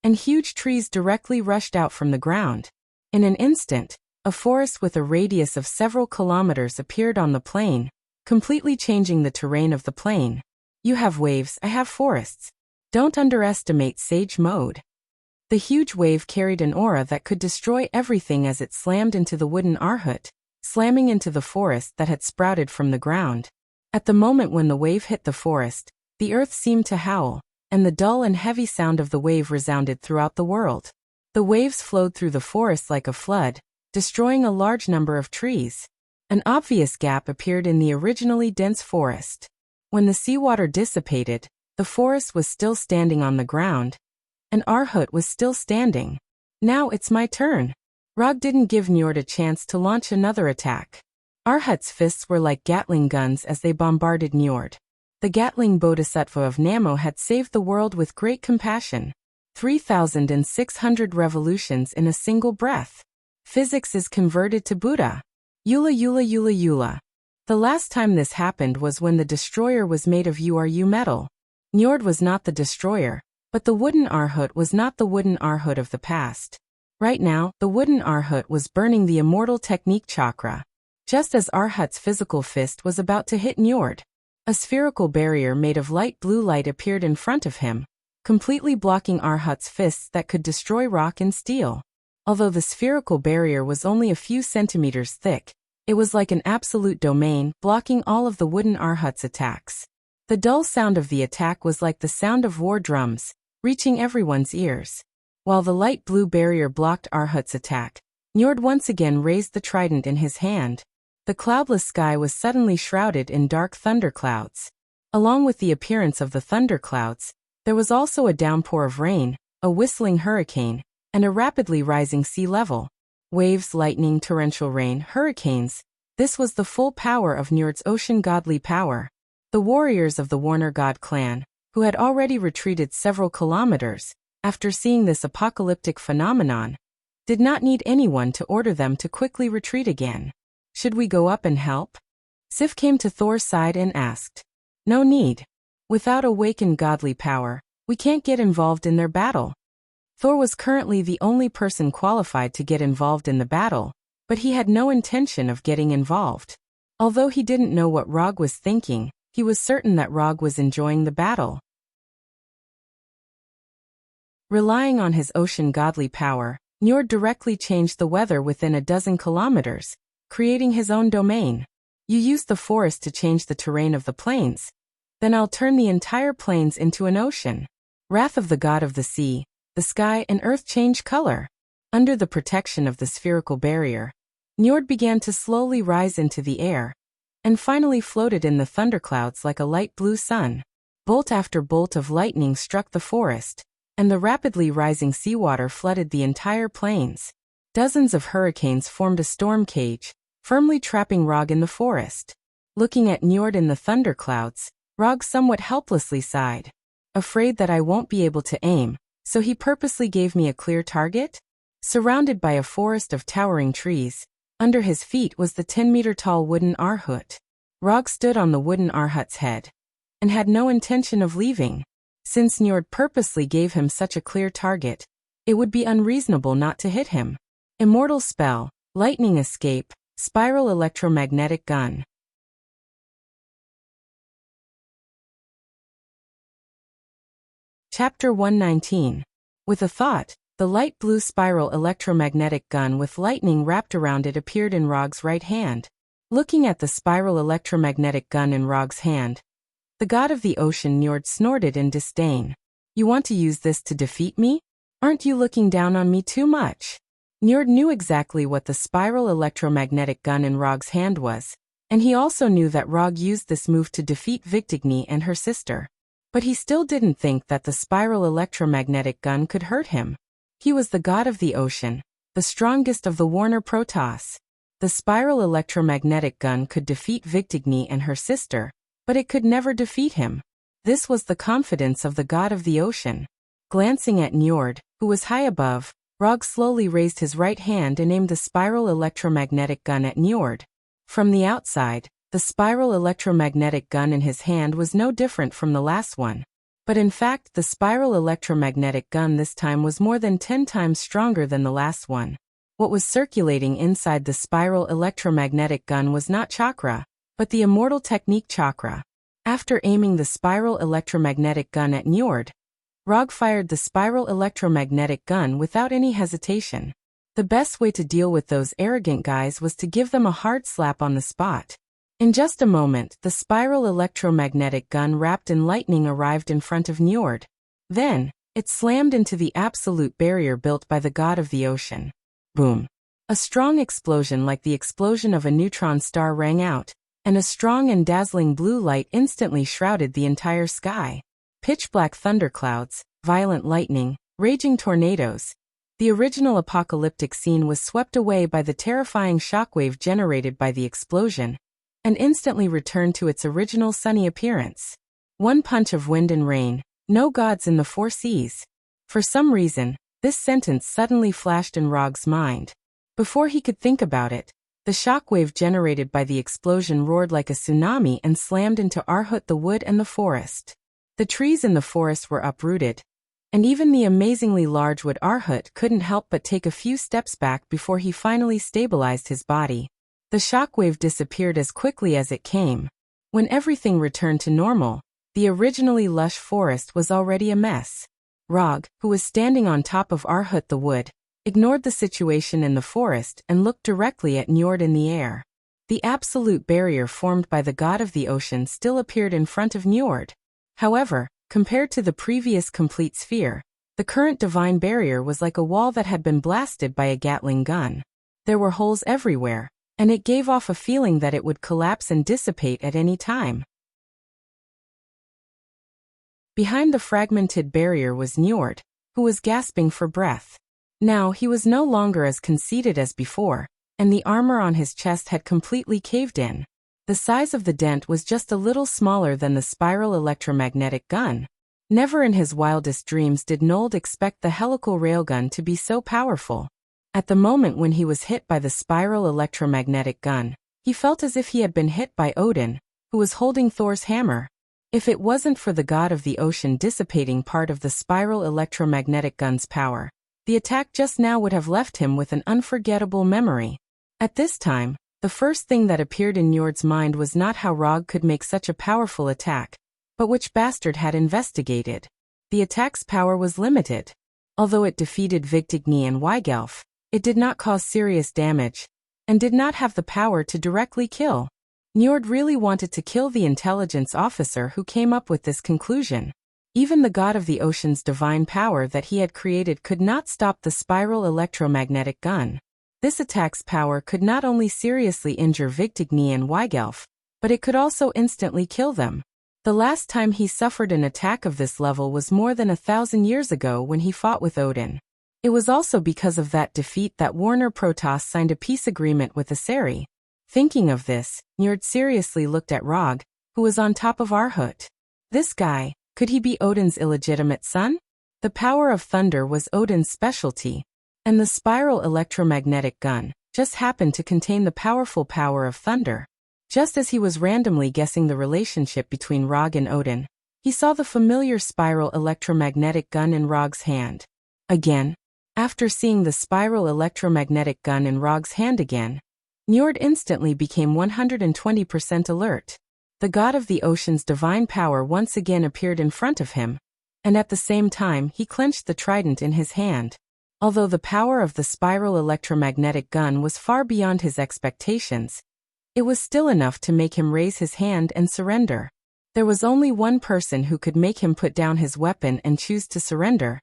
and huge trees directly rushed out from the ground. In an instant, a forest with a radius of several kilometers appeared on the plain, completely changing the terrain of the plain. You have waves, I have forests. Don't underestimate Sage Mode. The huge wave carried an aura that could destroy everything as it slammed into the wooden Arhut, slamming into the forest that had sprouted from the ground. At the moment when the wave hit the forest, the earth seemed to howl, and the dull and heavy sound of the wave resounded throughout the world. The waves flowed through the forest like a flood, destroying a large number of trees. An obvious gap appeared in the originally dense forest. When the seawater dissipated, the forest was still standing on the ground, and Arhut was still standing. Now it's my turn. Rog didn't give Njord a chance to launch another attack. Arhut's fists were like Gatling guns as they bombarded Njord. The Gatling Bodhisattva of Namo had saved the world with great compassion. 3,600 revolutions in a single breath. Physics is converted to Buddha. Yula Yula Yula Yula. The last time this happened was when the destroyer was made of URU metal. Njord was not the destroyer, but the wooden Arhut was not the wooden Arhut of the past. Right now, the wooden Arhut was burning the immortal technique chakra. Just as Arhut's physical fist was about to hit Njord, a spherical barrier made of light blue light appeared in front of him, completely blocking Arhut's fists that could destroy rock and steel. Although the spherical barrier was only a few centimeters thick, it was like an absolute domain, blocking all of the wooden Arhut's attacks. The dull sound of the attack was like the sound of war drums, reaching everyone's ears. While the light blue barrier blocked Arhut's attack, Njord once again raised the trident in his hand. The cloudless sky was suddenly shrouded in dark thunderclouds. Along with the appearance of the thunderclouds, there was also a downpour of rain, a whistling hurricane, and a rapidly rising sea level. Waves, lightning, torrential rain, hurricanes. This was the full power of Njord's ocean godly power. The warriors of the Warner God clan, who had already retreated several kilometers, after seeing this apocalyptic phenomenon, did not need anyone to order them to quickly retreat again. Should we go up and help? Sif came to Thor's side and asked. No need. Without awakened godly power, we can't get involved in their battle. Thor was currently the only person qualified to get involved in the battle, but he had no intention of getting involved. Although he didn't know what Rog was thinking, he was certain that Rog was enjoying the battle. Relying on his ocean godly power, Njord directly changed the weather within a dozen kilometers, creating his own domain. You use the forest to change the terrain of the plains. Then I'll turn the entire plains into an ocean. Wrath of the god of the sea, the sky and earth changed color. Under the protection of the spherical barrier, Njord began to slowly rise into the air, and finally floated in the thunderclouds like a light blue sun. Bolt after bolt of lightning struck the forest, and the rapidly rising seawater flooded the entire plains. Dozens of hurricanes formed a storm cage, firmly trapping Rog in the forest. Looking at Njord in the thunderclouds, Rog somewhat helplessly sighed. Afraid that I won't be able to aim, so he purposely gave me a clear target? Surrounded by a forest of towering trees, under his feet was the 10-meter-tall wooden R-hut. Rog stood on the wooden R-hut's head, and had no intention of leaving. Since Njord purposely gave him such a clear target, it would be unreasonable not to hit him. Immortal spell, lightning escape, spiral electromagnetic gun. Chapter 119. With a thought, the light blue spiral electromagnetic gun with lightning wrapped around it appeared in Rog's right hand. Looking at the spiral electromagnetic gun in Rog's hand, the god of the ocean Njord snorted in disdain. You want to use this to defeat me? Aren't you looking down on me too much? Njord knew exactly what the spiral electromagnetic gun in Rog's hand was, and he also knew that Rog used this move to defeat Victigny and her sister. But he still didn't think that the spiral electromagnetic gun could hurt him. He was the god of the ocean, the strongest of the Warner Protoss. The spiral electromagnetic gun could defeat Victigny and her sister, but it could never defeat him. This was the confidence of the god of the ocean. Glancing at Njord, who was high above, Rog slowly raised his right hand and aimed the spiral electromagnetic gun at Njord. From the outside, the spiral electromagnetic gun in his hand was no different from the last one. But in fact, the spiral electromagnetic gun this time was more than 10 times stronger than the last one. What was circulating inside the spiral electromagnetic gun was not chakra, but the immortal technique chakra. After aiming the spiral electromagnetic gun at Njord, Rog fired the spiral electromagnetic gun without any hesitation. The best way to deal with those arrogant guys was to give them a hard slap on the spot. In just a moment, the spiral electromagnetic gun wrapped in lightning arrived in front of Njord. Then, it slammed into the absolute barrier built by the god of the ocean. Boom! A strong explosion like the explosion of a neutron star rang out, and a strong and dazzling blue light instantly shrouded the entire sky. Pitch-black thunderclouds, violent lightning, raging tornadoes. The original apocalyptic scene was swept away by the terrifying shockwave generated by the explosion, and instantly returned to its original sunny appearance. One punch of wind and rain, no gods in the four seas. For some reason, this sentence suddenly flashed in Rog's mind. Before he could think about it, the shockwave generated by the explosion roared like a tsunami and slammed into R-hut, the wood and the forest. The trees in the forest were uprooted, and even the amazingly large wood R-hut couldn't help but take a few steps back before he finally stabilized his body. The shockwave disappeared as quickly as it came. When everything returned to normal, the originally lush forest was already a mess. Rog, who was standing on top of R-hut the wood, ignored the situation in the forest and looked directly at Njord in the air. The absolute barrier formed by the god of the ocean still appeared in front of Njord. However, compared to the previous complete sphere, the current divine barrier was like a wall that had been blasted by a Gatling gun. There were holes everywhere, and it gave off a feeling that it would collapse and dissipate at any time. Behind the fragmented barrier was Njord, who was gasping for breath. Now he was no longer as conceited as before, and the armor on his chest had completely caved in. The size of the dent was just a little smaller than the spiral electromagnetic gun. Never in his wildest dreams did Njord expect the helical railgun to be so powerful. At the moment when he was hit by the spiral electromagnetic gun, he felt as if he had been hit by Odin, who was holding Thor's hammer. If it wasn't for the god of the ocean dissipating part of the spiral electromagnetic gun's power, the attack just now would have left him with an unforgettable memory. At this time, the first thing that appeared in Njord's mind was not how Rog could make such a powerful attack, but which bastard had investigated. The attack's power was limited. Although it defeated Victigny and Weigelf, it did not cause serious damage, and did not have the power to directly kill. Njord really wanted to kill the intelligence officer who came up with this conclusion. Even the god of the ocean's divine power that he had created could not stop the spiral electromagnetic gun. This attack's power could not only seriously injure Victigny and Weigelf, but it could also instantly kill them. The last time he suffered an attack of this level was more than 1,000 years ago when he fought with Odin. It was also because of that defeat that Warner Protoss signed a peace agreement with Aseri. Thinking of this, Njord seriously looked at Rog, who was on top of Arhut. This guy, could he be Odin's illegitimate son? The power of thunder was Odin's specialty, and the spiral electromagnetic gun just happened to contain the powerful power of thunder. Just as he was randomly guessing the relationship between Rog and Odin, he saw the familiar spiral electromagnetic gun in Rog's hand. Again. After seeing the spiral electromagnetic gun in Rog's hand again, Njord instantly became 120% alert. The god of the ocean's divine power once again appeared in front of him, and at the same time he clenched the trident in his hand. Although the power of the spiral electromagnetic gun was far beyond his expectations, it was still enough to make him raise his hand and surrender. There was only one person who could make him put down his weapon and choose to surrender,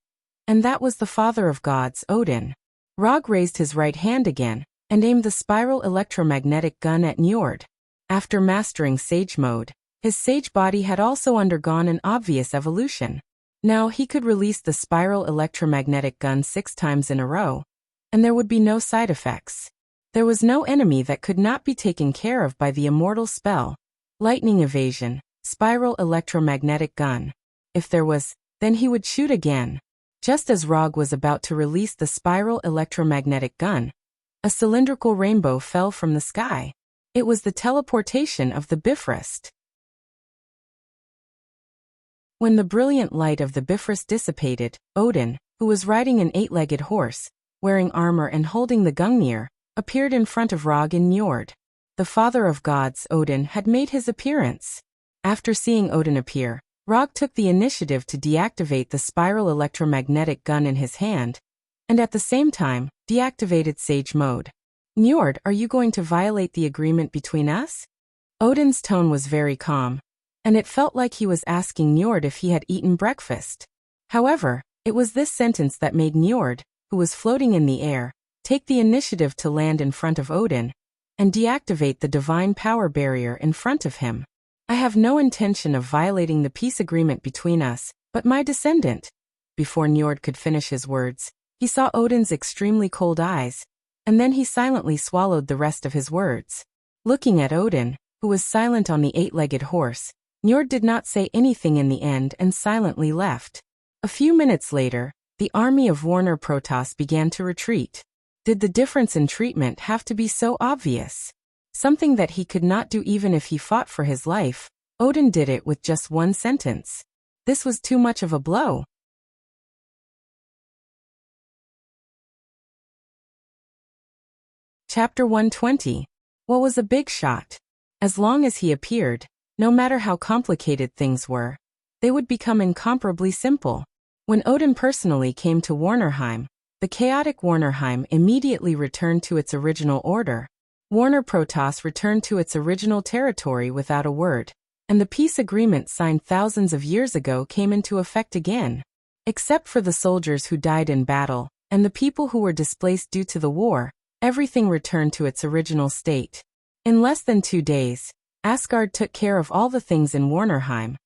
and that was the father of gods, Odin. Rog raised his right hand again, and aimed the spiral electromagnetic gun at Njord. After mastering Sage Mode, his Sage body had also undergone an obvious evolution. Now he could release the spiral electromagnetic gun 6 times in a row, and there would be no side effects. There was no enemy that could not be taken care of by the immortal spell, Lightning Evasion, Spiral Electromagnetic Gun. If there was, then he would shoot again. Just as Rog was about to release the spiral electromagnetic gun, a cylindrical rainbow fell from the sky. It was the teleportation of the Bifrost. When the brilliant light of the Bifrost dissipated, Odin, who was riding an 8-legged horse, wearing armor and holding the Gungnir, appeared in front of Rog and Njord. The father of gods, Odin, had made his appearance. After seeing Odin appear, Rog took the initiative to deactivate the spiral electromagnetic gun in his hand, and at the same time, deactivated Sage Mode. Njord, are you going to violate the agreement between us? Odin's tone was very calm, and it felt like he was asking Njord if he had eaten breakfast. However, it was this sentence that made Njord, who was floating in the air, take the initiative to land in front of Odin, and deactivate the divine power barrier in front of him. I have no intention of violating the peace agreement between us, but my descendant. Before Njord could finish his words, he saw Odin's extremely cold eyes, and then he silently swallowed the rest of his words. Looking at Odin, who was silent on the 8-legged horse, Njord did not say anything in the end and silently left. A few minutes later, the army of Warner Protoss began to retreat. Did the difference in treatment have to be so obvious? Something that he could not do even if he fought for his life, Odin did it with just one sentence. This was too much of a blow. Chapter 120. What was a big shot? As long as he appeared, no matter how complicated things were, they would become incomparably simple. When Odin personally came to Warnerheim, the chaotic Warnerheim immediately returned to its original order. Warner Protoss returned to its original territory without a word, and the peace agreement signed thousands of years ago came into effect again. Except for the soldiers who died in battle, and the people who were displaced due to the war, everything returned to its original state. In less than 2 days, Asgard took care of all the things in Warnerheim,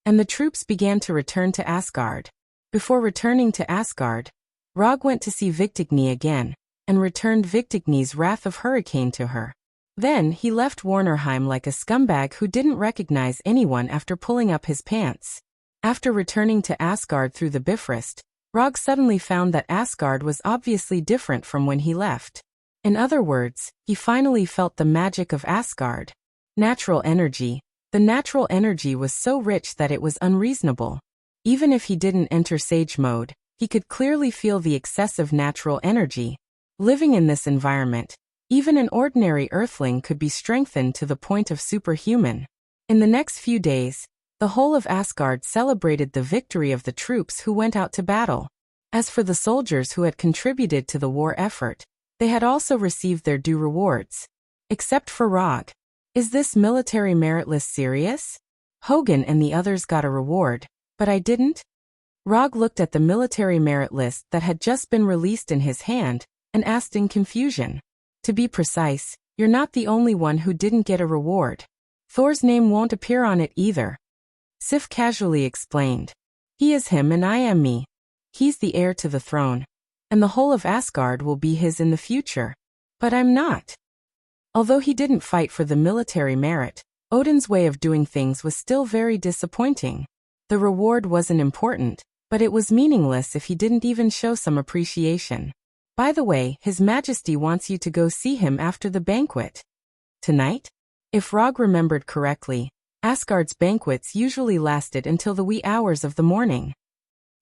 and the troops began to return to Asgard. Before returning to Asgard, Rog went to see Victigny again, and returned Victigny's Wrath of Hurricane to her. Then he left Warnerheim like a scumbag who didn't recognize anyone after pulling up his pants. After returning to Asgard through the Bifrost, Rog suddenly found that Asgard was obviously different from when he left. In other words, he finally felt the magic of Asgard. Natural energy. The natural energy was so rich that it was unreasonable. Even if he didn't enter Sage Mode, he could clearly feel the excessive natural energy. Living in this environment, even an ordinary earthling could be strengthened to the point of superhuman. In the next few days, the whole of Asgard celebrated the victory of the troops who went out to battle. As for the soldiers who had contributed to the war effort, they had also received their due rewards. Except for Rog. Is this military merit list serious? Hogun and the others got a reward, But I didn't? Rog looked at the military merit list that had just been released in his hand and asked in confusion. To be precise, you're not the only one who didn't get a reward. Thor's name won't appear on it either. Sif casually explained. He is him and I am me. He's the heir to the throne, and the whole of Asgard will be his in the future. But I'm not. Although he didn't fight for the military merit, Odin's way of doing things was still very disappointing. The reward wasn't important, but it was meaningless if he didn't even show some appreciation. By the way, His Majesty wants you to go see him after the banquet. Tonight? If Rog remembered correctly, Asgard's banquets usually lasted until the wee hours of the morning.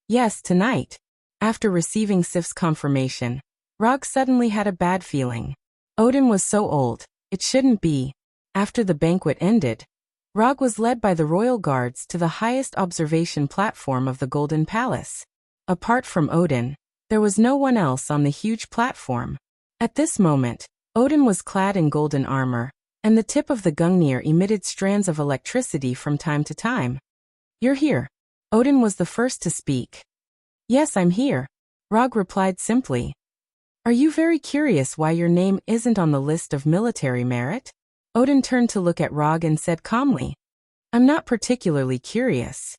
Yes, tonight. After receiving Sif's confirmation, Rog suddenly had a bad feeling. Odin was so old, it shouldn't be. After the banquet ended, Rog was led by the royal guards to the highest observation platform of the Golden Palace. Apart from Odin, there was no one else on the huge platform. At this moment, Odin was clad in golden armor, and the tip of the Gungnir emitted strands of electricity from time to time. You're here. Odin was the first to speak. Yes, I'm here, Rog replied simply. Are you very curious why your name isn't on the list of military merit? Odin turned to look at Rog and said calmly. I'm not particularly curious.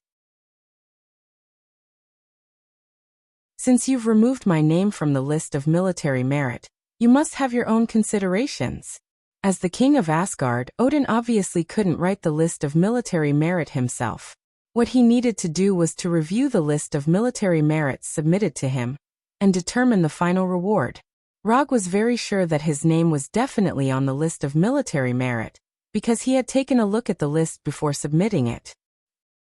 Since you've removed my name from the list of military merit, you must have your own considerations. As the king of Asgard, Odin obviously couldn't write the list of military merit himself. What he needed to do was to review the list of military merits submitted to him and determine the final reward. Rog was very sure that his name was definitely on the list of military merit, because he had taken a look at the list before submitting it.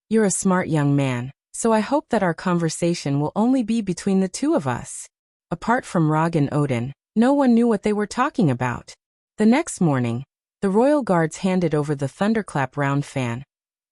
You're a smart young man, so I hope that our conversation will only be between the two of us. Apart from Rog and Odin, no one knew what they were talking about. The next morning, the royal guards handed over the thunderclap round fan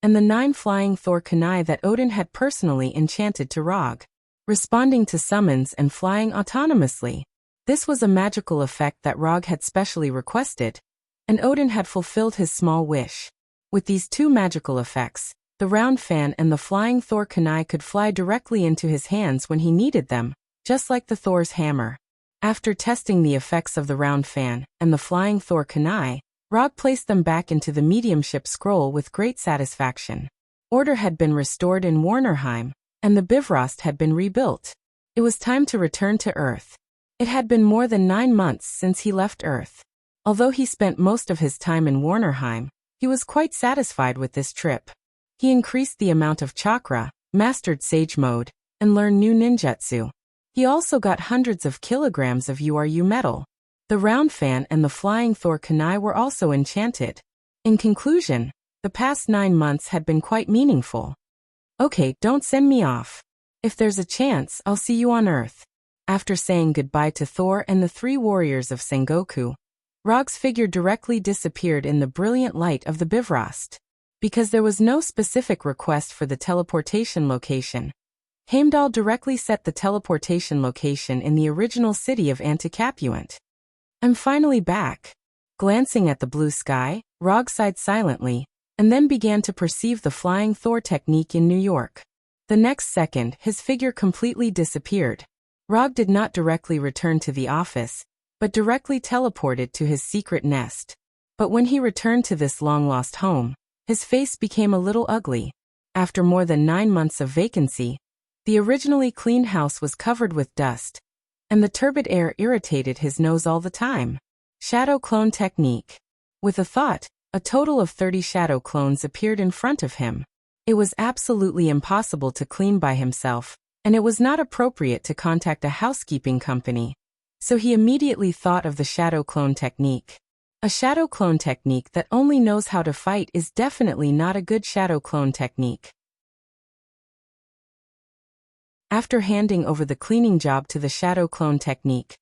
and the 9 flying Thor kunai that Odin had personally enchanted to Rog, responding to summons and flying autonomously. This was a magical effect that Rog had specially requested, and Odin had fulfilled his small wish. With these 2 magical effects, the round fan and the flying Thor kunai could fly directly into his hands when he needed them, just like the Thor's hammer. After testing the effects of the round fan and the flying Thor kunai, Rog placed them back into the mediumship scroll with great satisfaction. Order had been restored in Warnerheim, and the Bifrost had been rebuilt. It was time to return to Earth. It had been more than 9 months since he left Earth. Although he spent most of his time in Warnerheim, he was quite satisfied with this trip. He increased the amount of chakra, mastered Sage Mode, and learned new ninjutsu. He also got hundreds of kilograms of URU metal. The round fan and the flying Thor kunai were also enchanted. In conclusion, the past 9 months had been quite meaningful. Okay, don't send me off. If there's a chance, I'll see you on Earth. After saying goodbye to Thor and the 3 warriors of Sengoku, Rog's figure directly disappeared in the brilliant light of the Bifrost. Because there was no specific request for the teleportation location, Heimdall directly set the teleportation location in the original city of Anticapuant. I'm finally back. Glancing at the blue sky, Rog sighed silently, and then began to perceive the flying Thor technique in New York. The next second, his figure completely disappeared. Rog did not directly return to the office, but directly teleported to his secret nest. But when he returned to this long-lost home, his face became a little ugly. After more than 9 months of vacancy, the originally clean house was covered with dust, and the turbid air irritated his nose all the time. Shadow clone technique. With a thought, a total of 30 shadow clones appeared in front of him. It was absolutely impossible to clean by himself, and it was not appropriate to contact a housekeeping company. So he immediately thought of the shadow clone technique. A shadow clone technique that only knows how to fight is definitely not a good shadow clone technique. After handing over the cleaning job to the shadow clone technique,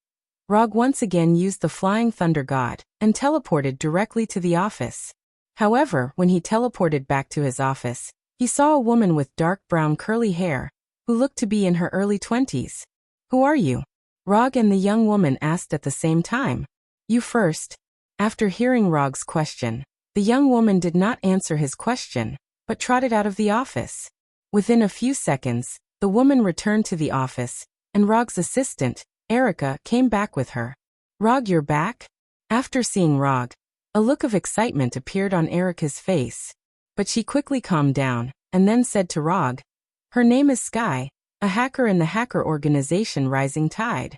Rog once again used the flying thunder god and teleported directly to the office. However, when he teleported back to his office, he saw a woman with dark brown curly hair, who looked to be in her early 20s. Who are you? Rog and the young woman asked at the same time. You first. After hearing Rog's question, the young woman did not answer his question, but trotted out of the office. Within a few seconds, the woman returned to the office, and Rog's assistant, Erica, came back with her. "Rog, you're back?" After seeing Rog, a look of excitement appeared on Erica's face. But she quickly calmed down, and then said to Rog, "Her name is Sky, a hacker in the hacker organization Rising Tide."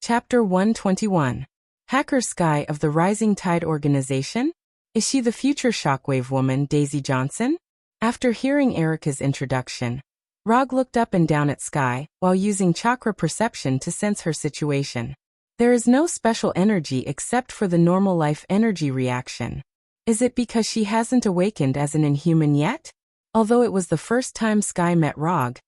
Chapter 121. Hacker Sky of the Rising Tide organization? Is she the future shockwave woman Daisy Johnson? After hearing Erica's introduction, Rog looked up and down at Sky while using chakra perception to sense her situation. There is no special energy except for the normal life energy reaction. Is it because she hasn't awakened as an inhuman yet? Although it was the first time Sky met Rog,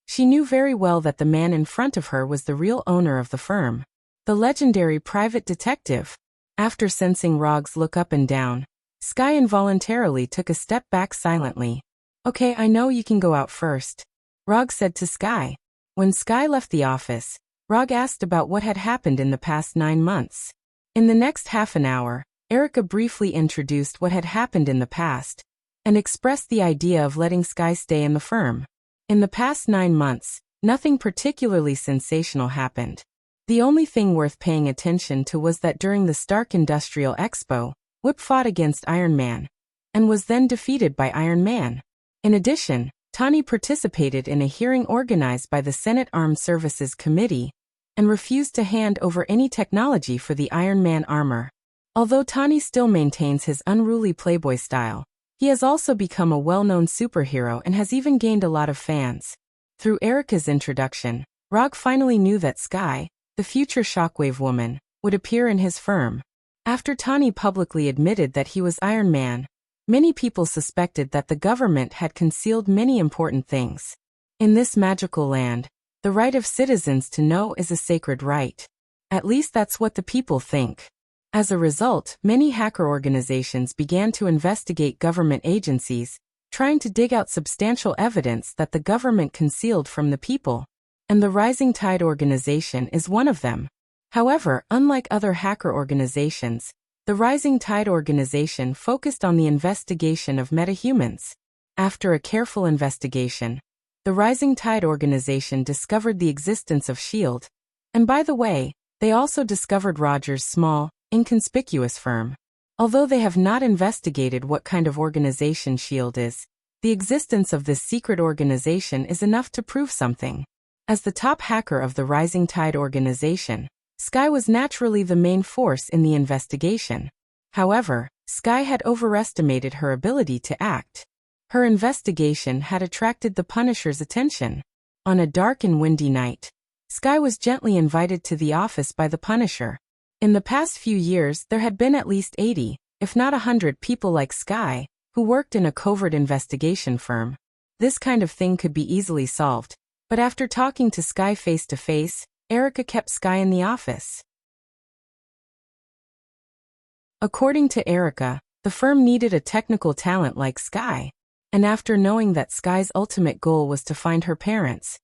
she knew very well that the man in front of her was the real owner of the firm, the legendary private detective. After sensing Rog's look up and down, Sky involuntarily took a step back silently. "Okay, I know you can go out first," Rog said to Sky. When Sky left the office, Rog asked about what had happened in the past 9 months. In the next half an hour, Erica briefly introduced what had happened in the past, and expressed the idea of letting Sky stay in the firm. In the past 9 months, nothing particularly sensational happened. The only thing worth paying attention to was that during the Stark Industrial Expo, Whip fought against Iron Man, and was then defeated by Iron Man. In addition, Tani participated in a hearing organized by the Senate Armed Services Committee, and refused to hand over any technology for the Iron Man armor. Although Tani still maintains his unruly playboy style, he has also become a well-known superhero and has even gained a lot of fans. Through Erica's introduction, Rog finally knew that Sky, the future shockwave woman, would appear in his firm. After Tani publicly admitted that he was Iron Man, many people suspected that the government had concealed many important things. In this magical land, the right of citizens to know is a sacred right. At least that's what the people think. As a result, many hacker organizations began to investigate government agencies, trying to dig out substantial evidence that the government concealed from the people. And the Rising Tide organization is one of them. However, unlike other hacker organizations, the Rising Tide organization focused on the investigation of metahumans. After a careful investigation, the Rising Tide organization discovered the existence of S.H.I.E.L.D. And by the way, they also discovered Roger's small, inconspicuous firm. Although they have not investigated what kind of organization S.H.I.E.L.D. is, the existence of this secret organization is enough to prove something. As the top hacker of the Rising Tide organization, Sky was naturally the main force in the investigation. However, Sky had overestimated her ability to act. Her investigation had attracted the Punisher's attention. On a dark and windy night, Sky was gently invited to the office by the Punisher. In the past few years, there had been at least 80, if not 100 people like Sky, who worked in a covert investigation firm. This kind of thing could be easily solved, but after talking to Sky face to face, Erica kept Sky in the office. According to Erica, the firm needed a technical talent like Sky. And after knowing that Sky's ultimate goal was to find her parents,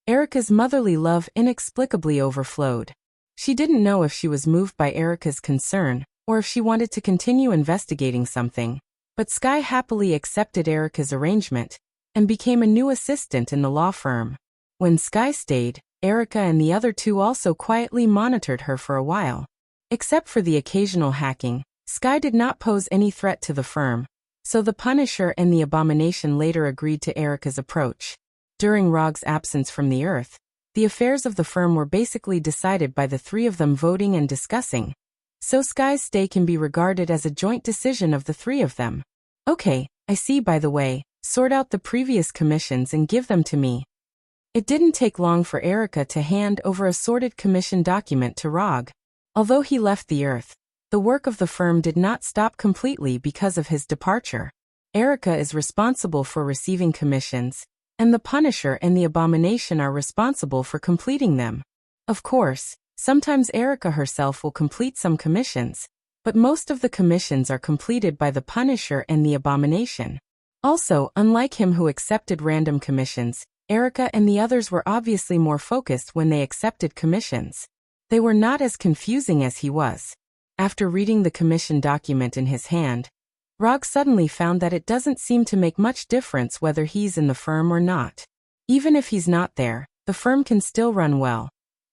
Erica's motherly love inexplicably overflowed. She didn't know if she was moved by Erica's concern, or if she wanted to continue investigating something. But Sky happily accepted Erica's arrangement, and became a new assistant in the law firm. When Sky stayed, Erica and the other two also quietly monitored her for a while. Except for the occasional hacking, Sky did not pose any threat to the firm, so the Punisher and the Abomination later agreed to Erica's approach. During Rog's absence from the Earth, the affairs of the firm were basically decided by the three of them voting and discussing. So Sky's stay can be regarded as a joint decision of the three of them. Okay, I see. By the way, sort out the previous commissions and give them to me. It didn't take long for Erica to hand over a sorted commission document to Rog. Although he left the Earth, the work of the firm did not stop completely because of his departure. Erica is responsible for receiving commissions, and the Punisher and the Abomination are responsible for completing them. Of course, sometimes Erica herself will complete some commissions, but most of the commissions are completed by the Punisher and the Abomination. Also, unlike him who accepted random commissions, Erica and the others were obviously more focused when they accepted commissions. They were not as confusing as he was. After reading the commission document in his hand, Rog suddenly found that it doesn't seem to make much difference whether he's in the firm or not. Even if he's not there, the firm can still run well.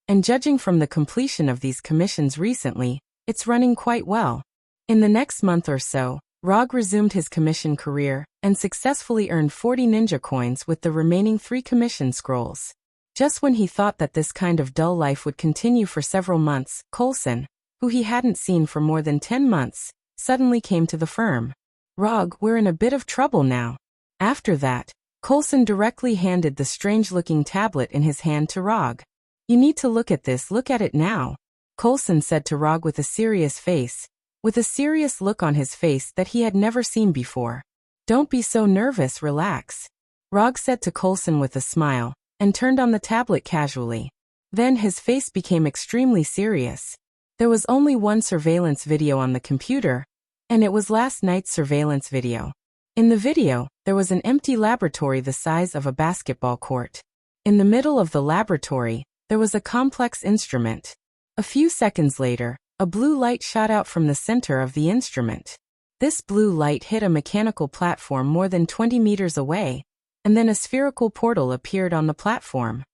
And judging from the completion of these commissions recently, it's running quite well. In the next month or so, Rog resumed his commission career and successfully earned 40 ninja coins with the remaining 3 commission scrolls. Just when he thought that this kind of dull life would continue for several months, Coulson, who he hadn't seen for more than 10 months, suddenly came to the firm. "Rog, we're in a bit of trouble now." After that, Coulson directly handed the strange-looking tablet in his hand to Rog. "You need to look at this, look at it now," Coulson said to Rog with a serious face, with a serious look on his face that he had never seen before. "Don't be so nervous, relax," Rog said to Coulson with a smile, and turned on the tablet casually. Then his face became extremely serious. There was only one surveillance video on the computer, and it was last night's surveillance video. In the video, there was an empty laboratory the size of a basketball court. In the middle of the laboratory, there was a complex instrument. A few seconds later, a blue light shot out from the center of the instrument. This blue light hit a mechanical platform more than 20 meters away, and then a spherical portal appeared on the platform.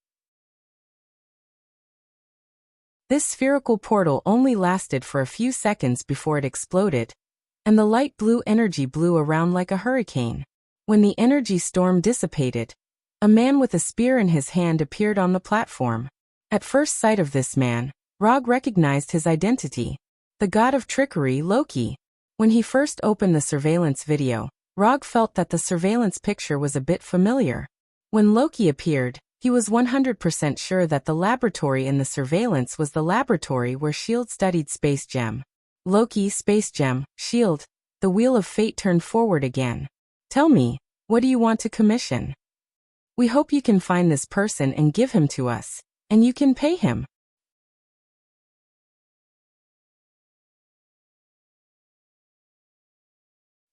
This spherical portal only lasted for a few seconds before it exploded, and the light blue energy blew around like a hurricane. When the energy storm dissipated, a man with a spear in his hand appeared on the platform. At first sight of this man, Rog recognized his identity: the god of trickery, Loki. When he first opened the surveillance video, Rog felt that the surveillance picture was a bit familiar. When Loki appeared, he was 100% sure that the laboratory in the surveillance was the laboratory where S.H.I.E.L.D. studied Space Gem. Loki, Space Gem, S.H.I.E.L.D., the wheel of fate turned forward again. "Tell me, what do you want to commission? We hope you can find this person and give him to us, and you can pay him."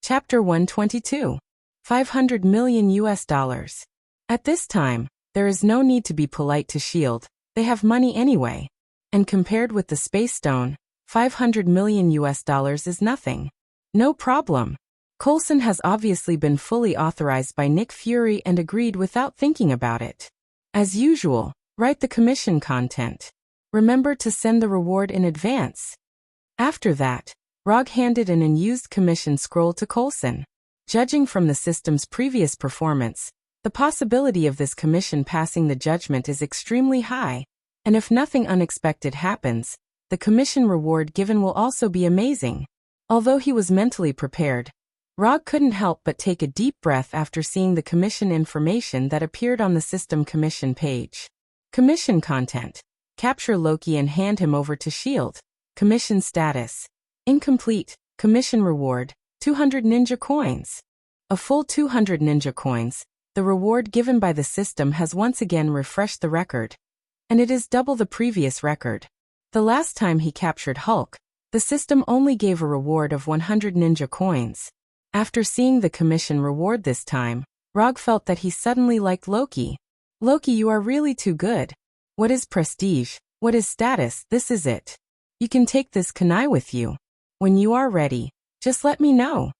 Chapter 122. 500 million US dollars. At this time, there is no need to be polite to S.H.I.E.L.D., they have money anyway. And compared with the Space Stone, 500 million US dollars is nothing. No problem. Coulson has obviously been fully authorized by Nick Fury and agreed without thinking about it. As usual, write the commission content. Remember to send the reward in advance. After that, Rog handed an unused commission scroll to Coulson. Judging from the system's previous performance, the possibility of this commission passing the judgment is extremely high, and if nothing unexpected happens, the commission reward given will also be amazing. Although he was mentally prepared, Rog couldn't help but take a deep breath after seeing the commission information that appeared on the system commission page. Commission content: capture Loki and hand him over to S.H.I.E.L.D. Commission status: incomplete. Commission reward: 200 ninja coins. A full 200 ninja coins, the reward given by the system has once again refreshed the record, and it is double the previous record. The last time he captured Hulk, the system only gave a reward of 100 ninja coins. After seeing the commission reward this time, Rog felt that he suddenly liked Loki. "Loki, you are really too good. What is prestige? What is status? This is it. You can take this kunai with you. When you are ready, just let me know."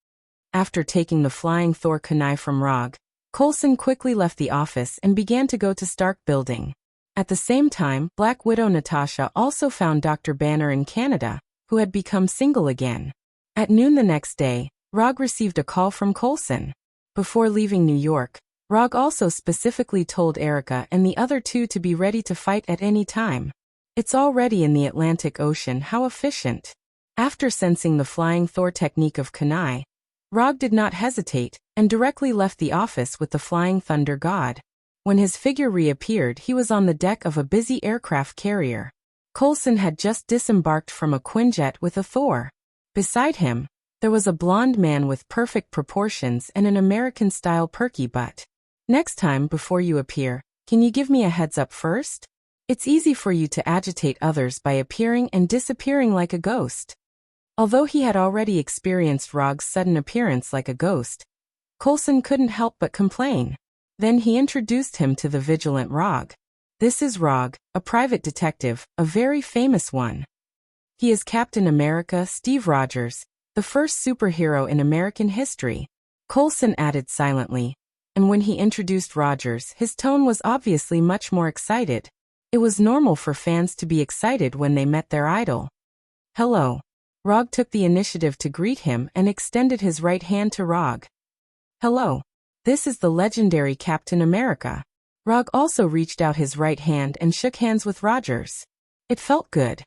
After taking the Flying Thor kunai from Rog, Coulson quickly left the office and began to go to Stark Building. At the same time, Black Widow Natasha also found Dr. Banner in Canada, who had become single again. At noon the next day, Rog received a call from Coulson. Before leaving New York, Rog also specifically told Erica and the other two to be ready to fight at any time. It's already in the Atlantic Ocean, how efficient. After sensing the Flying Thor technique of kunai, Rog did not hesitate, and directly left the office with the Flying Thunder God. When his figure reappeared, he was on the deck of a busy aircraft carrier. Coulson had just disembarked from a Quinjet with a Thor. Beside him, there was a blonde man with perfect proportions and an American-style perky butt. "Next time before you appear, can you give me a heads up first? It's easy for you to agitate others by appearing and disappearing like a ghost." Although he had already experienced Rog's sudden appearance like a ghost, Coulson couldn't help but complain. Then he introduced him to the vigilant Rog. "This is Rog, a private detective, a very famous one. He is Captain America, Steve Rogers, the first superhero in American history, Coulson added silently, and when he introduced Rogers, his tone was obviously much more excited. It was normal for fans to be excited when they met their idol. Hello. Rog took the initiative to greet him and extended his right hand to Rog. Hello. This is the legendary Captain America. Rog also reached out his right hand and shook hands with Rogers. It felt good.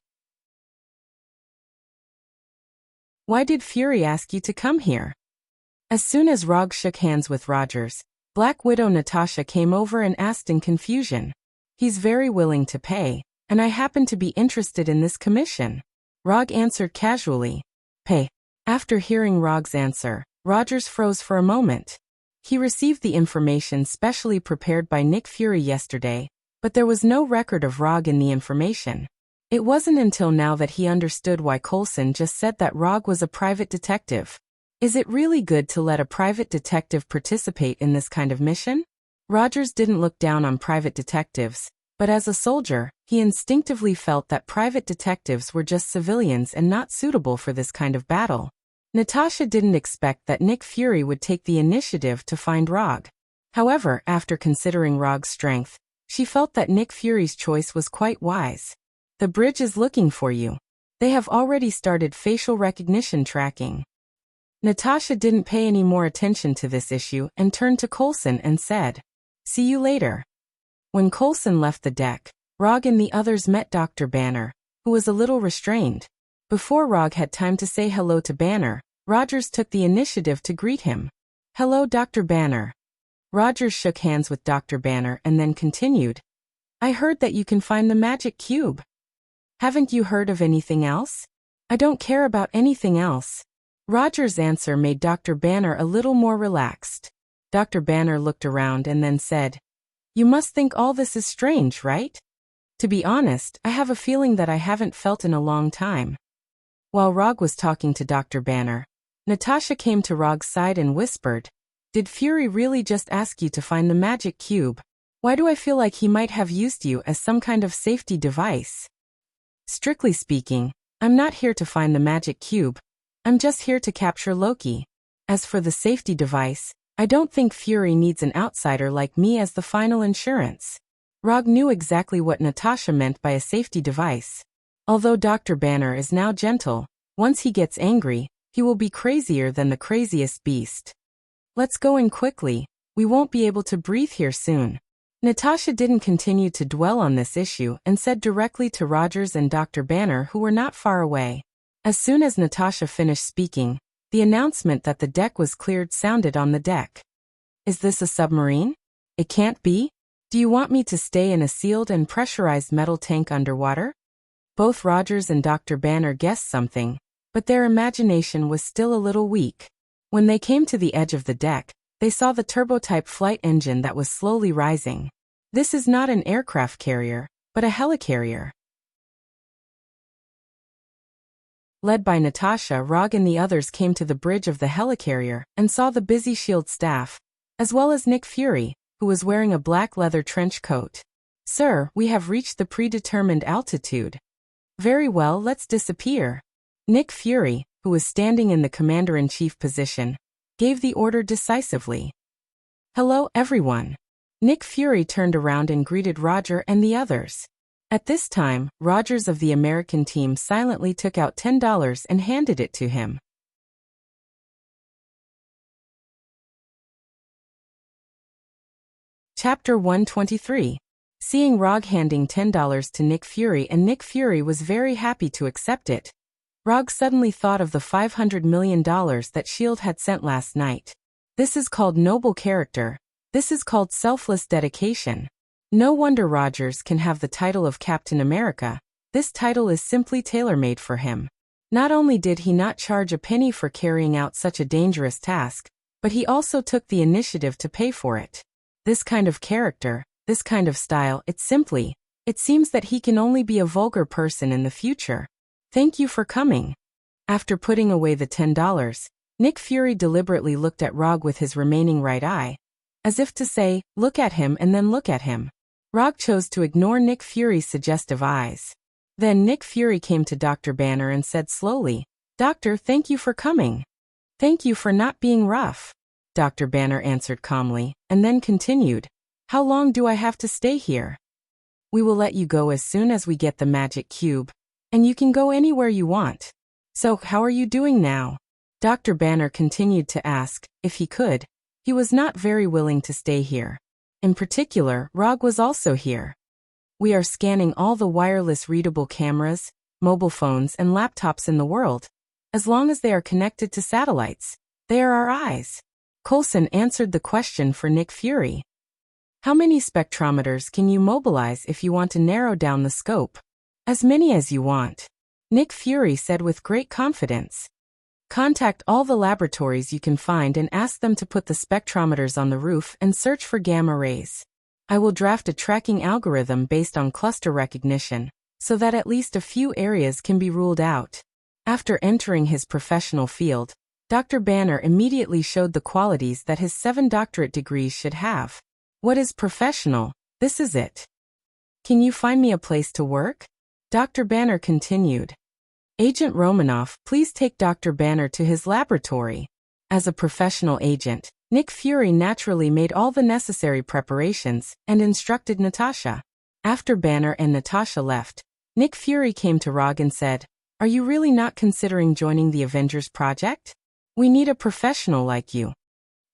Why did Fury ask you to come here? As soon as Rog shook hands with Rogers, Black Widow Natasha came over and asked in confusion. He's very willing to pay, and I happen to be interested in this commission. Rog answered casually. Pay. After hearing Rog's answer, Rogers froze for a moment. He received the information specially prepared by Nick Fury yesterday, but there was no record of Rog in the information. It wasn't until now that he understood why Coulson just said that Rog was a private detective. Is it really good to let a private detective participate in this kind of mission? Rogers didn't look down on private detectives, but as a soldier, he instinctively felt that private detectives were just civilians and not suitable for this kind of battle. Natasha didn't expect that Nick Fury would take the initiative to find Rog. However, after considering Rog's strength, she felt that Nick Fury's choice was quite wise. The bridge is looking for you. They have already started facial recognition tracking. Natasha didn't pay any more attention to this issue and turned to Coulson and said, "See you later." When Coulson left the deck, Rog and the others met Dr. Banner, who was a little restrained. Before Rog had time to say hello to Banner, Rogers took the initiative to greet him. "Hello, Dr. Banner." Rogers shook hands with Dr. Banner and then continued, "I heard that you can find the magic cube. Haven't you heard of anything else?" "I don't care about anything else." Rogers' answer made Dr. Banner a little more relaxed. Dr. Banner looked around and then said, "You must think all this is strange, right? To be honest, I have a feeling that I haven't felt in a long time." While Rog was talking to Dr. Banner, Natasha came to Rog's side and whispered, "Did Fury really just ask you to find the magic cube? Why do I feel like he might have used you as some kind of safety device?" "Strictly speaking, I'm not here to find the magic cube. I'm just here to capture Loki. As for the safety device, I don't think Fury needs an outsider like me as the final insurance." Rog knew exactly what Natasha meant by a safety device. Although Dr. Banner is now gentle, once he gets angry, he will be crazier than the craziest beast. "Let's go in quickly, we won't be able to breathe here soon." Natasha didn't continue to dwell on this issue and said directly to Rogers and Dr. Banner, who were not far away. As soon as Natasha finished speaking, the announcement that the deck was cleared sounded on the deck. "Is this a submarine? It can't be? Do you want me to stay in a sealed and pressurized metal tank underwater?" Both Rogers and Dr. Banner guessed something, but their imagination was still a little weak. When they came to the edge of the deck, they saw the turbo-type flight engine that was slowly rising. This is not an aircraft carrier, but a helicarrier. Led by Natasha, Rog and the others came to the bridge of the helicarrier and saw the busy SHIELD staff, as well as Nick Fury, who was wearing a black leather trench coat. "Sir, we have reached the predetermined altitude." "Very well, let's disappear." Nick Fury, who was standing in the commander-in-chief position, gave the order decisively. "Hello, everyone." Nick Fury turned around and greeted Roger and the others. At this time, Rogers of the American team silently took out $10 and handed it to him. Chapter 123. Seeing Rog handing $10 to Nick Fury, and Nick Fury was very happy to accept it. Rog suddenly thought of the $500 million that S.H.I.E.L.D. had sent last night. This is called noble character. This is called selfless dedication. No wonder Rogers can have the title of Captain America. This title is simply tailor-made for him. Not only did he not charge a penny for carrying out such a dangerous task, but he also took the initiative to pay for it. This kind of character, this kind of style, it seems that he can only be a vulgar person in the future. "Thank you for coming." After putting away the $10, Nick Fury deliberately looked at Rog with his remaining right eye, as if to say, "Look at him and then look at him." Rog chose to ignore Nick Fury's suggestive eyes. Then Nick Fury came to Dr. Banner and said slowly, "Doctor, thank you for coming. Thank you for not being rough." Dr. Banner answered calmly, and then continued, "How long do I have to stay here?" "We will let you go as soon as we get the magic cube, and you can go anywhere you want. So, how are you doing now?" Dr. Banner continued to ask, if he could. He was not very willing to stay here. In particular, Rog was also here. "We are scanning all the wireless readable cameras, mobile phones and laptops in the world. As long as they are connected to satellites, they are our eyes." Coulson answered the question for Nick Fury. "How many spectrometers can you mobilize if you want to narrow down the scope?" "As many as you want," Nick Fury said with great confidence. "Contact all the laboratories you can find and ask them to put the spectrometers on the roof and search for gamma rays. I will draft a tracking algorithm based on cluster recognition, so that at least a few areas can be ruled out." After entering his professional field, Dr. Banner immediately showed the qualities that his 7 doctorate degrees should have. What is professional? This is it. "Can you find me a place to work?" Dr. Banner continued. "Agent Romanoff, please take Dr. Banner to his laboratory." As a professional agent, Nick Fury naturally made all the necessary preparations and instructed Natasha. After Banner and Natasha left, Nick Fury came to Rog and said, "Are you really not considering joining the Avengers project? We need a professional like you."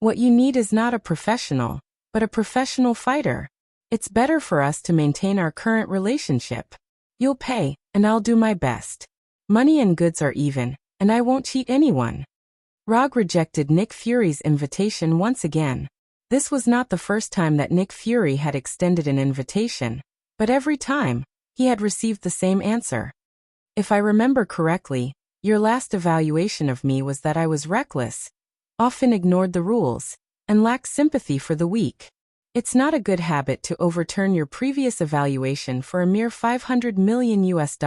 "What you need is not a professional, but a professional fighter. It's better for us to maintain our current relationship. You'll pay, and I'll do my best. Money and goods are even, and I won't cheat anyone." Rog rejected Nick Fury's invitation once again. This was not the first time that Nick Fury had extended an invitation, but every time, he had received the same answer. "If I remember correctly, your last evaluation of me was that I was reckless, often ignored the rules, and lacked sympathy for the weak. It's not a good habit to overturn your previous evaluation for a mere $500 million US.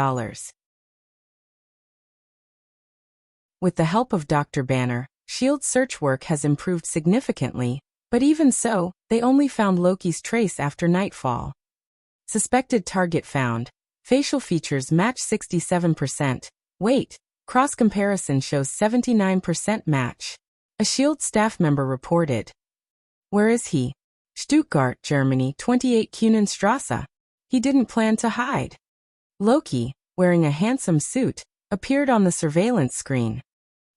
With the help of Dr. Banner, S.H.I.E.L.D. search work has improved significantly, but even so, they only found Loki's trace after nightfall. Suspected target found. Facial features match 67%. Weight. Cross-comparison shows 79% match. A S.H.I.E.L.D. staff member reported. "Where is he?" "Stuttgart, Germany, 28 Kunenstrasse." He didn't plan to hide. Loki, wearing a handsome suit, appeared on the surveillance screen.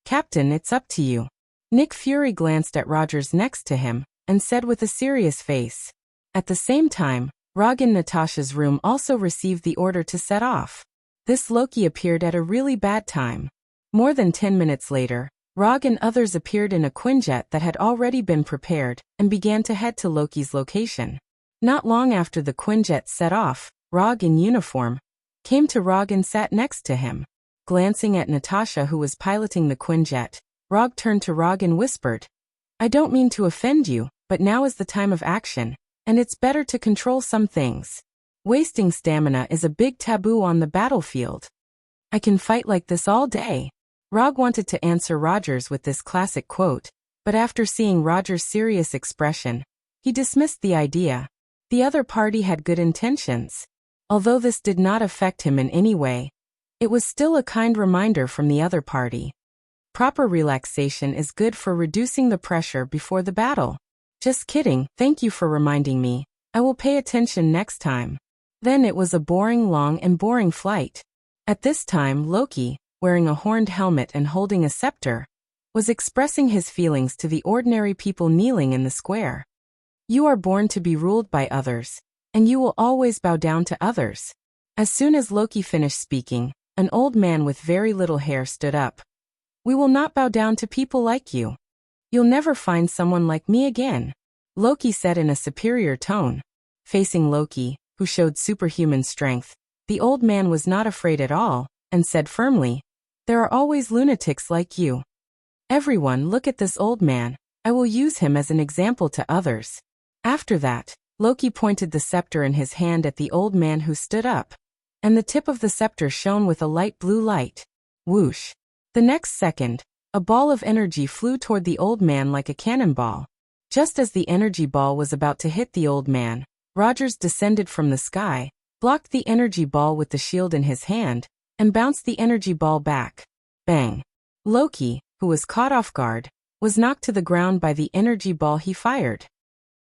"Captain, it's up to you." Nick Fury glanced at Rogers next to him, and said with a serious face. At the same time, Rog in Natasha's room also received the order to set off. This Loki appeared at a really bad time. More than 10 minutes later, Rog and others appeared in a Quinjet that had already been prepared, and began to head to Loki's location. Not long after the Quinjet set off, Rog in uniform came to Rog and sat next to him. Glancing at Natasha, who was piloting the Quinjet, Rog turned to Rog and whispered, "I don't mean to offend you, but now is the time of action, and it's better to control some things. Wasting stamina is a big taboo on the battlefield. I can fight like this all day." Rog wanted to answer Rogers with this classic quote, but after seeing Rogers' serious expression, he dismissed the idea. The other party had good intentions. Although this did not affect him in any way, it was still a kind reminder from the other party. Proper relaxation is good for reducing the pressure before the battle. "Just kidding, thank you for reminding me. I will pay attention next time." Then it was a long and boring flight. At this time Loki, wearing a horned helmet and holding a scepter, was expressing his feelings to the ordinary people kneeling in the square. "You are born to be ruled by others, and you will always bow down to others." As soon as Loki finished speaking, an old man with very little hair stood up. "We will not bow down to people like you. You'll never find someone like me again," Loki said in a superior tone. Facing Loki, who showed superhuman strength, the old man was not afraid at all, and said firmly, "There are always lunatics like you. Everyone look at this old man. I will use him as an example to others." After that, Loki pointed the scepter in his hand at the old man, who stood up, and the tip of the scepter shone with a light blue light. Whoosh! The next second, a ball of energy flew toward the old man like a cannonball. Just as the energy ball was about to hit the old man, Rogers descended from the sky, blocked the energy ball with the shield in his hand, and bounced the energy ball back. Bang! Loki, who was caught off guard, was knocked to the ground by the energy ball he fired.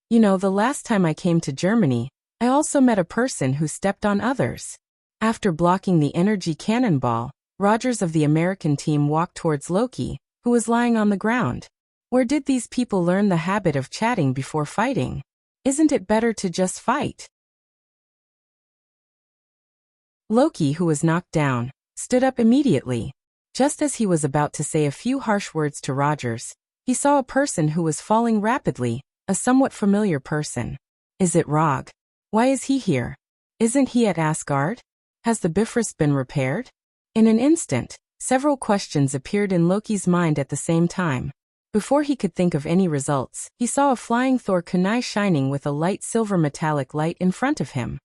You know, the last time I came to Germany, I also met a person who stepped on others. After blocking the energy cannonball, Rogers of the American team walked towards Loki, who was lying on the ground. Where did these people learn the habit of chatting before fighting? Isn't it better to just fight? Loki, who was knocked down, stood up immediately. Just as he was about to say a few harsh words to Rogers, he saw a person who was falling rapidly, a somewhat familiar person. Is it Rog? Why is he here? Isn't he at Asgard? Has the Bifrost been repaired? In an instant, several questions appeared in Loki's mind at the same time. Before he could think of any results, he saw a flying Thor kunai shining with a light silver metallic light in front of him.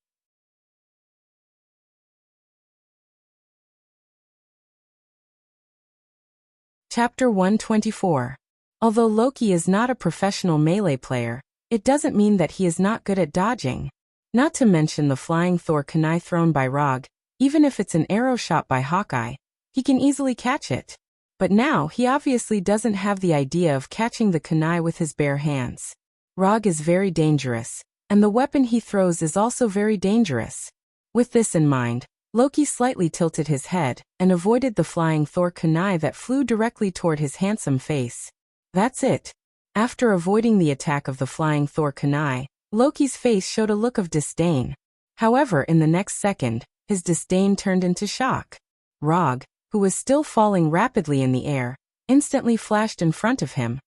Chapter 124. Although Loki is not a professional melee player, it doesn't mean that he is not good at dodging. Not to mention the flying Thor kunai thrown by Rog, even if it's an arrow shot by Hawkeye, he can easily catch it. But now he obviously doesn't have the idea of catching the kunai with his bare hands. Rog is very dangerous, and the weapon he throws is also very dangerous. With this in mind, Loki slightly tilted his head and avoided the flying Thor kunai that flew directly toward his handsome face. That's it. After avoiding the attack of the flying Thor kunai, Loki's face showed a look of disdain. However, in the next second, his disdain turned into shock. Rog, who was still falling rapidly in the air, instantly flashed in front of him,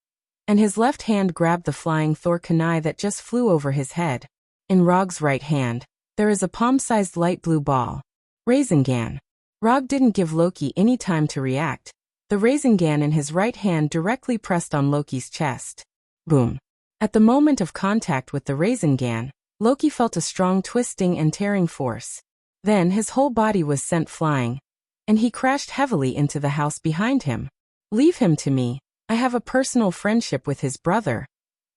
and his left hand grabbed the flying Thor kunai that just flew over his head. In Rog's right hand, there is a palm-sized light blue ball. Rasengan. Rog didn't give Loki any time to react. The Rasengan in his right hand directly pressed on Loki's chest. Boom. At the moment of contact with the Rasengan, Loki felt a strong twisting and tearing force. Then his whole body was sent flying, and he crashed heavily into the house behind him. Leave him to me. I have a personal friendship with his brother.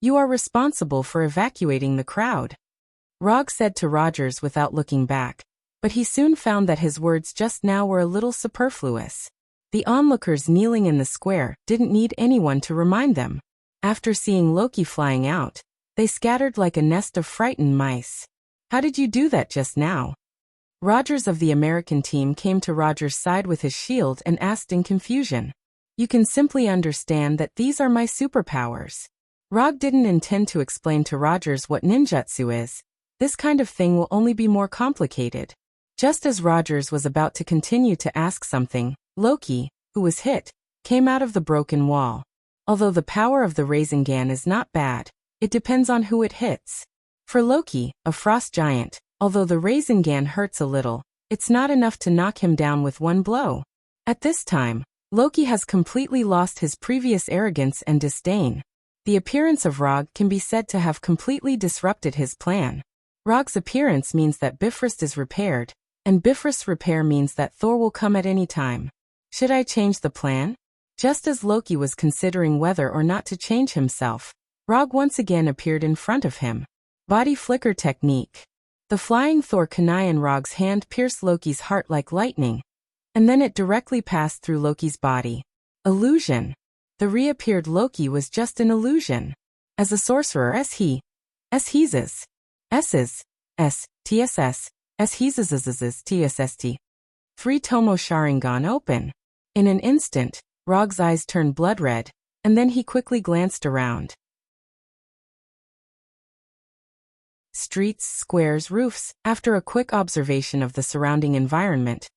You are responsible for evacuating the crowd, Rog said to Rogers without looking back. But he soon found that his words just now were a little superfluous. The onlookers kneeling in the square didn't need anyone to remind them. After seeing Loki flying out, they scattered like a nest of frightened mice. How did you do that just now? Rogers of the American team came to Rogers' side with his shield and asked in confusion. You can simply understand that these are my superpowers. Rog didn't intend to explain to Rogers what ninjutsu is. This kind of thing will only be more complicated. Just as Rogers was about to continue to ask something, Loki, who was hit, came out of the broken wall. Although the power of the Rasengan is not bad, it depends on who it hits. For Loki, a frost giant, although the Rasengan hurts a little, it's not enough to knock him down with one blow. At this time, Loki has completely lost his previous arrogance and disdain. The appearance of Rog can be said to have completely disrupted his plan. Rog's appearance means that Bifrost is repaired, and Bifrost's repair means that Thor will come at any time. Should I change the plan? Just as Loki was considering whether or not to change himself, Rog once again appeared in front of him. Body flicker technique. The flying Thor kunai in Rog's hand pierced Loki's heart like lightning, and then it directly passed through Loki's body. Illusion. The reappeared Loki was just an illusion. As a sorcerer S's, TSS, TSST. 3 Tomo Sharingan open. In an instant, Rog's eyes turned blood red, and then he quickly glanced around. Streets, squares, roofs. After a quick observation of the surrounding environment,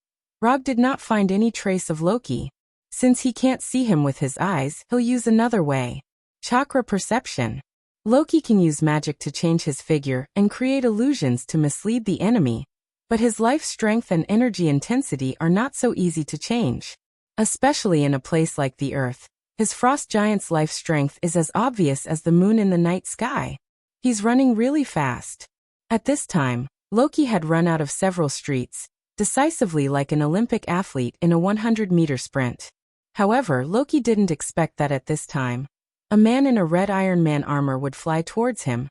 Rog did not find any trace of Loki. Since he can't see him with his eyes, he'll use another way. Chakra perception. Loki can use magic to change his figure and create illusions to mislead the enemy, but his life strength and energy intensity are not so easy to change. Especially in a place like the Earth, his frost giant's life strength is as obvious as the moon in the night sky. He's running really fast. At this time, Loki had run out of several streets, decisively like an Olympic athlete in a 100-meter sprint. However, Loki didn't expect that at this time. A man in a red Iron Man armor would fly towards him,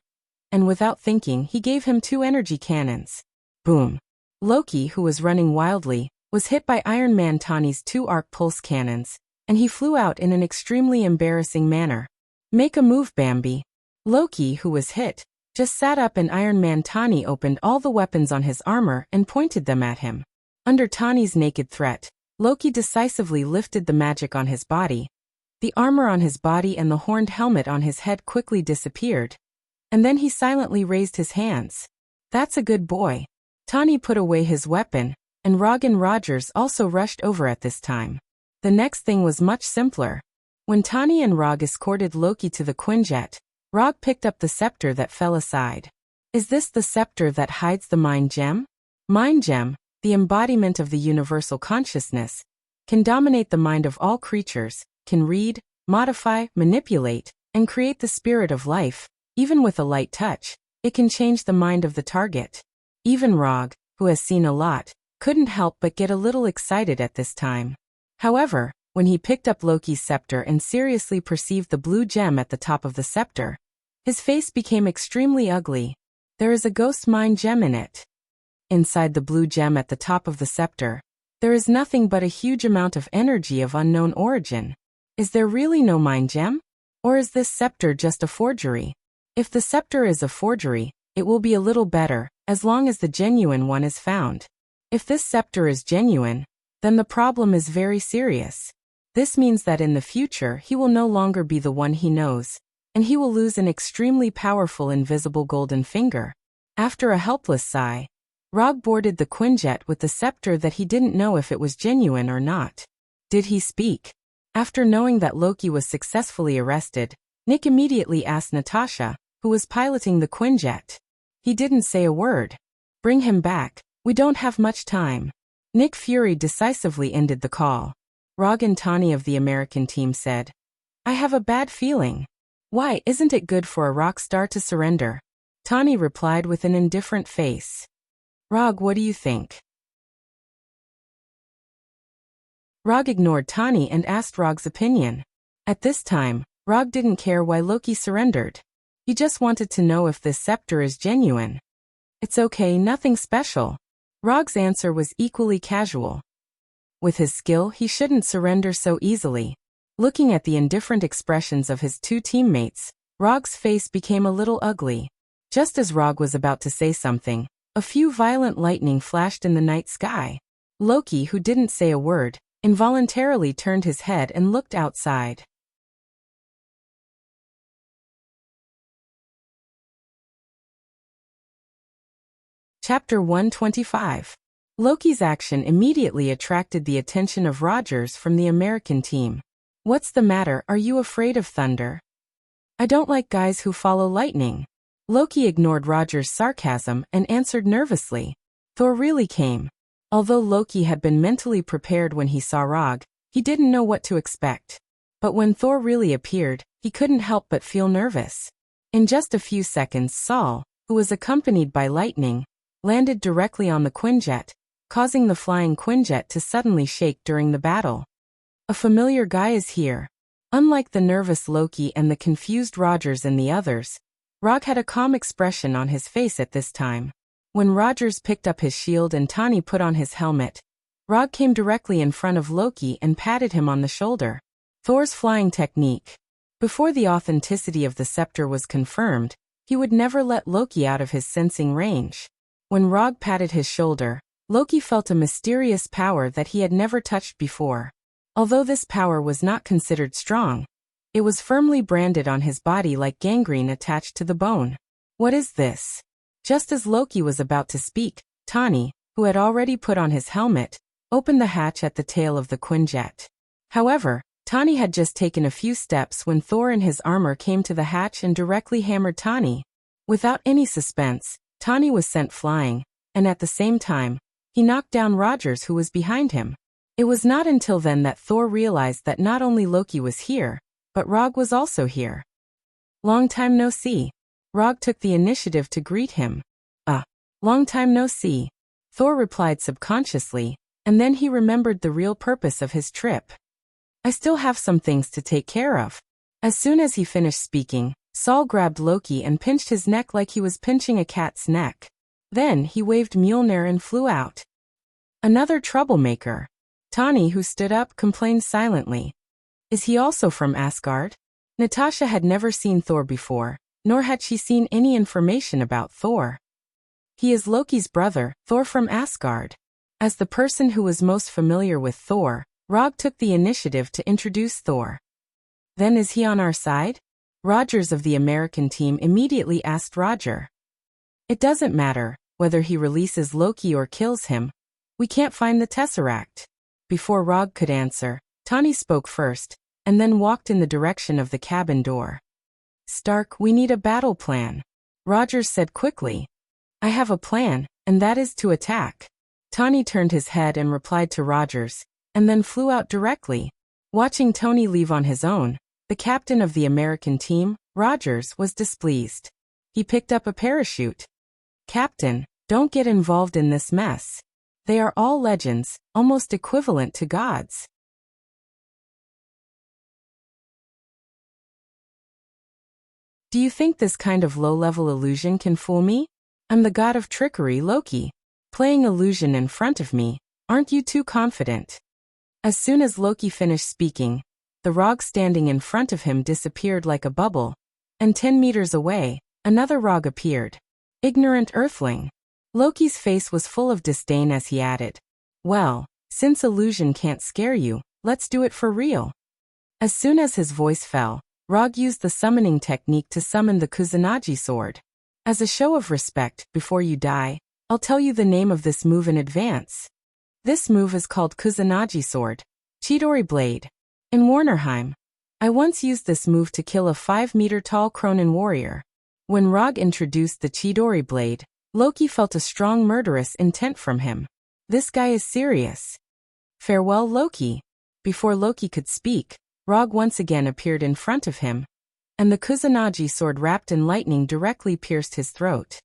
and without thinking he gave him 2 energy cannons. Boom. Loki, who was running wildly, was hit by Iron Man Tani's 2 arc pulse cannons, and he flew out in an extremely embarrassing manner. Make a move, Bambi. Loki, who was hit, just sat up and Iron Man Tani opened all the weapons on his armor and pointed them at him. Under Tani's naked threat, Loki decisively lifted the magic on his body. The armor on his body and the horned helmet on his head quickly disappeared. And then he silently raised his hands. That's a good boy. Tani put away his weapon, and Rog and Rogers also rushed over at this time. The next thing was much simpler. When Tani and Rog escorted Loki to the Quinjet, Rog picked up the scepter that fell aside. Is this the scepter that hides the Mind Gem? Mind Gem, the embodiment of the universal consciousness, can dominate the mind of all creatures, can read, modify, manipulate, and create the spirit of life. Even with a light touch, it can change the mind of the target. Even Rog, who has seen a lot, couldn't help but get a little excited at this time. However, when he picked up Loki's scepter and seriously perceived the blue gem at the top of the scepter, his face became extremely ugly. There is a ghost mind gem in it. Inside the blue gem at the top of the scepter, there is nothing but a huge amount of energy of unknown origin. Is there really no mind gem? Or is this scepter just a forgery? If the scepter is a forgery, it will be a little better, as long as the genuine one is found. If this scepter is genuine, then the problem is very serious. This means that in the future he will no longer be the one he knows, and he will lose an extremely powerful invisible golden finger. After a helpless sigh, Rog boarded the Quinjet with the scepter that he didn't know if it was genuine or not. Did he speak? After knowing that Loki was successfully arrested, Nick immediately asked Natasha, who was piloting the Quinjet. He didn't say a word. Bring him back, we don't have much time. Nick Fury decisively ended the call. Rog and Tani of the American team said, I have a bad feeling. Why, isn't it good for a rock star to surrender? Tani replied with an indifferent face. Rog, what do you think? Rog ignored Tani and asked Rog's opinion. At this time, Rog didn't care why Loki surrendered. He just wanted to know if this scepter is genuine. It's okay, nothing special. Rog's answer was equally casual. With his skill, he shouldn't surrender so easily. Looking at the indifferent expressions of his 2 teammates, Rog's face became a little ugly. Just as Rog was about to say something, a few violent lightning flashed in the night sky. Loki, who didn't say a word, involuntarily turned his head and looked outside. Chapter 125. Loki's action immediately attracted the attention of Rogers from the American team. What's the matter, are you afraid of thunder? I don't like guys who follow lightning. Loki ignored Rogers' sarcasm and answered nervously. Thor really came. Although Loki had been mentally prepared when he saw Rog, he didn't know what to expect. But when Thor really appeared, he couldn't help but feel nervous. In just a few seconds, Saul, who was accompanied by lightning, landed directly on the Quinjet, causing the flying Quinjet to suddenly shake during the battle. A familiar guy is here. Unlike the nervous Loki and the confused Rogers and the others, Rog had a calm expression on his face at this time. When Rogers picked up his shield and Tani put on his helmet, Rog came directly in front of Loki and patted him on the shoulder. Thor's flying technique. Before the authenticity of the scepter was confirmed, he would never let Loki out of his sensing range. When Rog patted his shoulder, Loki felt a mysterious power that he had never touched before. Although this power was not considered strong, it was firmly branded on his body like gangrene attached to the bone. What is this? Just as Loki was about to speak, Tani, who had already put on his helmet, opened the hatch at the tail of the Quinjet. However, Tani had just taken a few steps when Thor in his armor came to the hatch and directly hammered Tani. Without any suspense, Tani was sent flying, and at the same time, he knocked down Rogers, who was behind him. It was not until then that Thor realized that not only Loki was here, but Rog was also here. Long time no see. Rog took the initiative to greet him. Long time no see. Thor replied subconsciously, and then he remembered the real purpose of his trip. I still have some things to take care of. As soon as he finished speaking, Saul grabbed Loki and pinched his neck like he was pinching a cat's neck. Then he waved Mjolnir and flew out. Another troublemaker. Tani, who stood up, complained silently. Is he also from Asgard? Natasha had never seen Thor before, nor had she seen any information about Thor. He is Loki's brother, Thor from Asgard. As the person who was most familiar with Thor, Rog took the initiative to introduce Thor. Then is he on our side? Rogers of the American team immediately asked Roger. It doesn't matter whether he releases Loki or kills him. We can't find the Tesseract. Before Rog could answer, Tani spoke first, and then walked in the direction of the cabin door. Stark, we need a battle plan. Rogers said quickly. I have a plan, and that is to attack. Tani turned his head and replied to Rogers, and then flew out directly. Watching Tony leave on his own, the captain of the American team, Rogers, was displeased. He picked up a parachute. Captain, don't get involved in this mess. They are all legends, almost equivalent to gods. Do you think this kind of low-level illusion can fool me? I'm the god of trickery, Loki. Playing illusion in front of me, aren't you too confident? As soon as Loki finished speaking, the Rog standing in front of him disappeared like a bubble, and 10 meters away, another Rog appeared. Ignorant earthling. Loki's face was full of disdain as he added, well, since illusion can't scare you, let's do it for real. As soon as his voice fell, Rog used the summoning technique to summon the Kusanagi sword. As a show of respect, before you die, I'll tell you the name of this move in advance. This move is called Kusanagi sword, Chidori blade. In Warnerheim, I once used this move to kill a 5-meter-tall Kronan warrior. When Rog introduced the Chidori blade, Loki felt a strong murderous intent from him. This guy is serious. Farewell, Loki. Before Loki could speak, Rog once again appeared in front of him, and the Kusanagi sword wrapped in lightning directly pierced his throat.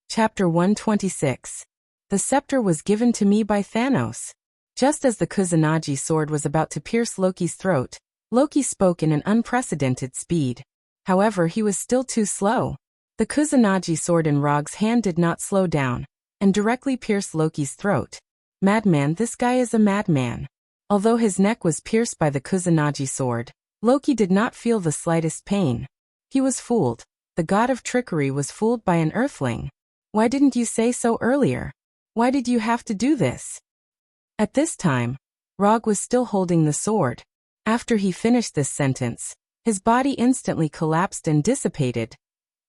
Chapter 126. The scepter was given to me by Thanos. Just as the Kusanagi sword was about to pierce Loki's throat, Loki spoke in an unprecedented speed. However, he was still too slow. The Kusanagi sword in Rog's hand did not slow down, and directly pierced Loki's throat. Madman, this guy is a madman. Although his neck was pierced by the Kusanagi sword, Loki did not feel the slightest pain. He was fooled. The god of trickery was fooled by an earthling. Why didn't you say so earlier? Why did you have to do this? At this time, Rog was still holding the sword. After he finished this sentence, his body instantly collapsed and dissipated,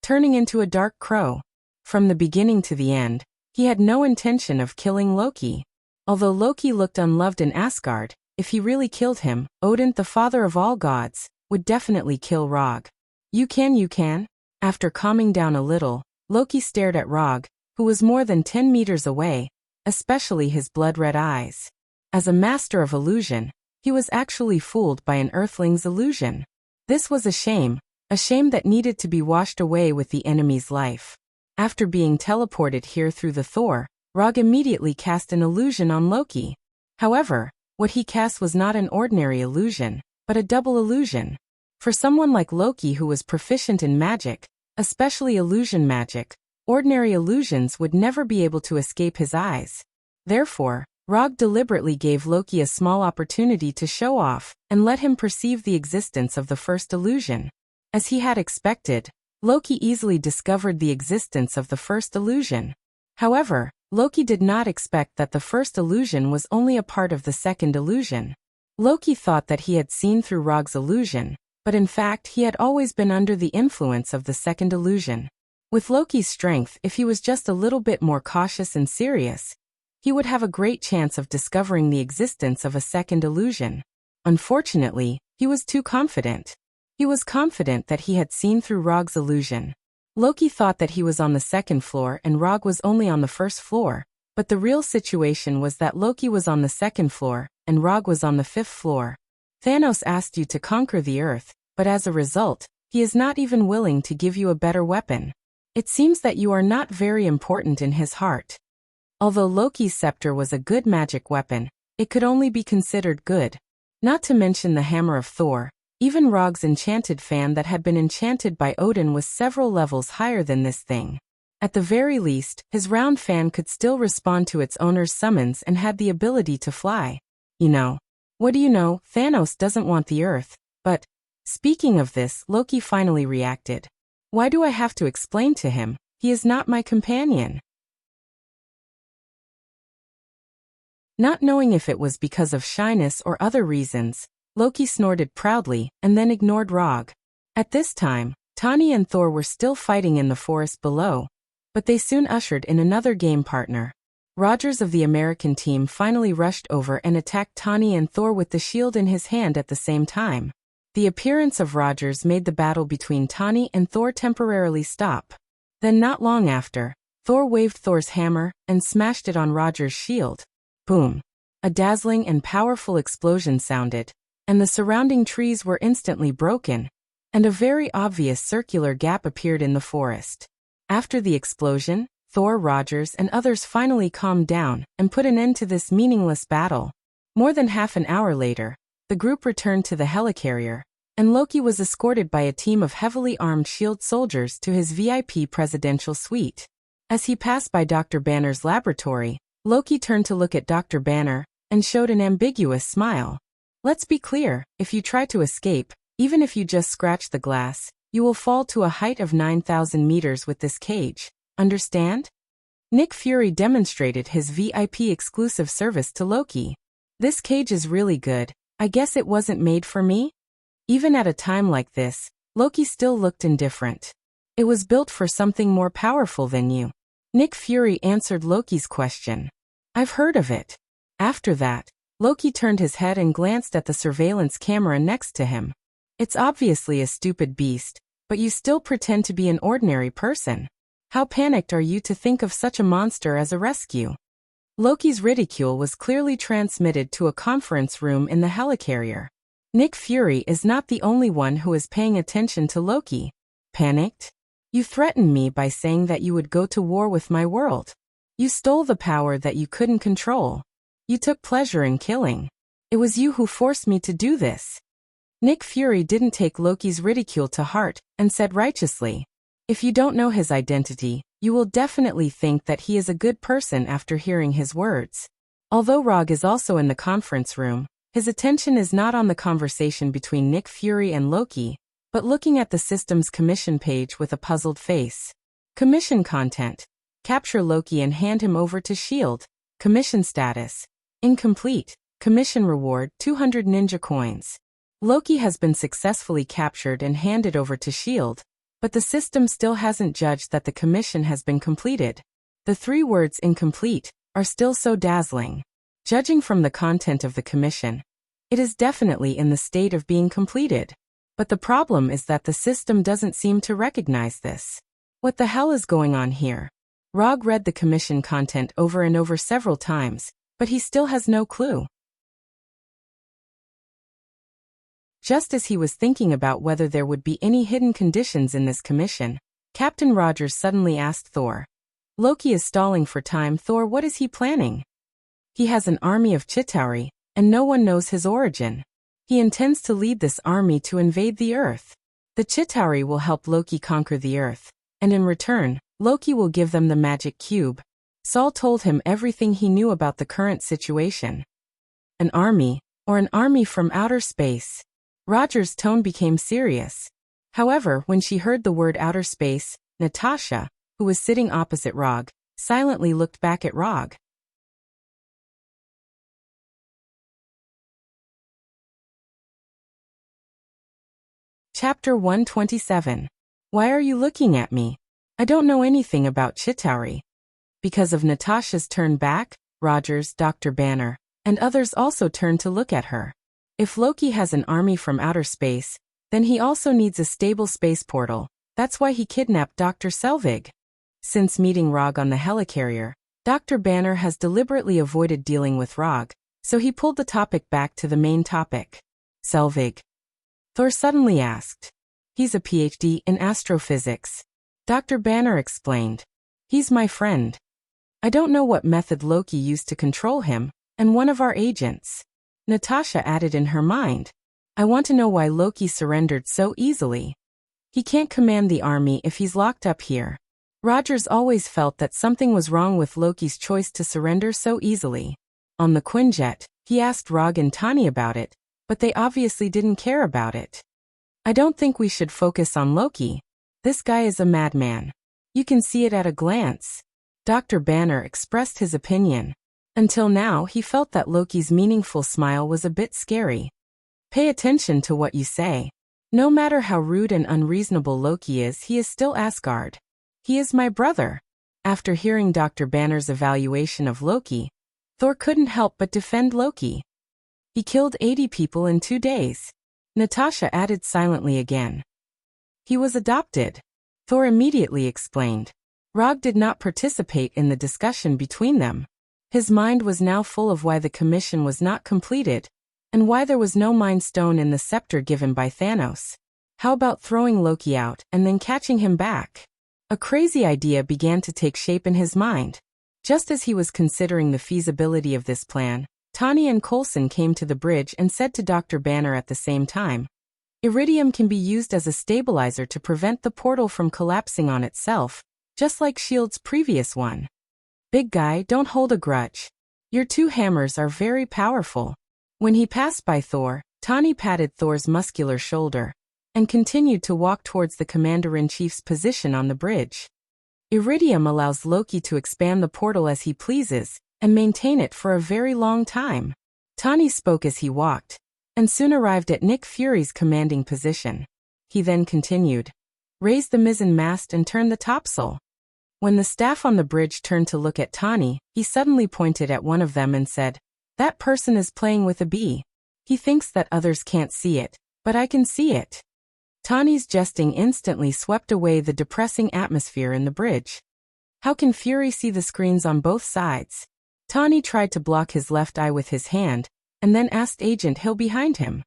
turning into a dark crow. From the beginning to the end, he had no intention of killing Loki. Although Loki looked unloved in Asgard, if he really killed him, Odin, the father of all gods, would definitely kill Rog. You can. After calming down a little, Loki stared at Rog, who was more than 10 meters away, especially his blood-red eyes. As a master of illusion, he was actually fooled by an earthling's illusion. This was a shame that needed to be washed away with the enemy's life. After being teleported here through the Thor, Rog immediately cast an illusion on Loki. However, what he cast was not an ordinary illusion, but a double illusion. For someone like Loki who was proficient in magic, especially illusion magic, ordinary illusions would never be able to escape his eyes. Therefore, Rog deliberately gave Loki a small opportunity to show off, and let him perceive the existence of the first illusion. As he had expected, Loki easily discovered the existence of the first illusion. However, Loki did not expect that the first illusion was only a part of the second illusion. Loki thought that he had seen through Rog's illusion, but in fact he had always been under the influence of the second illusion. With Loki's strength, if he was just a little bit more cautious and serious, he would have a great chance of discovering the existence of a second illusion. Unfortunately, he was too confident. He was confident that he had seen through Rog's illusion. Loki thought that he was on the second floor and Rog was only on the first floor, but the real situation was that Loki was on the second floor and Rog was on the fifth floor. Thanos asked you to conquer the earth, but as a result, he is not even willing to give you a better weapon. It seems that you are not very important in his heart. Although Loki's scepter was a good magic weapon, it could only be considered good. Not to mention the hammer of Thor, Even Rog's enchanted fan that had been enchanted by Odin was several levels higher than this thing. At the very least, his round fan could still respond to its owner's summons and had the ability to fly. You know. What do you know, Thanos doesn't want the Earth. But, speaking of this, Loki finally reacted. Why do I have to explain to him? He is not my companion. Not knowing if it was because of shyness or other reasons, Loki snorted proudly and then ignored Rog. At this time, Tani and Thor were still fighting in the forest below, but they soon ushered in another game partner. Rogers of the American team finally rushed over and attacked Tani and Thor with the shield in his hand at the same time. The appearance of Rogers made the battle between Tani and Thor temporarily stop. Then not long after, Thor waved Thor's hammer and smashed it on Rogers' shield. Boom! A dazzling and powerful explosion sounded, and the surrounding trees were instantly broken, and a very obvious circular gap appeared in the forest. After the explosion, Thor, Rogers, and others finally calmed down and put an end to this meaningless battle. More than half an hour later, the group returned to the helicarrier, and Loki was escorted by a team of heavily armed shield soldiers to his VIP presidential suite. As he passed by Dr. Banner's laboratory, Loki turned to look at Dr. Banner and showed an ambiguous smile. Let's be clear, if you try to escape, even if you just scratch the glass, you will fall to a height of 9,000 meters with this cage. Understand? Nick Fury demonstrated his VIP exclusive service to Loki. This cage is really good. I guess it wasn't made for me? Even at a time like this, Loki still looked indifferent. It was built for something more powerful than you. Nick Fury answered Loki's question. I've heard of it. After that, Loki turned his head and glanced at the surveillance camera next to him. It's obviously a stupid beast, but you still pretend to be an ordinary person. How panicked are you to think of such a monster as a rescue? Loki's ridicule was clearly transmitted to a conference room in the helicarrier. Nick Fury is not the only one who is paying attention to Loki. Panicked? You threatened me by saying that you would go to war with my world. You stole the power that you couldn't control. You took pleasure in killing. It was you who forced me to do this. Nick Fury didn't take Loki's ridicule to heart and said righteously, if you don't know his identity, you will definitely think that he is a good person after hearing his words. Although Rog is also in the conference room, his attention is not on the conversation between Nick Fury and Loki, but looking at the system's commission page with a puzzled face. Commission content. Capture Loki and hand him over to S.H.I.E.L.D. Commission status. Incomplete. Commission reward 200 ninja coins. Loki has been successfully captured and handed over to S.H.I.E.L.D., but the system still hasn't judged that the commission has been completed. The 3 words incomplete are still so dazzling. Judging from the content of the commission, it is definitely in the state of being completed. But the problem is that the system doesn't seem to recognize this. What the hell is going on here? Rog read the commission content over and over several times, but he still has no clue. Just as he was thinking about whether there would be any hidden conditions in this commission, Captain Rogers suddenly asked Thor. Loki is stalling for time. Thor, what is he planning? He has an army of Chitauri, and no one knows his origin. He intends to lead this army to invade the Earth. The Chitauri will help Loki conquer the Earth, and in return, Loki will give them the magic cube. Saul told him everything he knew about the current situation. An army, or an army from outer space. Roger's tone became serious. However, when she heard the word outer space, Natasha, who was sitting opposite Rog, silently looked back at Rog. Chapter 127. Why are you looking at me? I don't know anything about Chitauri. Because of Natasha's turn back, Rogers, Dr. Banner, and others also turned to look at her. If Loki has an army from outer space, then he also needs a stable space portal. That's why he kidnapped Dr. Selvig. Since meeting Rog on the helicarrier, Dr. Banner has deliberately avoided dealing with Rog, so he pulled the topic back to the main topic. Selvig. Thor suddenly asked. He's a PhD in astrophysics. Dr. Banner explained. He's my friend. I don't know what method Loki used to control him, and one of our agents. Natasha added in her mind. I want to know why Loki surrendered so easily. He can't command the army if he's locked up here. Rogers always felt that something was wrong with Loki's choice to surrender so easily. On the Quinjet, he asked Rog and Tani about it, but they obviously didn't care about it. I don't think we should focus on Loki. This guy is a madman. You can see it at a glance. Dr. Banner expressed his opinion. Until now, he felt that Loki's meaningful smile was a bit scary. Pay attention to what you say. No matter how rude and unreasonable Loki is, he is still Asgard. He is my brother. After hearing Dr. Banner's evaluation of Loki, Thor couldn't help but defend Loki. He killed 80 people in 2 days. Natasha added silently again. He was adopted. Thor immediately explained. Rog did not participate in the discussion between them. His mind was now full of why the commission was not completed, and why there was no Mind Stone in the scepter given by Thanos. How about throwing Loki out and then catching him back? A crazy idea began to take shape in his mind. Just as he was considering the feasibility of this plan, Tani and Coulson came to the bridge and said to Dr. Banner at the same time, Iridium can be used as a stabilizer to prevent the portal from collapsing on itself, just like S.H.I.E.L.D.'s previous one. Big guy, don't hold a grudge. Your 2 hammers are very powerful. When he passed by Thor, Tani patted Thor's muscular shoulder and continued to walk towards the Commander-in-Chief's position on the bridge. Iridium allows Loki to expand the portal as he pleases and maintain it for a very long time. Tani spoke as he walked, and soon arrived at Nick Fury's commanding position. He then continued, raise the mizzen mast and turn the topsail. When the staff on the bridge turned to look at Tani, he suddenly pointed at one of them and said, that person is playing with a bee. He thinks that others can't see it, but I can see it. Tani's jesting instantly swept away the depressing atmosphere in the bridge. How can Fury see the screens on both sides? Tani tried to block his left eye with his hand, and then asked Agent Hill behind him.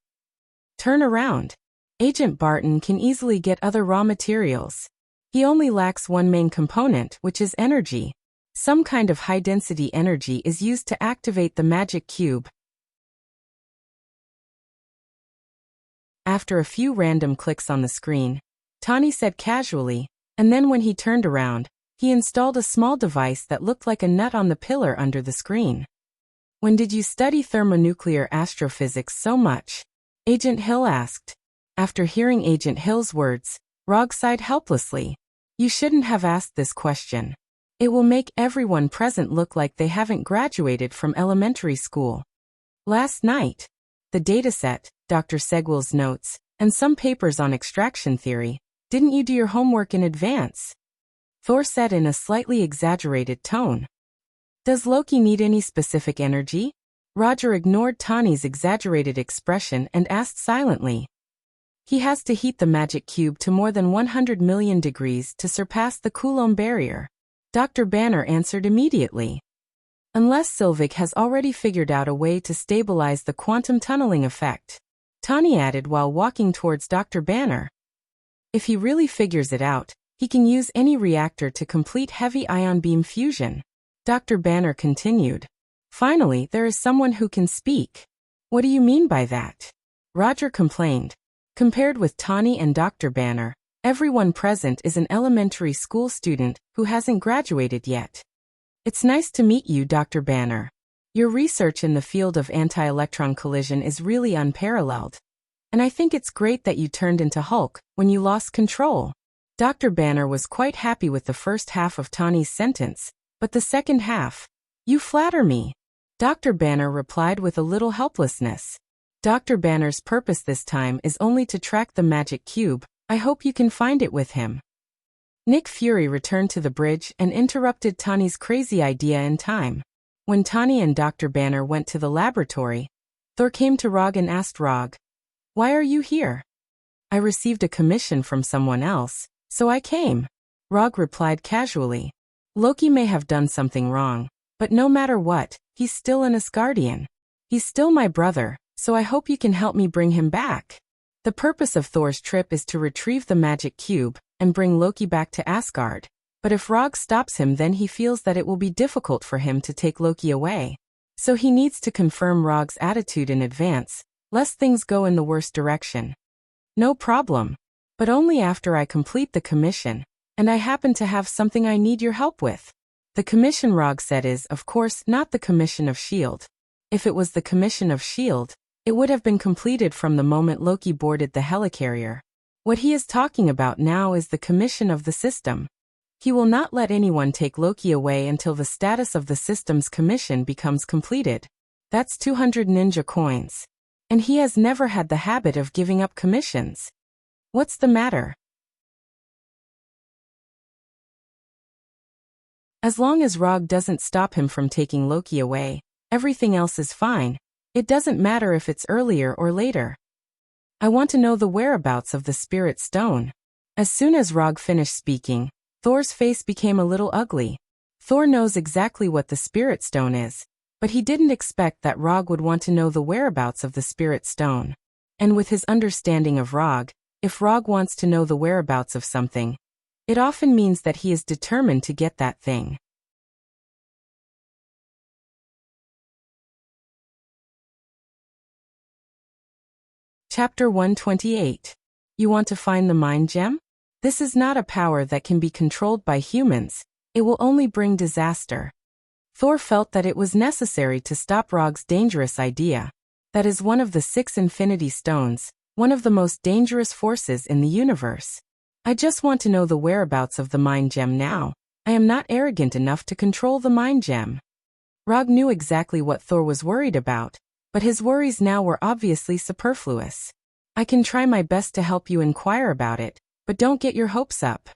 Turn around. Agent Barton can easily get other raw materials. He only lacks one main component, which is energy. Some kind of high-density energy is used to activate the magic cube. After a few random clicks on the screen, Tani said casually, and then when he turned around, he installed a small device that looked like a nut on the pillar under the screen. When did you study thermonuclear astrophysics so much? Agent Hill asked. After hearing Agent Hill's words, Rog sighed helplessly. You shouldn't have asked this question. It will make everyone present look like they haven't graduated from elementary school. Last night, the dataset, Dr. Segwell's notes, and some papers on extraction theory. Didn't you do your homework in advance? Thor said in a slightly exaggerated tone. Does Loki need any specific energy? Roger ignored Tani's exaggerated expression and asked silently. He has to heat the magic cube to more than 100 million degrees to surpass the Coulomb barrier. Dr. Banner answered immediately. Unless Sylvik has already figured out a way to stabilize the quantum tunneling effect. Tani added while walking towards Dr. Banner. If he really figures it out, he can use any reactor to complete heavy ion beam fusion. Dr. Banner continued. Finally, there is someone who can speak. What do you mean by that? Roger complained. Compared with Tani and Dr. Banner, everyone present is an elementary school student who hasn't graduated yet. It's nice to meet you, Dr. Banner. Your research in the field of anti-electron collision is really unparalleled. And I think it's great that you turned into Hulk when you lost control. Dr. Banner was quite happy with the first half of Tani's sentence, but the second half. You flatter me. Dr. Banner replied with a little helplessness. Dr. Banner's purpose this time is only to track the magic cube. I hope you can find it with him. Nick Fury returned to the bridge and interrupted Tani's crazy idea in time. When Tani and Dr. Banner went to the laboratory, Thor came to Rog and asked Rog, "Why are you here?" "I received a commission from someone else, so I came," Rog replied casually. Loki may have done something wrong, but no matter what, he's still an Asgardian. He's still my brother, so I hope you can help me bring him back. The purpose of Thor's trip is to retrieve the magic cube and bring Loki back to Asgard. But if Rog stops him, then he feels that it will be difficult for him to take Loki away. So he needs to confirm Rog's attitude in advance, lest things go in the worst direction. No problem. But only after I complete the commission, and I happen to have something I need your help with. The commission Rog said is, of course, not the commission of S.H.I.E.L.D. If it was the commission of S.H.I.E.L.D., it would have been completed from the moment Loki boarded the helicarrier. What he is talking about now is the commission of the system. He will not let anyone take Loki away until the status of the system's commission becomes completed. That's 200 ninja coins. And he has never had the habit of giving up commissions. What's the matter? As long as Rog doesn't stop him from taking Loki away, everything else is fine. It doesn't matter if it's earlier or later. I want to know the whereabouts of the Spirit Stone. As soon as Rog finished speaking, Thor's face became a little ugly. Thor knows exactly what the Spirit Stone is, but he didn't expect that Rog would want to know the whereabouts of the Spirit Stone. And with his understanding of Rog, if Rog wants to know the whereabouts of something, it often means that he is determined to get that thing. Chapter 128. You want to find the mind gem? This is not a power that can be controlled by humans. It will only bring disaster. Thor felt that it was necessary to stop Rog's dangerous idea. That is one of the 6 Infinity Stones, one of the most dangerous forces in the universe. I just want to know the whereabouts of the mind gem now. I am not arrogant enough to control the mind gem. Rog knew exactly what Thor was worried about, but his worries now were obviously superfluous. I can try my best to help you inquire about it, but don't get your hopes up.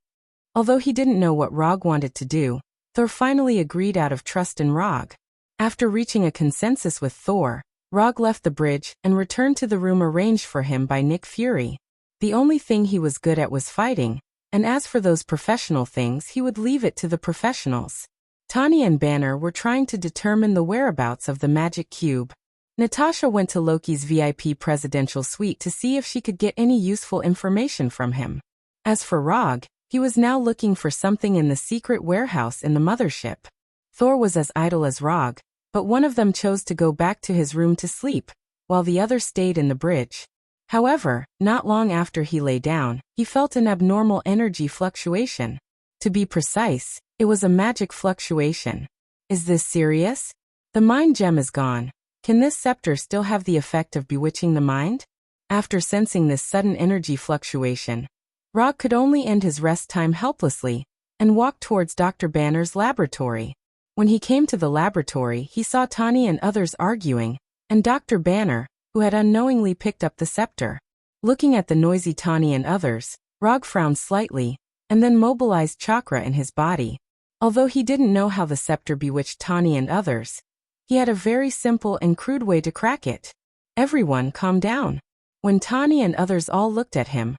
Although he didn't know what Rog wanted to do, Thor finally agreed out of trust in Rog. After reaching a consensus with Thor, Rog left the bridge and returned to the room arranged for him by Nick Fury. The only thing he was good at was fighting, and as for those professional things he would leave it to the professionals. Tanya and Banner were trying to determine the whereabouts of the magic cube. Natasha went to Loki's VIP presidential suite to see if she could get any useful information from him. As for Rog, he was now looking for something in the secret warehouse in the mothership. Thor was as idle as Rog, but one of them chose to go back to his room to sleep, while the other stayed in the bridge. However, not long after he lay down, he felt an abnormal energy fluctuation. To be precise, it was a magic fluctuation. Is this serious? The mind gem is gone. Can this scepter still have the effect of bewitching the mind? After sensing this sudden energy fluctuation, Rog could only end his rest time helplessly and walk towards Dr. Banner's laboratory. When he came to the laboratory, he saw Tani and others arguing, and Dr. Banner, who had unknowingly picked up the scepter. Looking at the noisy Tani and others, Rog frowned slightly, and then mobilized chakra in his body. Although he didn't know how the scepter bewitched Tani and others, he had a very simple and crude way to crack it. Everyone calm down. When Tani and others all looked at him,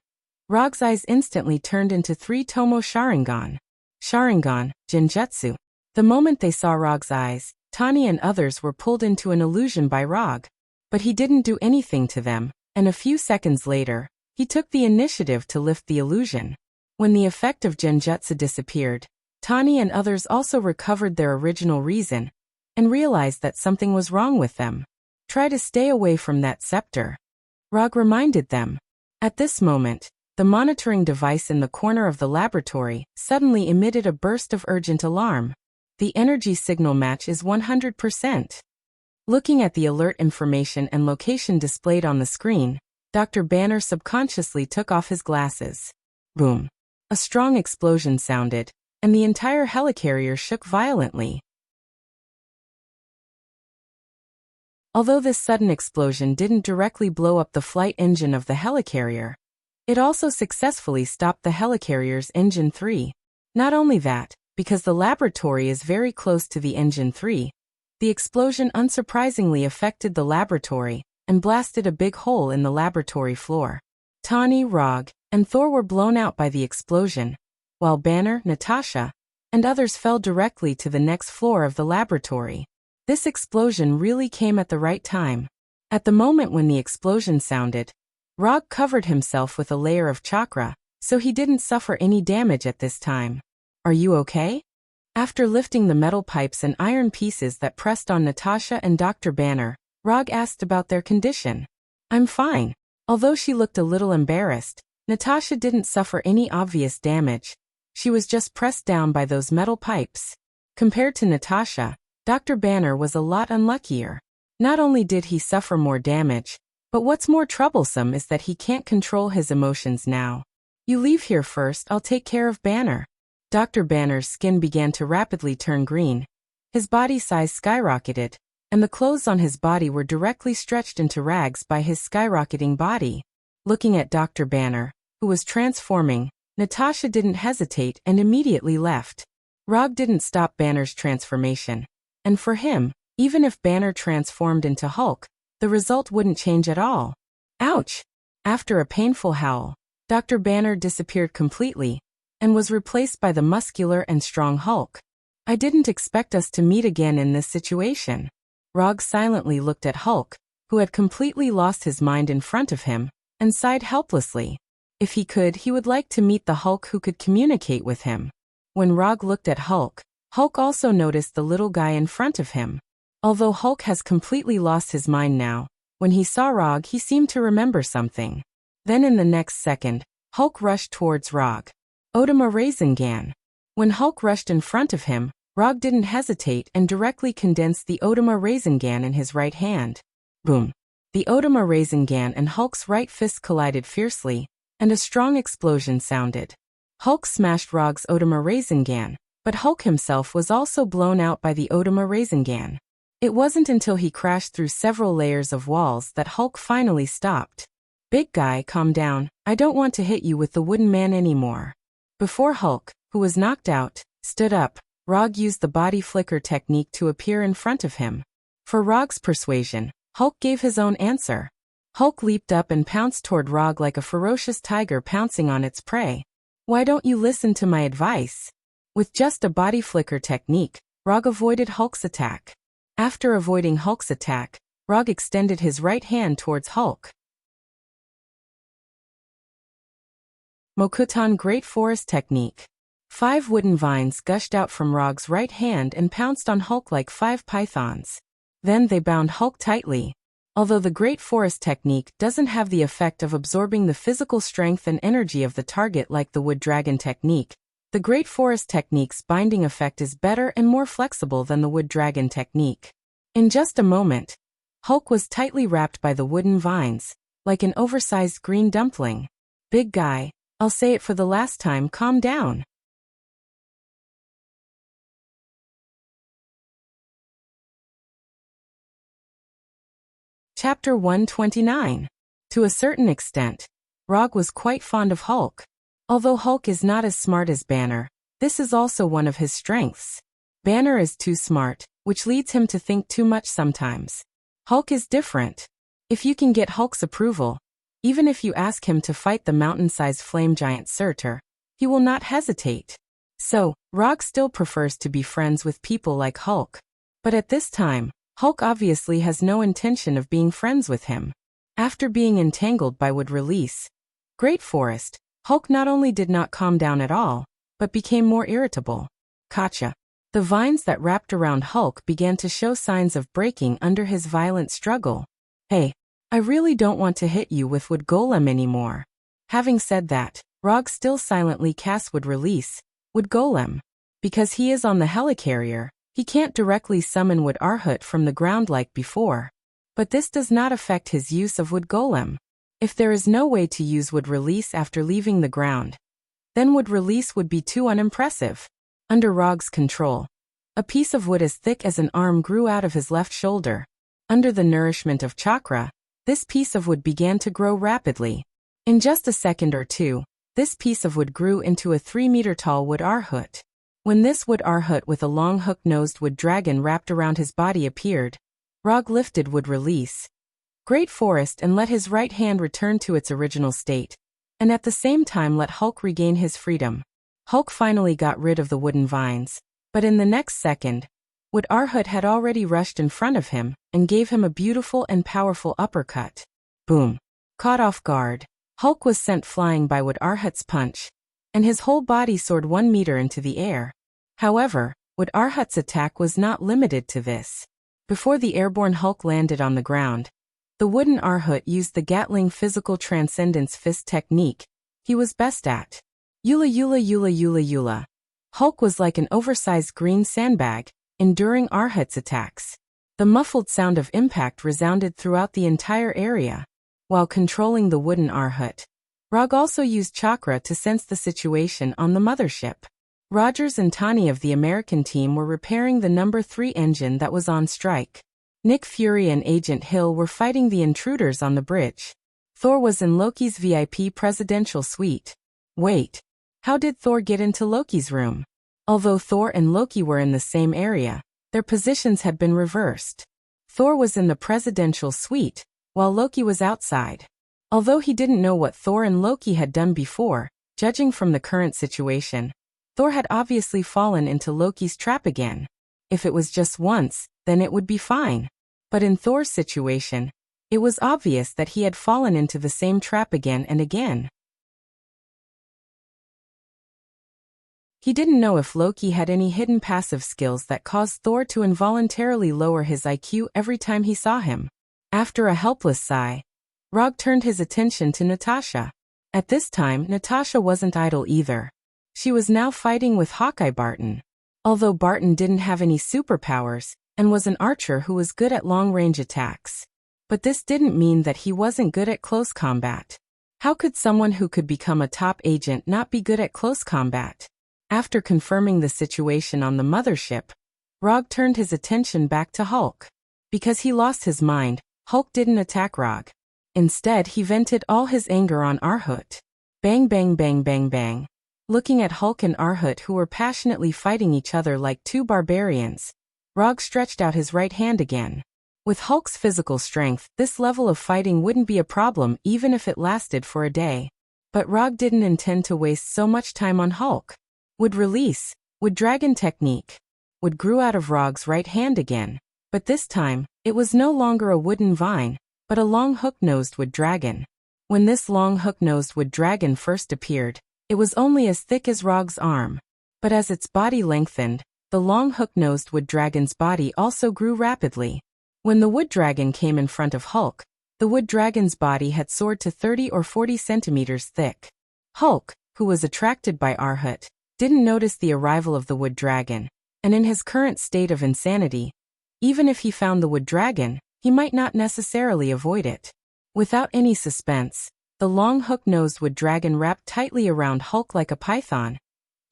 Rog's eyes instantly turned into 3 Tomo Sharingan. Sharingan, Genjutsu. The moment they saw Rog's eyes, Tani and others were pulled into an illusion by Rog. But he didn't do anything to them, and a few seconds later, he took the initiative to lift the illusion. When the effect of Genjutsu disappeared, Tani and others also recovered their original reason, and realized that something was wrong with them. Try to stay away from that scepter, Rog reminded them. At this moment, the monitoring device in the corner of the laboratory suddenly emitted a burst of urgent alarm. The energy signal match is 100%. Looking at the alert information and location displayed on the screen, Dr. Banner subconsciously took off his glasses. Boom. A strong explosion sounded, and the entire helicarrier shook violently. Although this sudden explosion didn't directly blow up the flight engine of the helicarrier, it also successfully stopped the helicarrier's engine 3. Not only that, because the laboratory is very close to the engine 3, the explosion unsurprisingly affected the laboratory and blasted a big hole in the laboratory floor. Tani, Rog, and Thor were blown out by the explosion, while Banner, Natasha, and others fell directly to the next floor of the laboratory. This explosion really came at the right time. At the moment when the explosion sounded, Rog covered himself with a layer of chakra, so he didn't suffer any damage at this time. Are you okay? After lifting the metal pipes and iron pieces that pressed on Natasha and Dr. Banner, Rog asked about their condition. I'm fine. Although she looked a little embarrassed, Natasha didn't suffer any obvious damage. She was just pressed down by those metal pipes. Compared to Natasha, Dr. Banner was a lot unluckier. Not only did he suffer more damage, but what's more troublesome is that he can't control his emotions now. You leave here first, I'll take care of Banner. Dr. Banner's skin began to rapidly turn green. His body size skyrocketed, and the clothes on his body were directly stretched into rags by his skyrocketing body. Looking at Dr. Banner, who was transforming, Natasha didn't hesitate and immediately left. Rog didn't stop Banner's transformation. And for him, even if Banner transformed into Hulk, the result wouldn't change at all. Ouch! After a painful howl, Dr. Banner disappeared completely and was replaced by the muscular and strong Hulk. I didn't expect us to meet again in this situation. Rog silently looked at Hulk, who had completely lost his mind in front of him, and sighed helplessly. If he could, he would like to meet the Hulk who could communicate with him. When Rog looked at Hulk, Hulk also noticed the little guy in front of him. Although Hulk has completely lost his mind now, when he saw Rog he seemed to remember something. Then in the next second, Hulk rushed towards Rog. Odama Rasengan. When Hulk rushed in front of him, Rog didn't hesitate and directly condensed the Odama Rasengan in his right hand. Boom! The Odama Rasengan and Hulk's right fist collided fiercely, and a strong explosion sounded. Hulk smashed Rog's Odama Rasengan, but Hulk himself was also blown out by the Odama Rasengan. It wasn't until he crashed through several layers of walls that Hulk finally stopped. Big guy, calm down, I don't want to hit you with the wooden man anymore. Before Hulk, who was knocked out, stood up, Rog used the body flicker technique to appear in front of him. For Rog's persuasion, Hulk gave his own answer. Hulk leaped up and pounced toward Rog like a ferocious tiger pouncing on its prey. Why don't you listen to my advice? With just a body flicker technique, Rog avoided Hulk's attack. After avoiding Hulk's attack, Rog extended his right hand towards Hulk. Mokutan Great Forest Technique. 5 wooden vines gushed out from Rog's right hand and pounced on Hulk like 5 pythons. Then they bound Hulk tightly. Although the Great Forest Technique doesn't have the effect of absorbing the physical strength and energy of the target like the Wood Dragon Technique, the Great Forest Technique's binding effect is better and more flexible than the Wood Dragon Technique. In just a moment, Hulk was tightly wrapped by the wooden vines, like an oversized green dumpling. Big guy, I'll say it for the last time, calm down. Chapter 129. To a certain extent, Rog was quite fond of Hulk. Although Hulk is not as smart as Banner, this is also one of his strengths. Banner is too smart, which leads him to think too much sometimes. Hulk is different. If you can get Hulk's approval, even if you ask him to fight the mountain-sized flame giant Surtur, he will not hesitate. So, Rog still prefers to be friends with people like Hulk. But at this time, Hulk obviously has no intention of being friends with him. After being entangled by Wood Release, Great Forest, Hulk not only did not calm down at all, but became more irritable. Gotcha. The vines that wrapped around Hulk began to show signs of breaking under his violent struggle. Hey, I really don't want to hit you with Wood Golem anymore. Having said that, Rog still silently casts Wood Release, Wood Golem. Because he is on the helicarrier, he can't directly summon Wood Arhut from the ground like before. But this does not affect his use of Wood Golem. If there is no way to use Wood Release after leaving the ground, then Wood Release would be too unimpressive. Under Rog's control, a piece of wood as thick as an arm grew out of his left shoulder. Under the nourishment of chakra, this piece of wood began to grow rapidly. In just a second or two, this piece of wood grew into a 3-meter-tall Wood Arhut. When this Wood Arhut with a long hook-nosed wood dragon wrapped around his body appeared, Rog lifted Wood Release, Great Forest, and let his right hand return to its original state, and at the same time let Hulk regain his freedom. Hulk finally got rid of the wooden vines, but in the next second, Wood Arhut had already rushed in front of him and gave him a beautiful and powerful uppercut. Boom! Caught off guard, Hulk was sent flying by Wood Arhut's punch, and his whole body soared 1 meter into the air. However, Wood Arhut's attack was not limited to this. Before the airborne Hulk landed on the ground, The wooden Arhut used the Gatling physical transcendence fist technique he was best at. Yula yula yula yula yula. Hulk was like an oversized green sandbag, enduring Arhut's attacks. The muffled sound of impact resounded throughout the entire area. While controlling the wooden Arhut, Rog also used chakra to sense the situation on the mothership. Rogers and Tani of the American team were repairing the number 3 engine that was on strike. Nick Fury and Agent Hill were fighting the intruders on the bridge. Thor was in Loki's VIP presidential suite. Wait, how did Thor get into Loki's room? Although Thor and Loki were in the same area, their positions had been reversed. Thor was in the presidential suite, while Loki was outside. Although he didn't know what Thor and Loki had done before, judging from the current situation, Thor had obviously fallen into Loki's trap again. If it was just once, then it would be fine. But in Thor's situation, it was obvious that he had fallen into the same trap again and again. He didn't know if Loki had any hidden passive skills that caused Thor to involuntarily lower his IQ every time he saw him. After a helpless sigh, Rog turned his attention to Natasha. At this time, Natasha wasn't idle either. She was now fighting with Hawkeye Barton. Although Barton didn't have any superpowers, and was an archer who was good at long-range attacks. But this didn't mean that he wasn't good at close combat. How could someone who could become a top agent not be good at close combat? After confirming the situation on the mothership, Rog turned his attention back to Hulk. Because he lost his mind, Hulk didn't attack Rog. Instead, he vented all his anger on Arhut. Bang bang bang bang bang. Looking at Hulk and Arhut, who were passionately fighting each other like two barbarians, Rog stretched out his right hand again. With Hulk's physical strength, this level of fighting wouldn't be a problem even if it lasted for a day. But Rog didn't intend to waste so much time on Hulk. Would release, would dragon technique, would grew out of Rog's right hand again. But this time, it was no longer a wooden vine, but a long hook-nosed wood dragon. When this long hook-nosed wood dragon first appeared, it was only as thick as Rog's arm. But as its body lengthened, the long hook-nosed wood dragon's body also grew rapidly. When the wood dragon came in front of Hulk, the wood dragon's body had soared to 30 or 40 centimeters thick. Hulk, who was attracted by Arhut, didn't notice the arrival of the wood dragon, and in his current state of insanity, even if he found the wood dragon, he might not necessarily avoid it. Without any suspense, the long hook-nosed wood dragon wrapped tightly around Hulk like a python,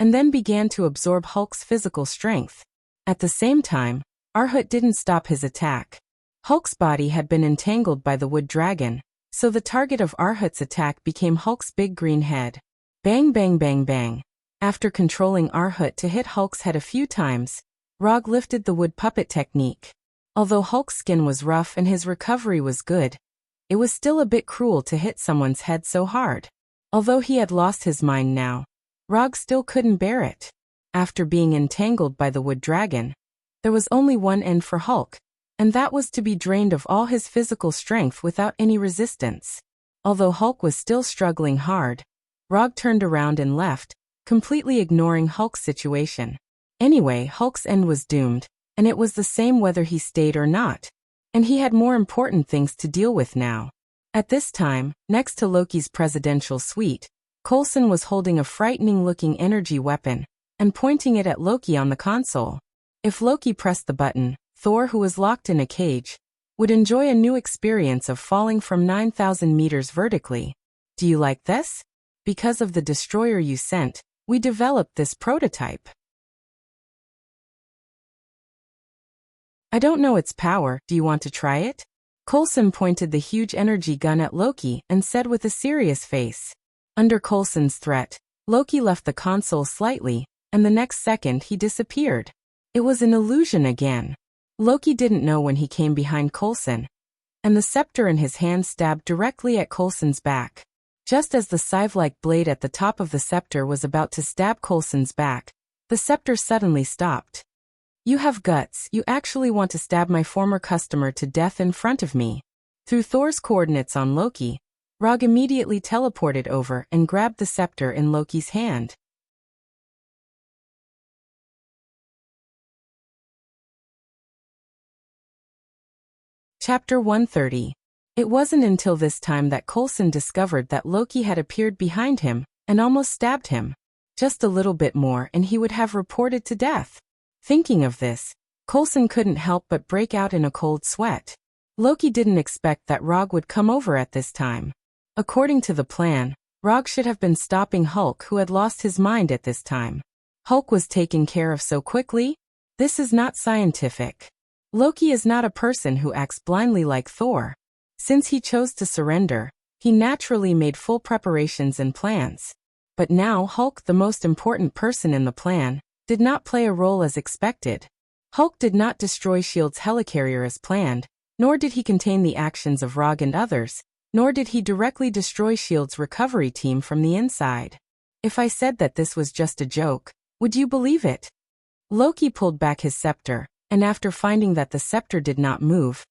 and then began to absorb Hulk's physical strength. At the same time, Arhut didn't stop his attack. Hulk's body had been entangled by the wood dragon, so the target of Arhut's attack became Hulk's big green head. Bang bang bang bang. After controlling Arhut to hit Hulk's head a few times, Rog lifted the wood puppet technique. Although Hulk's skin was rough and his recovery was good, it was still a bit cruel to hit someone's head so hard. Although he had lost his mind now, Rog still couldn't bear it. After being entangled by the wood dragon, there was only one end for Hulk, and that was to be drained of all his physical strength without any resistance. Although Hulk was still struggling hard, Rog turned around and left, completely ignoring Hulk's situation. Anyway, Hulk's end was doomed, and it was the same whether he stayed or not. And he had more important things to deal with now. At this time, next to Loki's presidential suite, Coulson was holding a frightening-looking energy weapon and pointing it at Loki on the console. If Loki pressed the button, Thor, who was locked in a cage, would enjoy a new experience of falling from 9,000 meters vertically. Do you like this? Because of the destroyer you sent, we developed this prototype. I don't know its power, do you want to try it? Coulson pointed the huge energy gun at Loki and said with a serious face. Under Coulson's threat, Loki left the console slightly, and the next second he disappeared. It was an illusion again. Loki didn't know when he came behind Coulson, and the scepter in his hand stabbed directly at Coulson's back. Just as the scythe-like blade at the top of the scepter was about to stab Coulson's back, the scepter suddenly stopped. You have guts, you actually want to stab my former customer to death in front of me. Through Thor's coordinates on Loki, Rog immediately teleported over and grabbed the scepter in Loki's hand. Chapter 130. It wasn't until this time that Coulson discovered that Loki had appeared behind him and almost stabbed him. Just a little bit more and he would have reported to death. Thinking of this, Coulson couldn't help but break out in a cold sweat. Loki didn't expect that Rog would come over at this time. According to the plan, Rog should have been stopping Hulk, who had lost his mind at this time. Hulk was taken care of so quickly? This is not scientific. Loki is not a person who acts blindly like Thor. Since he chose to surrender, he naturally made full preparations and plans. But now Hulk, the most important person in the plan, did not play a role as expected. Hulk did not destroy S.H.I.E.L.D.'s helicarrier as planned, nor did he contain the actions of Rog and others, nor did he directly destroy S.H.I.E.L.D.'s recovery team from the inside. If I said that this was just a joke, would you believe it? Loki pulled back his scepter, and after finding that the scepter did not move,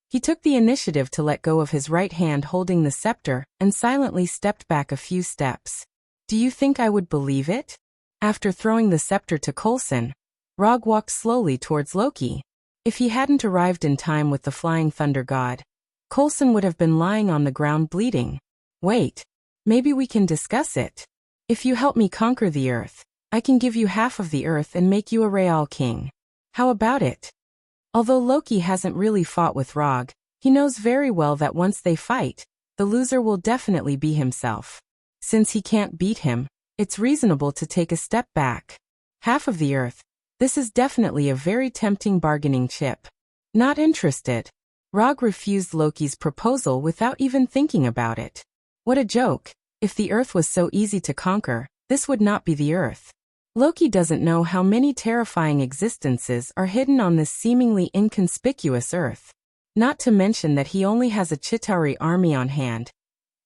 he took the initiative to let go of his right hand holding the scepter and silently stepped back a few steps. Do you think I would believe it? After throwing the scepter to Coulson, Rog walked slowly towards Loki. If he hadn't arrived in time with the flying thunder god, Coulson would have been lying on the ground bleeding. Wait, maybe we can discuss it. If you help me conquer the earth, I can give you half of the earth and make you a Real king. How about it? Although Loki hasn't really fought with Rog, he knows very well that once they fight, the loser will definitely be himself. Since he can't beat him, it's reasonable to take a step back. Half of the earth. This is definitely a very tempting bargaining chip. Not interested. Rog refused Loki's proposal without even thinking about it. What a joke. If the earth was so easy to conquer, this would not be the earth. Loki doesn't know how many terrifying existences are hidden on this seemingly inconspicuous earth. Not to mention that he only has a Chitauri army on hand.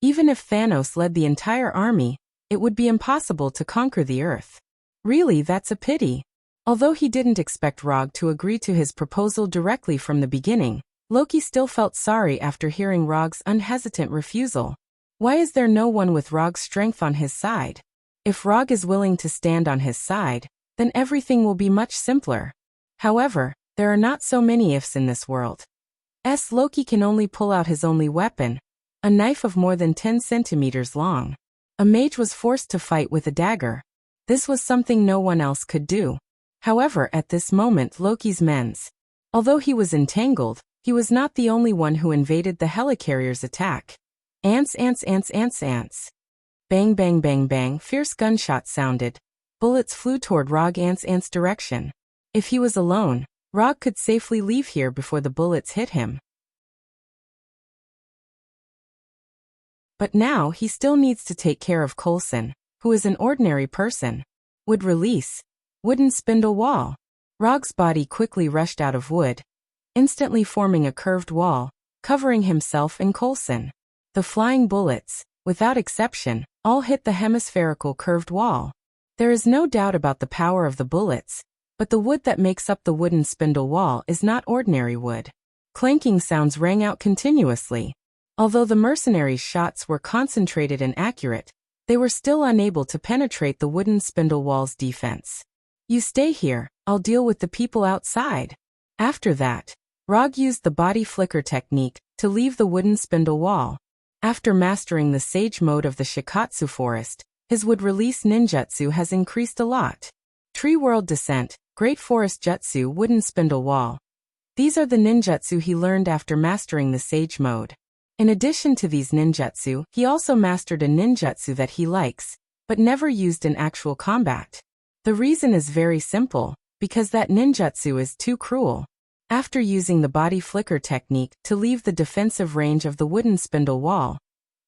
Even if Thanos led the entire army, it would be impossible to conquer the earth. Really, that's a pity. Although he didn't expect Rog to agree to his proposal directly from the beginning, Loki still felt sorry after hearing Rog's unhesitant refusal. Why is there no one with Rog's strength on his side? If Rog is willing to stand on his side, then everything will be much simpler. However, there are not so many ifs in this world. Loki can only pull out his only weapon, a knife of more than 10 centimeters long. A mage was forced to fight with a dagger. This was something no one else could do. However, at this moment Loki's men's. Although he was entangled, he was not the only one who invaded the helicarrier's attack. Ants. Bang bang bang bang, fierce gunshots sounded. Bullets flew toward Ants' direction. If he was alone, Rog could safely leave here before the bullets hit him. But now he still needs to take care of Coulson, who is an ordinary person. Wood release. Wooden spindle wall. Rog's body quickly rushed out of wood, instantly forming a curved wall, covering himself and Coulson. The flying bullets, without exception, all hit the hemispherical curved wall. There is no doubt about the power of the bullets, but the wood that makes up the wooden spindle wall is not ordinary wood. Clanking sounds rang out continuously. Although the mercenaries' shots were concentrated and accurate, they were still unable to penetrate the wooden spindle wall's defense. You stay here, I'll deal with the people outside. After that, Rog used the body flicker technique to leave the wooden spindle wall. After mastering the sage mode of the Shikatsu forest, his wood release ninjutsu has increased a lot. Tree World Descent, Great Forest Jutsu, Wooden Spindle Wall. These are the ninjutsu he learned after mastering the sage mode. In addition to these ninjutsu, he also mastered a ninjutsu that he likes, but never used in actual combat. The reason is very simple, because that ninjutsu is too cruel. After using the body flicker technique to leave the defensive range of the wooden spindle wall,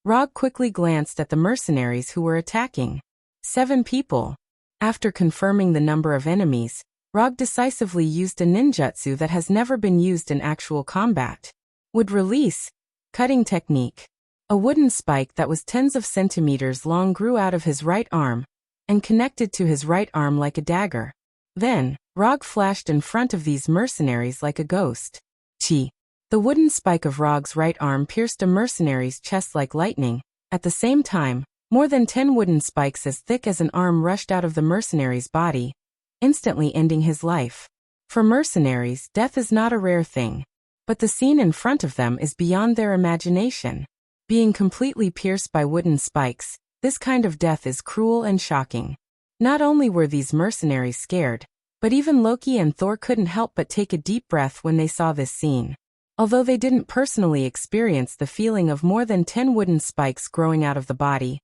Rog quickly glanced at the mercenaries who were attacking. 7 people. After confirming the number of enemies, Rog decisively used a ninjutsu that has never been used in actual combat. Wood release. Cutting technique. A wooden spike that was tens of centimeters long grew out of his right arm and connected to his right arm like a dagger. Then, Rog flashed in front of these mercenaries like a ghost. Chi. The wooden spike of Rog's right arm pierced a mercenary's chest like lightning. At the same time, more than 10 wooden spikes as thick as an arm rushed out of the mercenary's body, instantly ending his life. For mercenaries, death is not a rare thing. But the scene in front of them is beyond their imagination. Being completely pierced by wooden spikes, this kind of death is cruel and shocking. Not only were these mercenaries scared, but even Loki and Thor couldn't help but take a deep breath when they saw this scene. Although they didn't personally experience the feeling of more than 10 wooden spikes growing out of the body,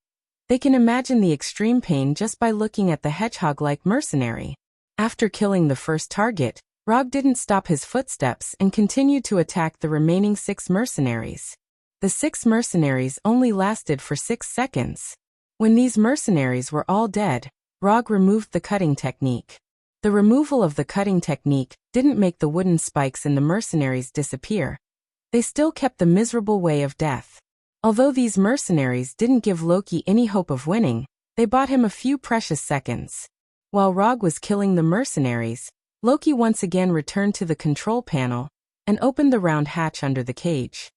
they can imagine the extreme pain just by looking at the hedgehog-like mercenary. After killing the first target, Rog didn't stop his footsteps and continued to attack the remaining 6 mercenaries. The 6 mercenaries only lasted for 6 seconds. When these mercenaries were all dead, Rog removed the cutting technique. The removal of the cutting technique didn't make the wooden spikes in the mercenaries disappear. They still kept the miserable way of death. Although these mercenaries didn't give Loki any hope of winning, they bought him a few precious seconds. While Rog was killing the mercenaries, Loki once again returned to the control panel and opened the round hatch under the cage.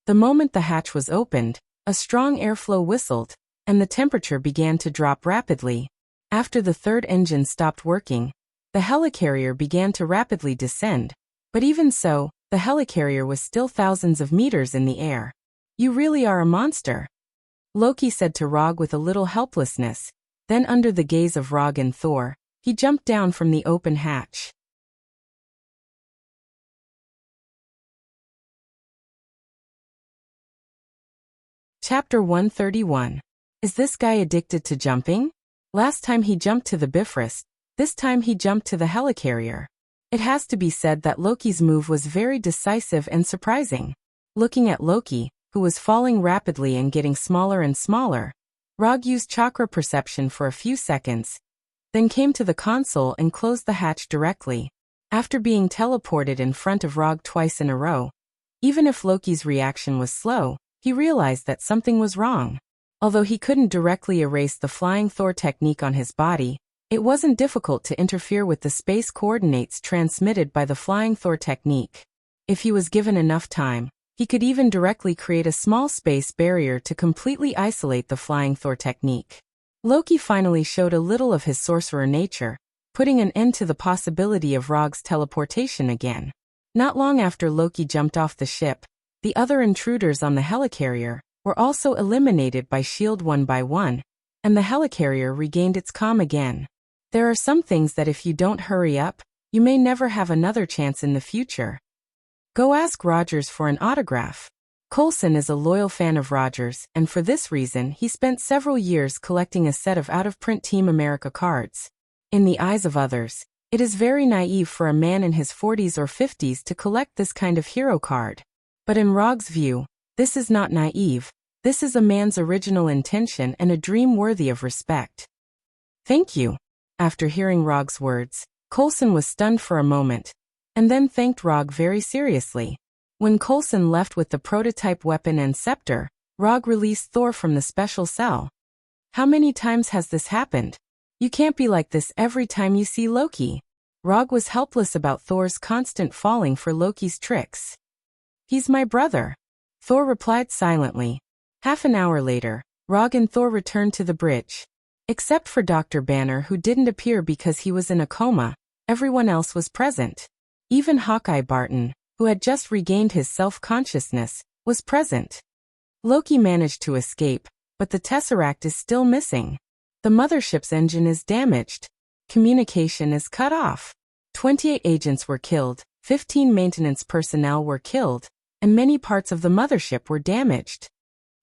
The moment the hatch was opened, a strong airflow whistled, and the temperature began to drop rapidly. After the third engine stopped working, the helicarrier began to rapidly descend, but even so, the helicarrier was still thousands of meters in the air. "You really are a monster," Loki said to Rog with a little helplessness. Then under the gaze of Rog and Thor, he jumped down from the open hatch. Chapter 131. Is this guy addicted to jumping? Last time he jumped to the Bifrost, this time he jumped to the helicarrier. It has to be said that Loki's move was very decisive and surprising. Looking at Loki, who was falling rapidly and getting smaller and smaller, Rog used chakra perception for a few seconds, then came to the console and closed the hatch directly. After being teleported in front of Rog twice in a row, even if Loki's reaction was slow, he realized that something was wrong. Although he couldn't directly erase the flying Thor technique on his body, it wasn't difficult to interfere with the space coordinates transmitted by the flying Thor technique. If he was given enough time, he could even directly create a small space barrier to completely isolate the flying Thor technique. Loki finally showed a little of his sorcerer nature, putting an end to the possibility of Rog's teleportation again. Not long after Loki jumped off the ship, the other intruders on the helicarrier were also eliminated by S.H.I.E.L.D. one by one, and the helicarrier regained its calm again. There are some things that if you don't hurry up, you may never have another chance in the future. Go ask Rogers for an autograph. Coulson is a loyal fan of Rogers, and for this reason he spent several years collecting a set of out-of-print Team America cards. In the eyes of others, it is very naive for a man in his 40s or 50s to collect this kind of hero card. But in Rog's view, this is not naive, this is a man's original intention and a dream worthy of respect. "Thank you." After hearing Rog's words, Coulson was stunned for a moment, and then thanked Rog very seriously. When Coulson left with the prototype weapon and scepter, Rog released Thor from the special cell. "How many times has this happened? You can't be like this every time you see Loki." Rog was helpless about Thor's constant falling for Loki's tricks. "He's my brother," Thor replied silently. Half an hour later, Rog and Thor returned to the bridge. Except for Dr. Banner, who didn't appear because he was in a coma, everyone else was present. Even Hawkeye Barton, who had just regained his self-consciousness, was present. Loki managed to escape, but the Tesseract is still missing. The mothership's engine is damaged. Communication is cut off. 28 agents were killed, 15 maintenance personnel were killed, and many parts of the mothership were damaged.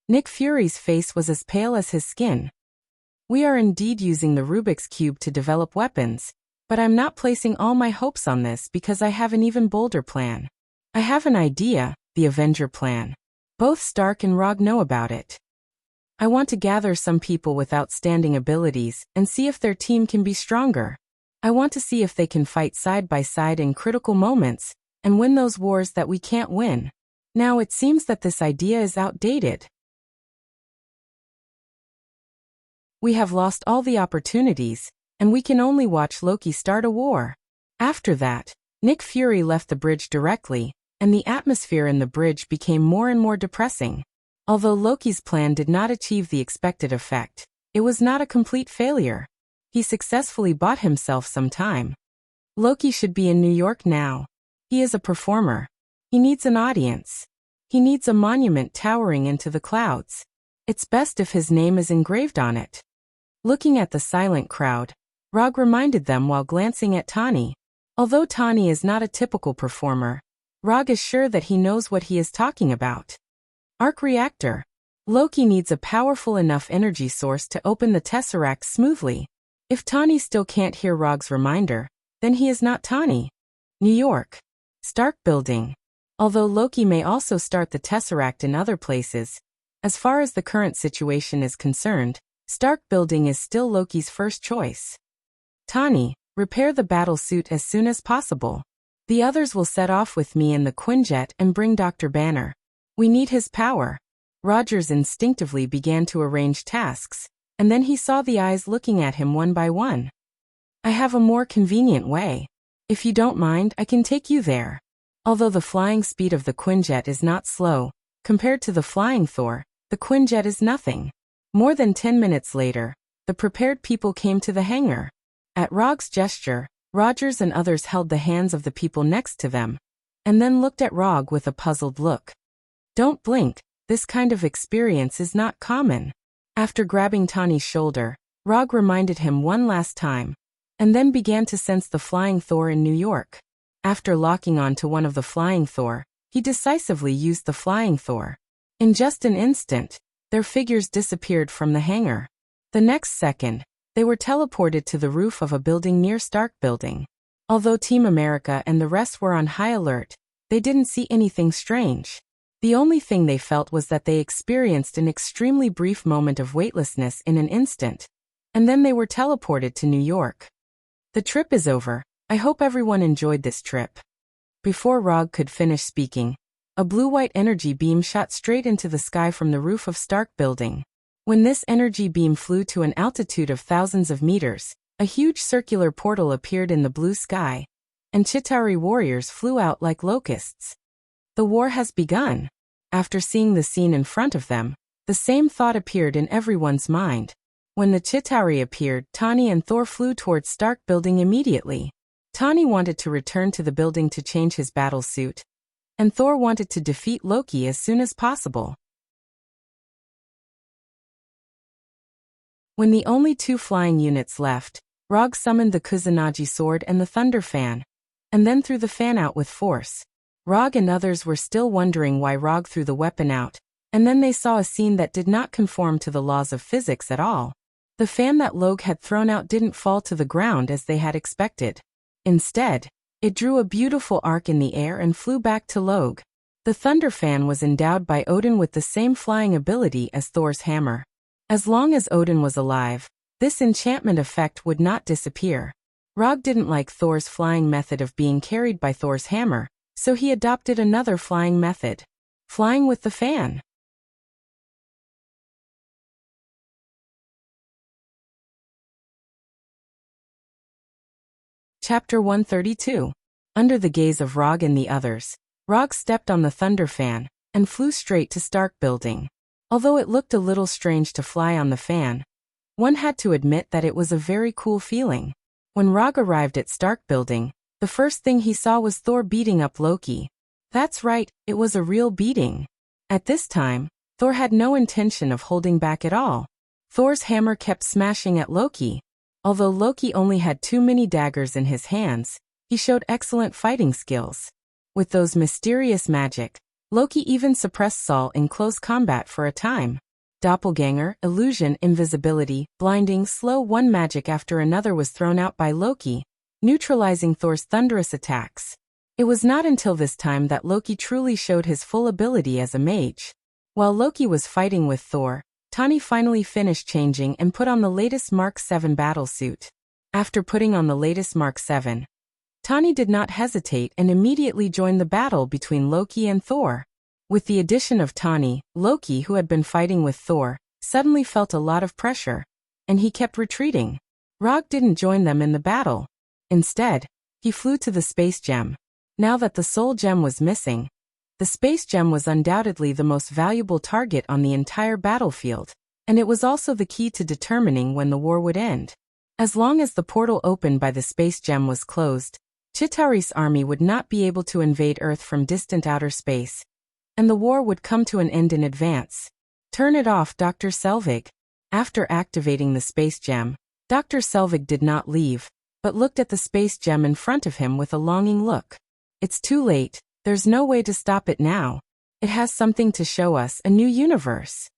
Nick Fury's face was as pale as his skin. "We are indeed using the Rubik's Cube to develop weapons, but I'm not placing all my hopes on this because I have an even bolder plan. I have an idea, the Avenger plan. Both Stark and Rog know about it. I want to gather some people with outstanding abilities and see if their team can be stronger. I want to see if they can fight side by side in critical moments and win those wars that we can't win. Now it seems that this idea is outdated. We have lost all the opportunities, and we can only watch Loki start a war." After that, Nick Fury left the bridge directly, and the atmosphere in the bridge became more and more depressing. Although Loki's plan did not achieve the expected effect, it was not a complete failure. He successfully bought himself some time. Loki should be in New York now. He is a performer. He needs an audience. He needs a monument towering into the clouds. It's best if his name is engraved on it. Looking at the silent crowd, Rog reminded them while glancing at Tani. Although Tani is not a typical performer, Rog is sure that he knows what he is talking about. Arc reactor. Loki needs a powerful enough energy source to open the Tesseract smoothly. If Tani still can't hear Rog's reminder, then he is not Tani. New York. Stark Building. Although Loki may also start the Tesseract in other places, as far as the current situation is concerned, Stark Building is still Loki's first choice. Tani, repair the battle suit as soon as possible. The others will set off with me in the Quinjet and bring Dr. Banner. We need his power. Rogers instinctively began to arrange tasks, and then he saw the eyes looking at him one by one. I have a more convenient way. If you don't mind, I can take you there. Although the flying speed of the Quinjet is not slow, compared to the flying Thor, the Quinjet is nothing. More than 10 minutes later, the prepared people came to the hangar. At Rog's gesture, Rogers and others held the hands of the people next to them, and then looked at Rog with a puzzled look. Don't blink, this kind of experience is not common. After grabbing Tani's shoulder, Rog reminded him one last time, and then began to sense the flying Thor in New York. After locking on to one of the flying Thor, he decisively used the flying Thor. In just an instant, their figures disappeared from the hangar. The next second, they were teleported to the roof of a building near Stark Building. Although Team America and the rest were on high alert, they didn't see anything strange. The only thing they felt was that they experienced an extremely brief moment of weightlessness in an instant, and then they were teleported to New York. The trip is over. I hope everyone enjoyed this trip. Before Rog could finish speaking, a blue-white energy beam shot straight into the sky from the roof of Stark Building. When this energy beam flew to an altitude of thousands of meters, a huge circular portal appeared in the blue sky, and Chitauri warriors flew out like locusts. The war has begun. After seeing the scene in front of them, the same thought appeared in everyone's mind. When the Chitauri appeared, Tani and Thor flew towards Stark Building immediately. Tani wanted to return to the building to change his battle suit, and Thor wanted to defeat Loki as soon as possible. When the only two flying units left, Rog summoned the Kusanagi sword and the Thunder Fan, and then threw the fan out with force. Rog and others were still wondering why Rog threw the weapon out, and then they saw a scene that did not conform to the laws of physics at all. The fan that Log had thrown out didn't fall to the ground as they had expected. Instead, it drew a beautiful arc in the air and flew back to Log. The Thunder Fan was endowed by Odin with the same flying ability as Thor's hammer. As long as Odin was alive, this enchantment effect would not disappear. Rog didn't like Thor's flying method of being carried by Thor's hammer, so he adopted another flying method. Flying with the fan. Chapter 132. Under the gaze of Rog and the others, Rog stepped on the Thunder Fan and flew straight to Stark Building. Although it looked a little strange to fly on the fan, one had to admit that it was a very cool feeling. When Rog arrived at Stark Building, the first thing he saw was Thor beating up Loki. That's right, it was a real beating. At this time, Thor had no intention of holding back at all. Thor's hammer kept smashing at Loki. Although Loki only had too many daggers in his hands, he showed excellent fighting skills. With those mysterious magic, Loki even suppressed Sol in close combat for a time. Doppelganger, illusion, invisibility, blinding, slow one magic after another was thrown out by Loki, neutralizing Thor's thunderous attacks. It was not until this time that Loki truly showed his full ability as a mage. While Loki was fighting with Thor, Tani finally finished changing and put on the latest Mark 7 battle suit. After putting on the latest Mark 7, Tani did not hesitate and immediately joined the battle between Loki and Thor. With the addition of Tani, Loki, who had been fighting with Thor, suddenly felt a lot of pressure, and he kept retreating. Rog didn't join them in the battle. Instead, he flew to the space gem. Now that the soul gem was missing, the space gem was undoubtedly the most valuable target on the entire battlefield, and it was also the key to determining when the war would end. As long as the portal opened by the space gem was closed, Chitauri's army would not be able to invade Earth from distant outer space, and the war would come to an end in advance. Turn it off, Dr. Selvig. After activating the space gem, Dr. Selvig did not leave, but looked at the space gem in front of him with a longing look. It's too late, there's no way to stop it now. It has something to show us, a new universe.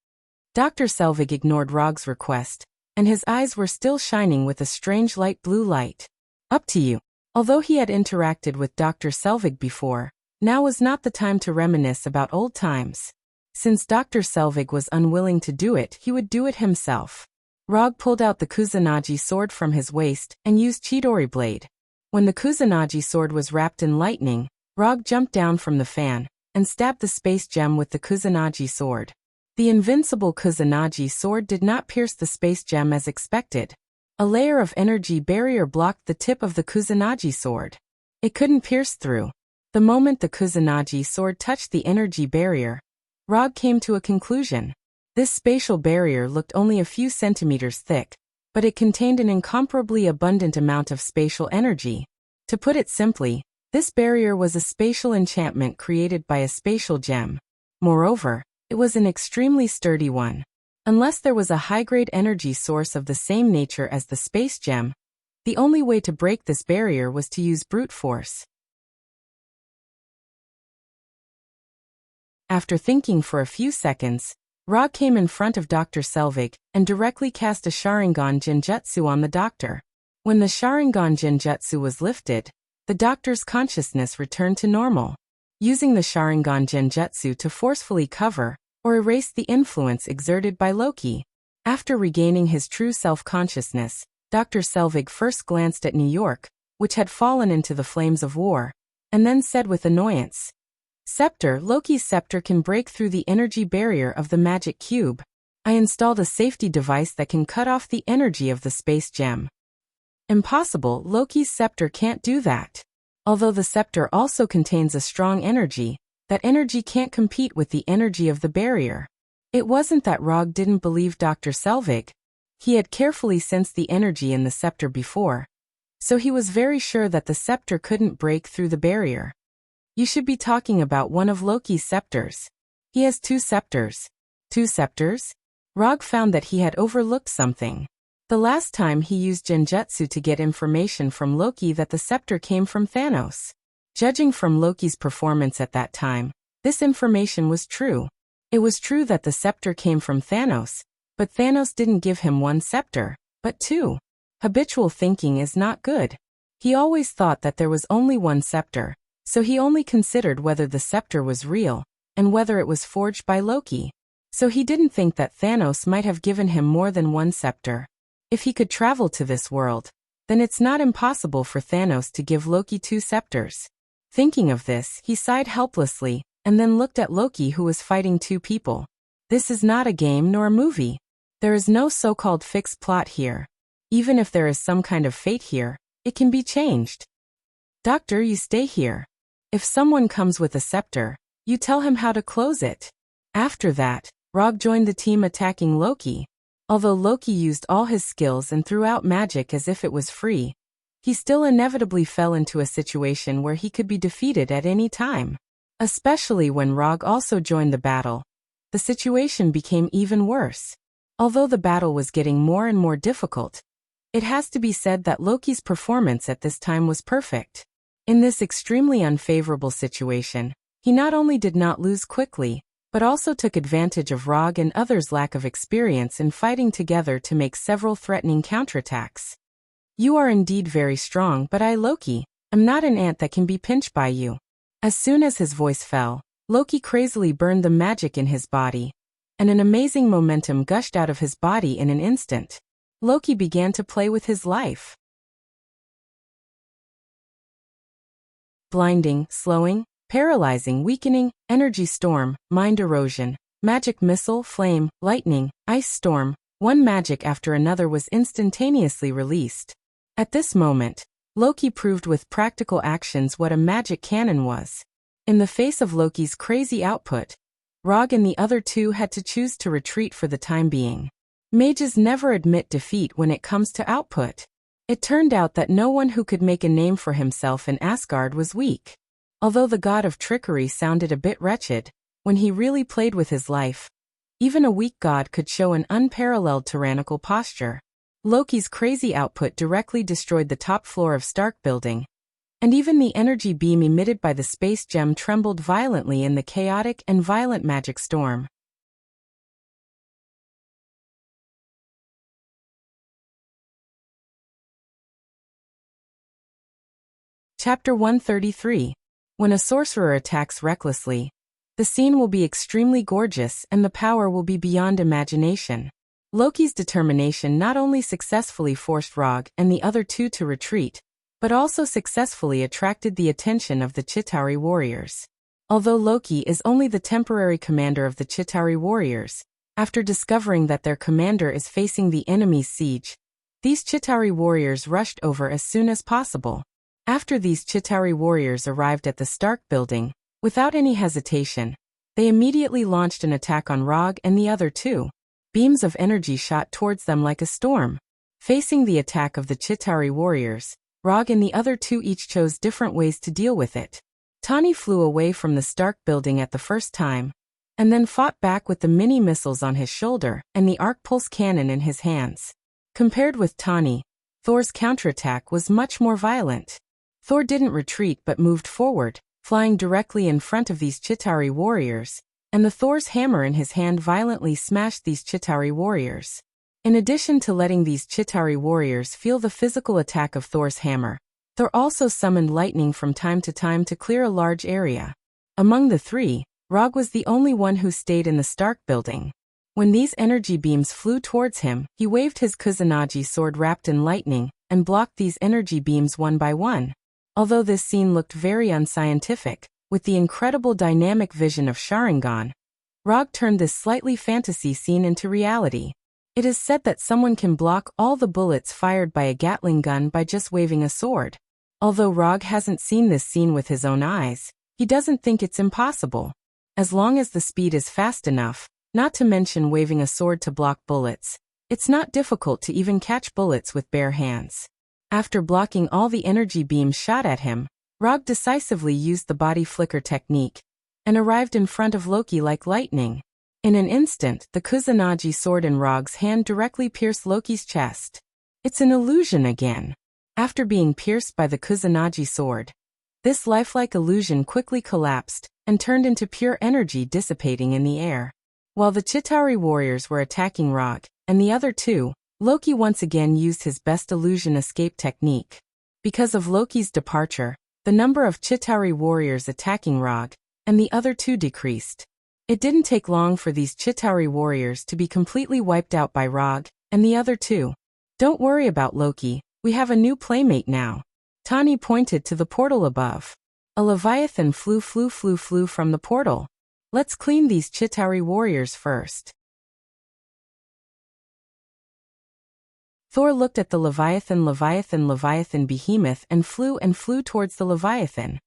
Dr. Selvig ignored Rog's request, and his eyes were still shining with a strange light blue light. Up to you. Although he had interacted with Dr. Selvig before, now was not the time to reminisce about old times. Since Dr. Selvig was unwilling to do it, he would do it himself. Rog pulled out the Kusanagi sword from his waist and used Chidori blade. When the Kusanagi sword was wrapped in lightning, Rog jumped down from the fan and stabbed the space gem with the Kusanagi sword. The invincible Kusanagi sword did not pierce the space gem as expected. A layer of energy barrier blocked the tip of the Kusanagi sword. It couldn't pierce through. The moment the Kusanagi sword touched the energy barrier, Rog came to a conclusion. This spatial barrier looked only a few centimeters thick, but it contained an incomparably abundant amount of spatial energy. To put it simply, this barrier was a spatial enchantment created by a spatial gem. Moreover, it was an extremely sturdy one. Unless there was a high-grade energy source of the same nature as the space gem, the only way to break this barrier was to use brute force. After thinking for a few seconds, Rog came in front of Dr. Selvig and directly cast a Sharingan Genjutsu on the doctor. When the Sharingan Genjutsu was lifted, the doctor's consciousness returned to normal. Using the Sharingan Genjutsu to forcefully cover or erase the influence exerted by Loki. After regaining his true self-consciousness, Dr. Selvig first glanced at New York, which had fallen into the flames of war, and then said with annoyance, "Scepter, Loki's scepter can break through the energy barrier of the magic cube. I installed a safety device that can cut off the energy of the space gem." Impossible, Loki's scepter can't do that. Although the scepter also contains a strong energy, that energy can't compete with the energy of the barrier. It wasn't that Rog didn't believe Dr. Selvig. He had carefully sensed the energy in the scepter before, so he was very sure that the scepter couldn't break through the barrier. You should be talking about one of Loki's scepters. He has 2 scepters. 2 scepters? Rog found that he had overlooked something. The last time he used Genjutsu to get information from Loki that the scepter came from Thanos. Judging from Loki's performance at that time, this information was true. It was true that the scepter came from Thanos, but Thanos didn't give him 1 scepter, but 2. Habitual thinking is not good. He always thought that there was only 1 scepter, so he only considered whether the scepter was real, and whether it was forged by Loki. So he didn't think that Thanos might have given him more than 1 scepter. If he could travel to this world, then it's not impossible for Thanos to give Loki 2 scepters. Thinking of this, he sighed helplessly, and then looked at Loki, who was fighting 2 people. This is not a game nor a movie. There is no so-called fixed plot here. Even if there is some kind of fate here, it can be changed. Doctor, you stay here. If someone comes with a scepter, you tell him how to close it. After that, Rog joined the team attacking Loki. Although Loki used all his skills and threw out magic as if it was free, he still inevitably fell into a situation where he could be defeated at any time. Especially when Rog also joined the battle, the situation became even worse. Although the battle was getting more and more difficult, it has to be said that Loki's performance at this time was perfect. In this extremely unfavorable situation, he not only did not lose quickly, but also took advantage of Rog and others' lack of experience in fighting together to make several threatening counterattacks. You are indeed very strong, but I, Loki, am not an ant that can be pinched by you. As soon as his voice fell, Loki crazily burned the magic in his body, and an amazing momentum gushed out of his body in an instant. Loki began to play with his life. Blinding, slowing, paralyzing, weakening, energy storm, mind erosion, magic missile, flame, lightning, ice storm, one magic after another was instantaneously released. At this moment, Loki proved with practical actions what a magic cannon was. In the face of Loki's crazy output, Rog and the other 2 had to choose to retreat for the time being. Mages never admit defeat when it comes to output. It turned out that no one who could make a name for himself in Asgard was weak. Although the god of trickery sounded a bit wretched, when he really played with his life, even a weak god could show an unparalleled tyrannical posture. Loki's crazy output directly destroyed the top floor of Stark building, and even the energy beam emitted by the space gem trembled violently in the chaotic and violent magic storm. Chapter 133. When a sorcerer attacks recklessly, the scene will be extremely gorgeous and the power will be beyond imagination. Loki's determination not only successfully forced Rog and the other two to retreat, but also successfully attracted the attention of the Chitauri warriors. Although Loki is only the temporary commander of the Chitauri warriors, after discovering that their commander is facing the enemy's siege, these Chitauri warriors rushed over as soon as possible. After these Chitauri warriors arrived at the Stark building, without any hesitation, they immediately launched an attack on Rog and the other two. Beams of energy shot towards them like a storm. Facing the attack of the Chitauri warriors, Rog and the other two each chose different ways to deal with it. Tani flew away from the Stark building at the first time, and then fought back with the mini missiles on his shoulder and the arc pulse cannon in his hands. Compared with Tani, Thor's counterattack was much more violent. Thor didn't retreat but moved forward, flying directly in front of these Chitauri warriors, and the Thor's hammer in his hand violently smashed these Chitauri warriors. In addition to letting these Chitauri warriors feel the physical attack of Thor's hammer, Thor also summoned lightning from time to time to clear a large area. Among the three, Rog was the only one who stayed in the Stark building. When these energy beams flew towards him, he waved his Kusanagi sword wrapped in lightning and blocked these energy beams one by one. Although this scene looked very unscientific, with the incredible dynamic vision of Sharingan, Rog turned this slightly fantasy scene into reality. It is said that someone can block all the bullets fired by a Gatling gun by just waving a sword. Although Rog hasn't seen this scene with his own eyes, he doesn't think it's impossible. As long as the speed is fast enough, not to mention waving a sword to block bullets, it's not difficult to even catch bullets with bare hands. After blocking all the energy beams shot at him, Rog decisively used the body flicker technique and arrived in front of Loki like lightning. In an instant, the Kusanagi sword in Rog's hand directly pierced Loki's chest. It's an illusion again. After being pierced by the Kusanagi sword, this lifelike illusion quickly collapsed and turned into pure energy dissipating in the air. While the Chitauri warriors were attacking Rog and the other two, Loki once again used his best illusion escape technique. Because of Loki's departure, the number of Chitauri warriors attacking Rog and the other two decreased. It didn't take long for these Chitauri warriors to be completely wiped out by Rog and the other two. Don't worry about Loki, we have a new playmate now. Tani pointed to the portal above. A leviathan flew from the portal. Let's clean these Chitauri warriors first. Thor looked at the leviathan behemoth and flew towards the leviathan.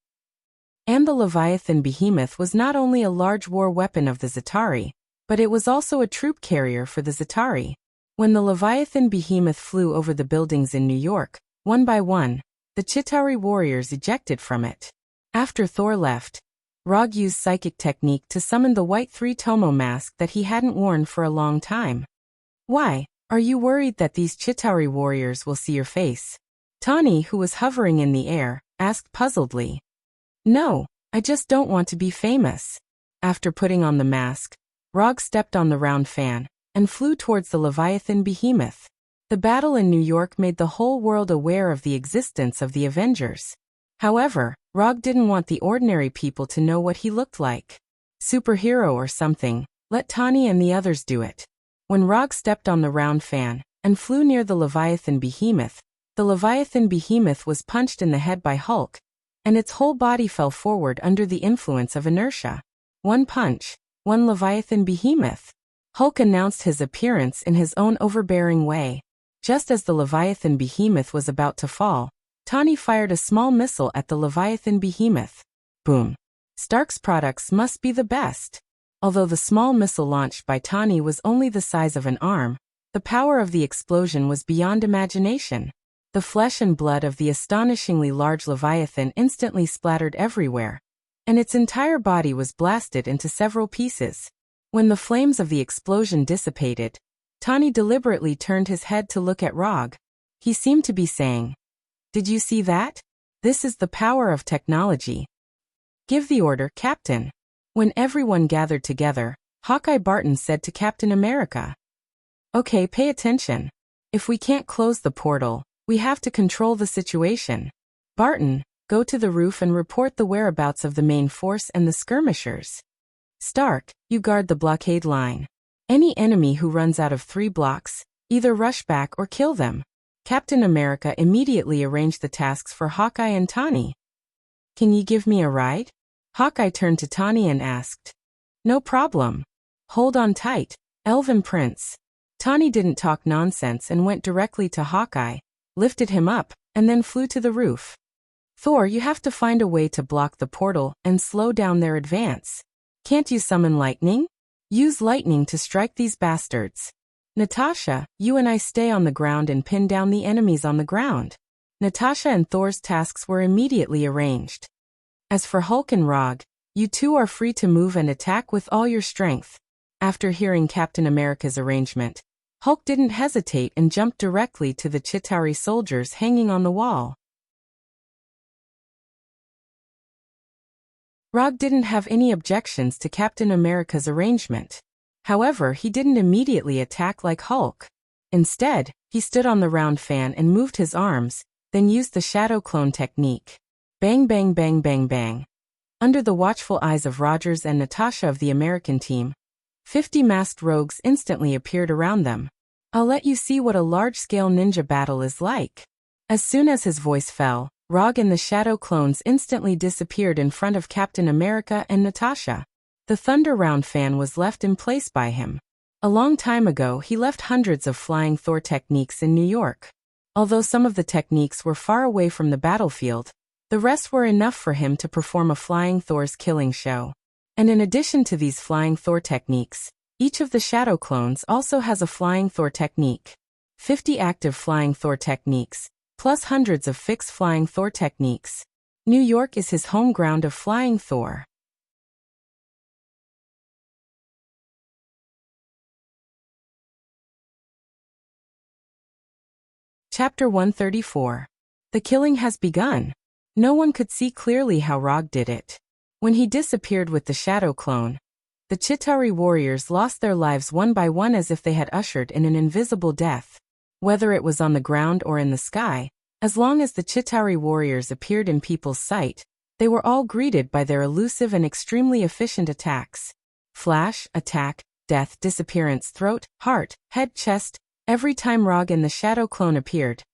And the leviathan behemoth was not only a large war weapon of the Zetarii, but it was also a troop carrier for the Zetarii. When the leviathan behemoth flew over the buildings in New York, one by one, the Chitauri warriors ejected from it. After Thor left, Rog used psychic technique to summon the white three-tomo mask that he hadn't worn for a long time. Why? Are you worried that these Chitauri warriors will see your face? Tani, who was hovering in the air, asked puzzledly. No, I just don't want to be famous. After putting on the mask, Rog stepped on the round fan and flew towards the leviathan behemoth. The battle in New York made the whole world aware of the existence of the Avengers. However, Rog didn't want the ordinary people to know what he looked like. Superhero or something, let Tani and the others do it. When Rog stepped on the round fan and flew near the leviathan behemoth was punched in the head by Hulk, and its whole body fell forward under the influence of inertia. One punch, one leviathan behemoth. Hulk announced his appearance in his own overbearing way. Just as the leviathan behemoth was about to fall, Tani fired a small missile at the leviathan behemoth. Boom. Stark's products must be the best. Although the small missile launched by Tani was only the size of an arm, the power of the explosion was beyond imagination. The flesh and blood of the astonishingly large Leviathan instantly splattered everywhere, and its entire body was blasted into several pieces. When the flames of the explosion dissipated, Tani deliberately turned his head to look at Rog. He seemed to be saying, "Did you see that? This is the power of technology." "Give the order, Captain." When everyone gathered together, Hawkeye Barton said to Captain America, "Okay, pay attention. If we can't close the portal, we have to control the situation. Barton, go to the roof and report the whereabouts of the main force and the skirmishers. Stark, you guard the blockade line. Any enemy who runs out of 3 blocks, either rush back or kill them." Captain America immediately arranged the tasks for Hawkeye and Tani. "Can you give me a ride?" Hawkeye turned to Tani and asked. "No problem. Hold on tight, Elven Prince." Tani didn't talk nonsense and went directly to Hawkeye, lifted him up, and then flew to the roof. "Thor, you have to find a way to block the portal and slow down their advance. Can't you summon lightning? Use lightning to strike these bastards. Natasha, you and I stay on the ground and pin down the enemies on the ground." Natasha and Thor's tasks were immediately arranged. As for Hulk and Rog, you two are free to move and attack with all your strength. After hearing Captain America's arrangement, Hulk didn't hesitate and jumped directly to the Chitauri soldiers hanging on the wall. Rog didn't have any objections to Captain America's arrangement. However, he didn't immediately attack like Hulk. Instead, he stood on the round fan and moved his arms, then used the shadow clone technique. Bang bang bang bang bang. Under the watchful eyes of Rogers and Natasha of the American team, 50 masked rogues instantly appeared around them. "I'll let you see what a large-scale ninja battle is like." As soon as his voice fell, Rog and the shadow clones instantly disappeared in front of Captain America and Natasha. The Thunder Round fan was left in place by him. A long time ago, he left hundreds of flying Thor techniques in New York. Although some of the techniques were far away from the battlefield, the rest were enough for him to perform a Flying Thor's killing show. And in addition to these Flying Thor techniques, each of the Shadow clones also has a Flying Thor technique. 50 active Flying Thor techniques, plus hundreds of fixed Flying Thor techniques. New York is his home ground of Flying Thor. Chapter 134. The killing has begun. No one could see clearly how Rog did it. When he disappeared with the Shadow clone, the Chitauri warriors lost their lives one by one as if they had ushered in an invisible death. Whether it was on the ground or in the sky, as long as the Chitauri warriors appeared in people's sight, they were all greeted by their elusive and extremely efficient attacks. Flash, attack, death, disappearance, throat, heart, head, chest. Every time Rog and the Shadow clone appeared,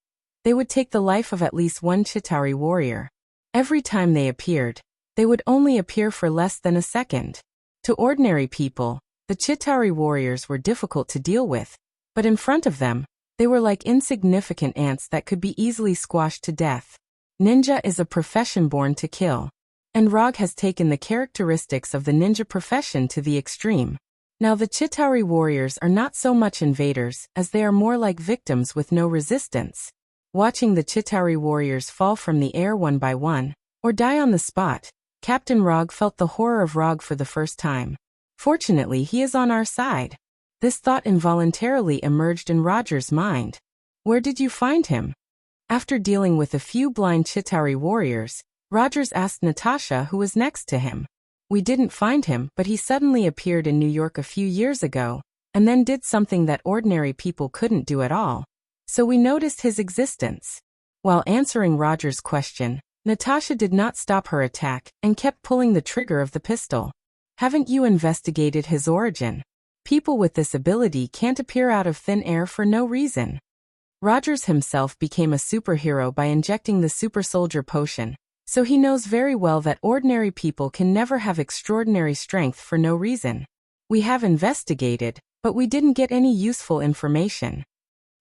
they would take the life of at least one Chitauri warrior. Every time they appeared, they would only appear for less than a second. To ordinary people, the Chitauri warriors were difficult to deal with, but in front of them, they were like insignificant ants that could be easily squashed to death. Ninja is a profession born to kill, and Rog has taken the characteristics of the ninja profession to the extreme. Now the Chitauri warriors are not so much invaders as they are more like victims with no resistance. Watching the Chitauri warriors fall from the air one by one, or die on the spot, Captain Rog felt the horror of Rog for the first time. Fortunately, he is on our side. This thought involuntarily emerged in Roger's mind. Where did you find him? After dealing with a few blind Chitauri warriors, Rogers asked Natasha who was next to him. We didn't find him, but he suddenly appeared in New York a few years ago, and then did something that ordinary people couldn't do at all. So we noticed his existence. While answering Roger's question, Natasha did not stop her attack and kept pulling the trigger of the pistol. Haven't you investigated his origin? People with this ability can't appear out of thin air for no reason. Rogers himself became a superhero by injecting the super soldier potion, so he knows very well that ordinary people can never have extraordinary strength for no reason. We have investigated, but we didn't get any useful information.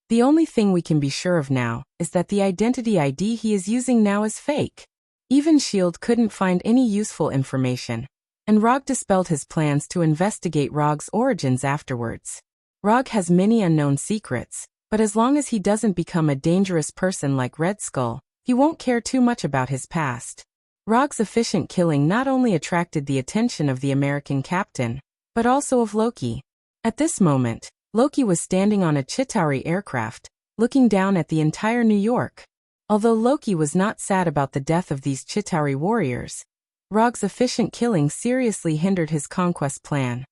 The only thing we can be sure of now is that the identity ID he is using now is fake. Even S.H.I.E.L.D. couldn't find any useful information, and Rog dispelled his plans to investigate Rog's origins afterwards. Rog has many unknown secrets, But as long as he doesn't become a dangerous person like Red Skull, he won't care too much about his past. Rog's efficient killing not only attracted the attention of the American captain, but also of Loki. At this moment, Loki was standing on a Chitauri aircraft, looking down at the entire New York. Although Loki was not sad about the death of these Chitauri warriors, Rog's efficient killing seriously hindered his conquest plan.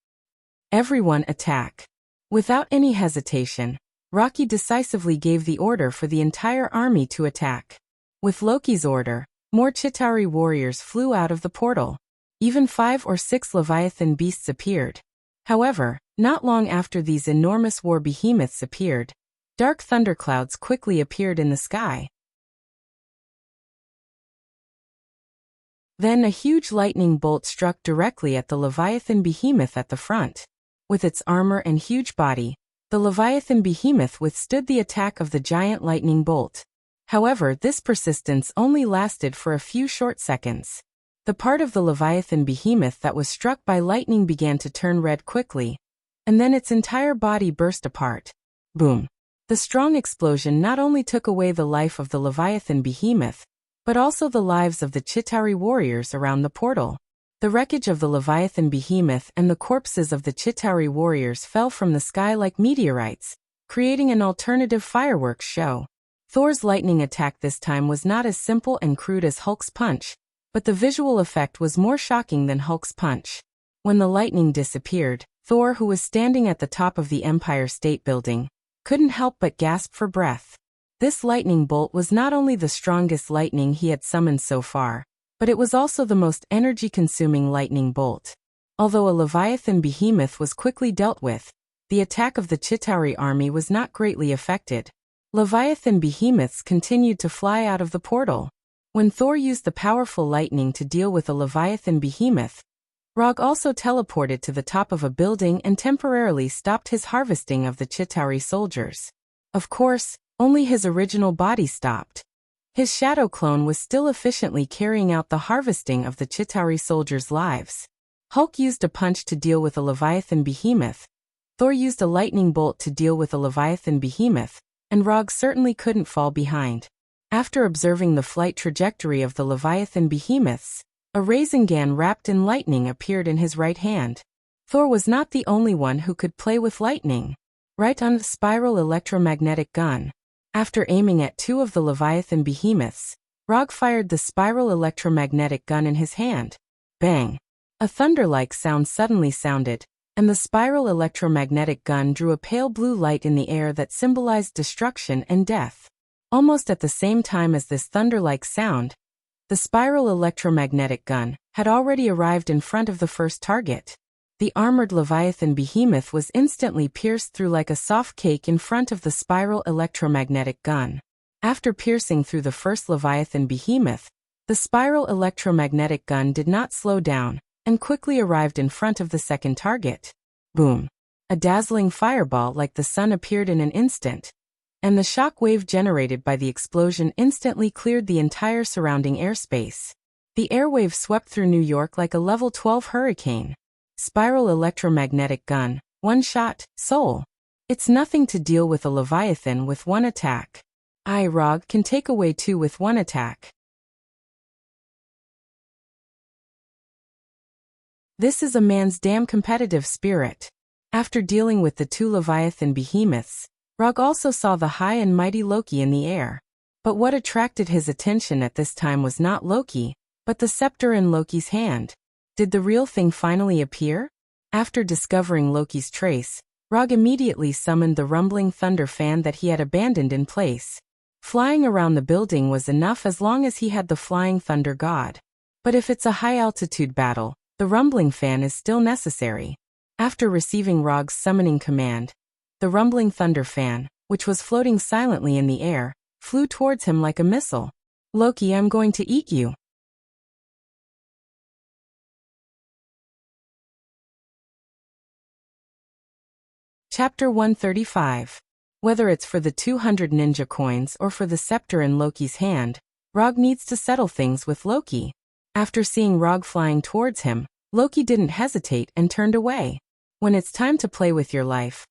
Everyone attack. Without any hesitation, Rocky decisively gave the order for the entire army to attack. With Loki's order, more Chitauri warriors flew out of the portal. Even 5 or 6 Leviathan beasts appeared. However, not long after these enormous war behemoths appeared, dark thunderclouds quickly appeared in the sky. Then a huge lightning bolt struck directly at the Leviathan behemoth at the front. With its armor and huge body, the Leviathan behemoth withstood the attack of the giant lightning bolt. However, this persistence only lasted for a few short seconds. The part of the Leviathan behemoth that was struck by lightning began to turn red quickly, and then its entire body burst apart. Boom! The strong explosion not only took away the life of the Leviathan behemoth, but also the lives of the Chitauri warriors around the portal. The wreckage of the Leviathan behemoth and the corpses of the Chitauri warriors fell from the sky like meteorites, creating an alternative fireworks show. Thor's lightning attack this time was not as simple and crude as Hulk's punch, but the visual effect was more shocking than Hulk's punch. When the lightning disappeared, Thor, who was standing at the top of the Empire State Building, couldn't help but gasp for breath. This lightning bolt was not only the strongest lightning he had summoned so far, but it was also the most energy-consuming lightning bolt. Although a Leviathan behemoth was quickly dealt with, the attack of the Chitauri army was not greatly affected. Leviathan behemoths continued to fly out of the portal. When Thor used the powerful lightning to deal with a Leviathan behemoth, Rog also teleported to the top of a building and temporarily stopped his harvesting of the Chitauri soldiers. Of course, only his original body stopped. His shadow clone was still efficiently carrying out the harvesting of the Chitauri soldiers' lives. Hulk used a punch to deal with a Leviathan behemoth, Thor used a lightning bolt to deal with a Leviathan behemoth, and Rog certainly couldn't fall behind. After observing the flight trajectory of the Leviathan behemoths, a Rasengan wrapped in lightning appeared in his right hand. Thor was not the only one who could play with lightning. Right on the spiral electromagnetic gun. After aiming at 2 of the Leviathan behemoths, Rog fired the spiral electromagnetic gun in his hand. Bang! A thunder-like sound suddenly sounded, and the spiral electromagnetic gun drew a pale blue light in the air that symbolized destruction and death. Almost at the same time as this thunder-like sound, the spiral electromagnetic gun had already arrived in front of the first target. The armored Leviathan behemoth was instantly pierced through like a soft cake in front of the spiral electromagnetic gun. After piercing through the first Leviathan behemoth, the spiral electromagnetic gun did not slow down, and quickly arrived in front of the second target. Boom! A dazzling fireball like the sun appeared in an instant, and the shock wave generated by the explosion instantly cleared the entire surrounding airspace. The airwave swept through New York like a level 12 hurricane. Spiral electromagnetic gun, one shot, soul. It's nothing to deal with a Leviathan with one attack. Rog can take away 2 with one attack. This is a man's damn competitive spirit. After dealing with the 2 Leviathan behemoths, Rog also saw the high and mighty Loki in the air. But what attracted his attention at this time was not Loki, but the scepter in Loki's hand. Did the real thing finally appear? After discovering Loki's trace, Rog immediately summoned the rumbling thunder fan that he had abandoned in place. Flying around the building was enough as long as he had the flying thunder god. But if it's a high-altitude battle, the rumbling fan is still necessary. After receiving Rog's summoning command, the rumbling thunder fan, which was floating silently in the air, flew towards him like a missile. Loki, I'm going to eat you. Chapter 135. Whether it's for the 200 ninja coins or for the scepter in Loki's hand, Rog needs to settle things with Loki. After seeing Rog flying towards him, Loki didn't hesitate and turned away. When it's time to play with your life,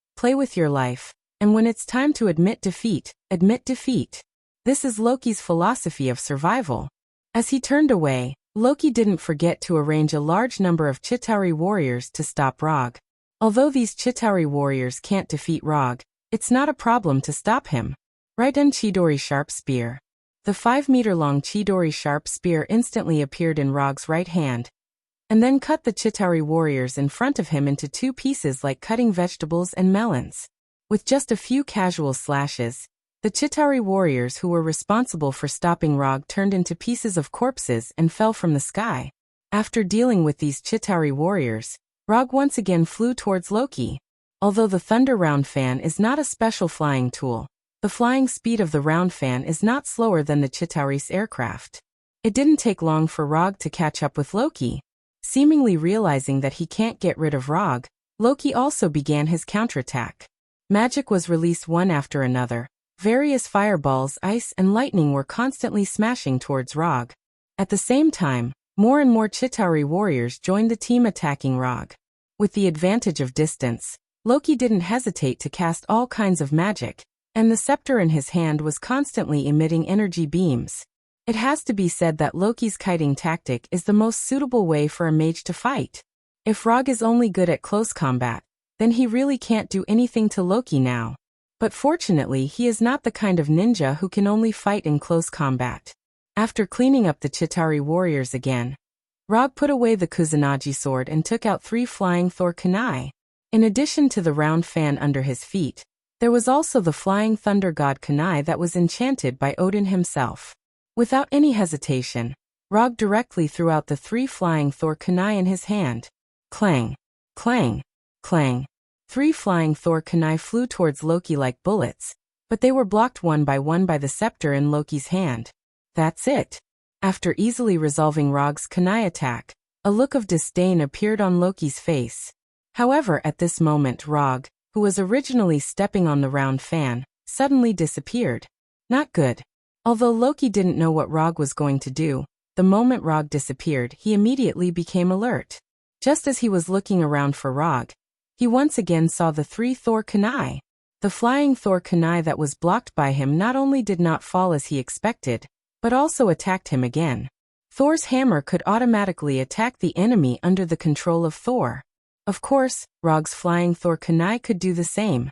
And when it's time to admit defeat, admit defeat. This is Loki's philosophy of survival. As he turned away, Loki didn't forget to arrange a large number of Chitauri warriors to stop Rog. Although these Chitauri warriors can't defeat Rog, it's not a problem to stop him. Raiden Chidori Sharp Spear. The 5-meter-long Chidori Sharp Spear instantly appeared in Rog's right hand, and then cut the Chitauri warriors in front of him into two pieces like cutting vegetables and melons. With just a few casual slashes, the Chitauri warriors who were responsible for stopping Rog turned into pieces of corpses and fell from the sky. After dealing with these Chitauri warriors, Rog once again flew towards Loki. Although the Thunder Round Fan is not a special flying tool, the flying speed of the Round Fan is not slower than the Chitauri's aircraft. It didn't take long for Rog to catch up with Loki. Seemingly realizing that he can't get rid of Rog, Loki also began his counterattack. Magic was released one after another. Various fireballs, ice, and lightning were constantly smashing towards Rog. At the same time, more and more Chitauri warriors joined the team attacking Rog. With the advantage of distance, Loki didn't hesitate to cast all kinds of magic, and the scepter in his hand was constantly emitting energy beams. It has to be said that Loki's kiting tactic is the most suitable way for a mage to fight. If Rog is only good at close combat, then he really can't do anything to Loki now. But fortunately he is not the kind of ninja who can only fight in close combat. After cleaning up the Chitauri warriors again, Rog put away the Kusanagi sword and took out 3 flying Thor kunai. In addition to the round fan under his feet, there was also the flying thunder god kunai that was enchanted by Odin himself. Without any hesitation, Rog directly threw out the 3 flying Thor kunai in his hand. Clang! Clang! Clang! 3 flying Thor kunai flew towards Loki like bullets, but they were blocked one by the scepter in Loki's hand. That's it. After easily resolving Rog's kunai attack, a look of disdain appeared on Loki's face. However, at this moment Rog, who was originally stepping on the round fan, suddenly disappeared. Not good. Although Loki didn't know what Rog was going to do, the moment Rog disappeared, he immediately became alert. Just as he was looking around for Rog, he once again saw the 3 Thor kunai. The flying Thor kunai that was blocked by him not only did not fall as he expected, but also attacked him again. Thor's hammer could automatically attack the enemy under the control of Thor. Of course, Rog's flying Thor kunai could do the same.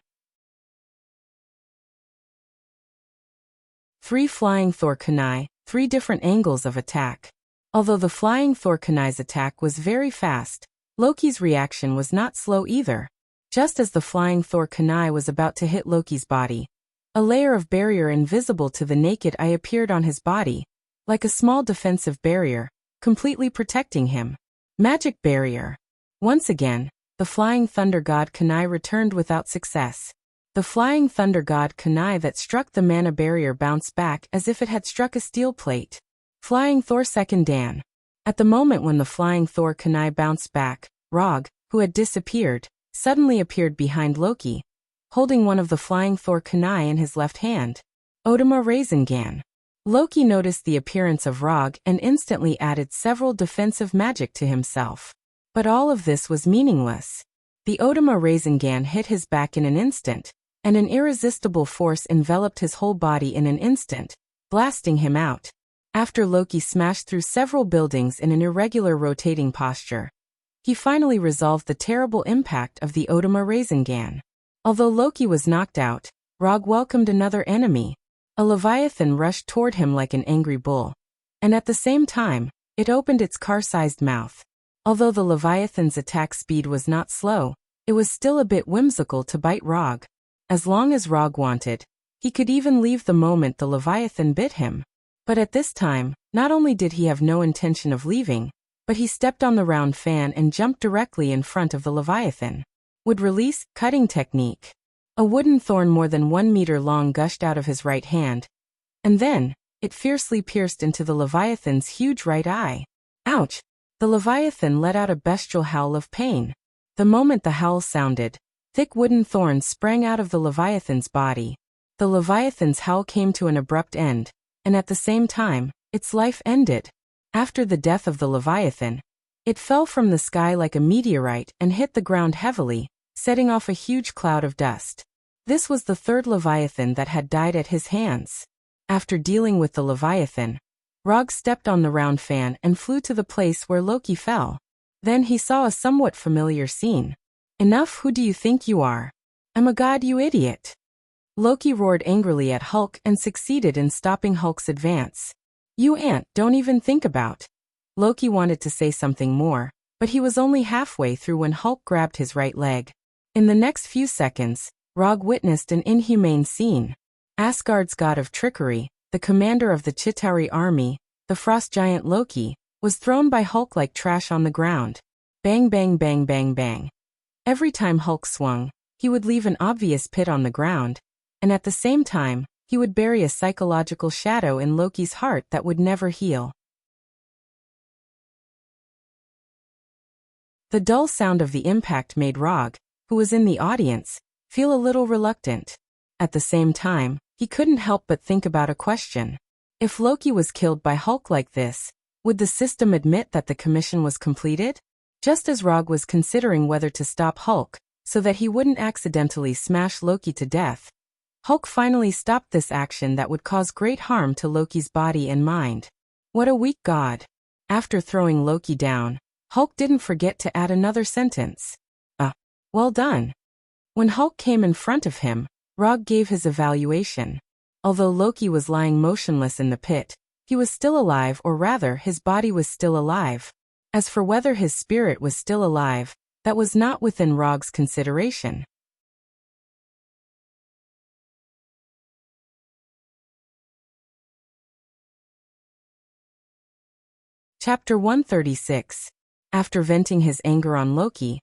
3 flying Thor kunai, 3 different angles of attack. Although the flying Thor kunai's attack was very fast, Loki's reaction was not slow either. Just as the flying Thor kunai was about to hit Loki's body, a layer of barrier invisible to the naked eye appeared on his body, like a small defensive barrier, completely protecting him. Magic barrier. Once again, the flying thunder god kunai returned without success. The flying thunder god kunai that struck the mana barrier bounced back as if it had struck a steel plate. Flying Thor second Dan. At the moment when the flying Thor kunai bounced back, Rog, who had disappeared, suddenly appeared behind Loki, holding one of the flying Thor kunai in his left hand. Odama Rasengan. Loki noticed the appearance of Rog and instantly added several defensive magic to himself. But all of this was meaningless. The Odama Rasengan hit his back in an instant, and an irresistible force enveloped his whole body in an instant, blasting him out. After Loki smashed through several buildings in an irregular rotating posture, he finally resolved the terrible impact of the Odama Rasengan. Although Loki was knocked out, Rog welcomed another enemy. A leviathan rushed toward him like an angry bull, and at the same time, it opened its car-sized mouth. Although the leviathan's attack speed was not slow, it was still a bit whimsical to bite Rog. As long as Rog wanted, he could even leave the moment the leviathan bit him. But at this time, not only did he have no intention of leaving, but he stepped on the round fan and jumped directly in front of the leviathan. Would release cutting technique. A wooden thorn more than 1 meter long gushed out of his right hand, and then, it fiercely pierced into the leviathan's huge right eye. Ouch! The leviathan let out a bestial howl of pain. The moment the howl sounded, thick wooden thorns sprang out of the leviathan's body. The leviathan's howl came to an abrupt end, and at the same time, its life ended. After the death of the leviathan, it fell from the sky like a meteorite and hit the ground heavily, setting off a huge cloud of dust. This was the third Leviathan that had died at his hands. After dealing with the Leviathan, Rog stepped on the round fan and flew to the place where Loki fell. Then he saw a somewhat familiar scene. "Enough, who do you think you are? I'm a god, you idiot." Loki roared angrily at Hulk and succeeded in stopping Hulk's advance. "You ant, don't even think about." Loki wanted to say something more, but he was only halfway through when Hulk grabbed his right leg. In the next few seconds, Rog witnessed an inhumane scene. Asgard's god of trickery, the commander of the Chitauri army, the frost giant Loki, was thrown by Hulk like trash on the ground. Bang bang bang bang bang. Every time Hulk swung, he would leave an obvious pit on the ground, and at the same time, he would bury a psychological shadow in Loki's heart that would never heal. The dull sound of the impact made Rog, who was in the audience, feel a little reluctant. At the same time, he couldn't help but think about a question. If Loki was killed by Hulk like this, would the system admit that the commission was completed? Just as Rog was considering whether to stop Hulk, so that he wouldn't accidentally smash Loki to death, Hulk finally stopped this action that would cause great harm to Loki's body and mind. What a weak god. After throwing Loki down, Hulk didn't forget to add another sentence. Well done. When Hulk came in front of him, Rog gave his evaluation. Although Loki was lying motionless in the pit, he was still alive, or rather his body was still alive. As for whether his spirit was still alive, that was not within Rog's consideration. Chapter 136. After venting his anger on Loki,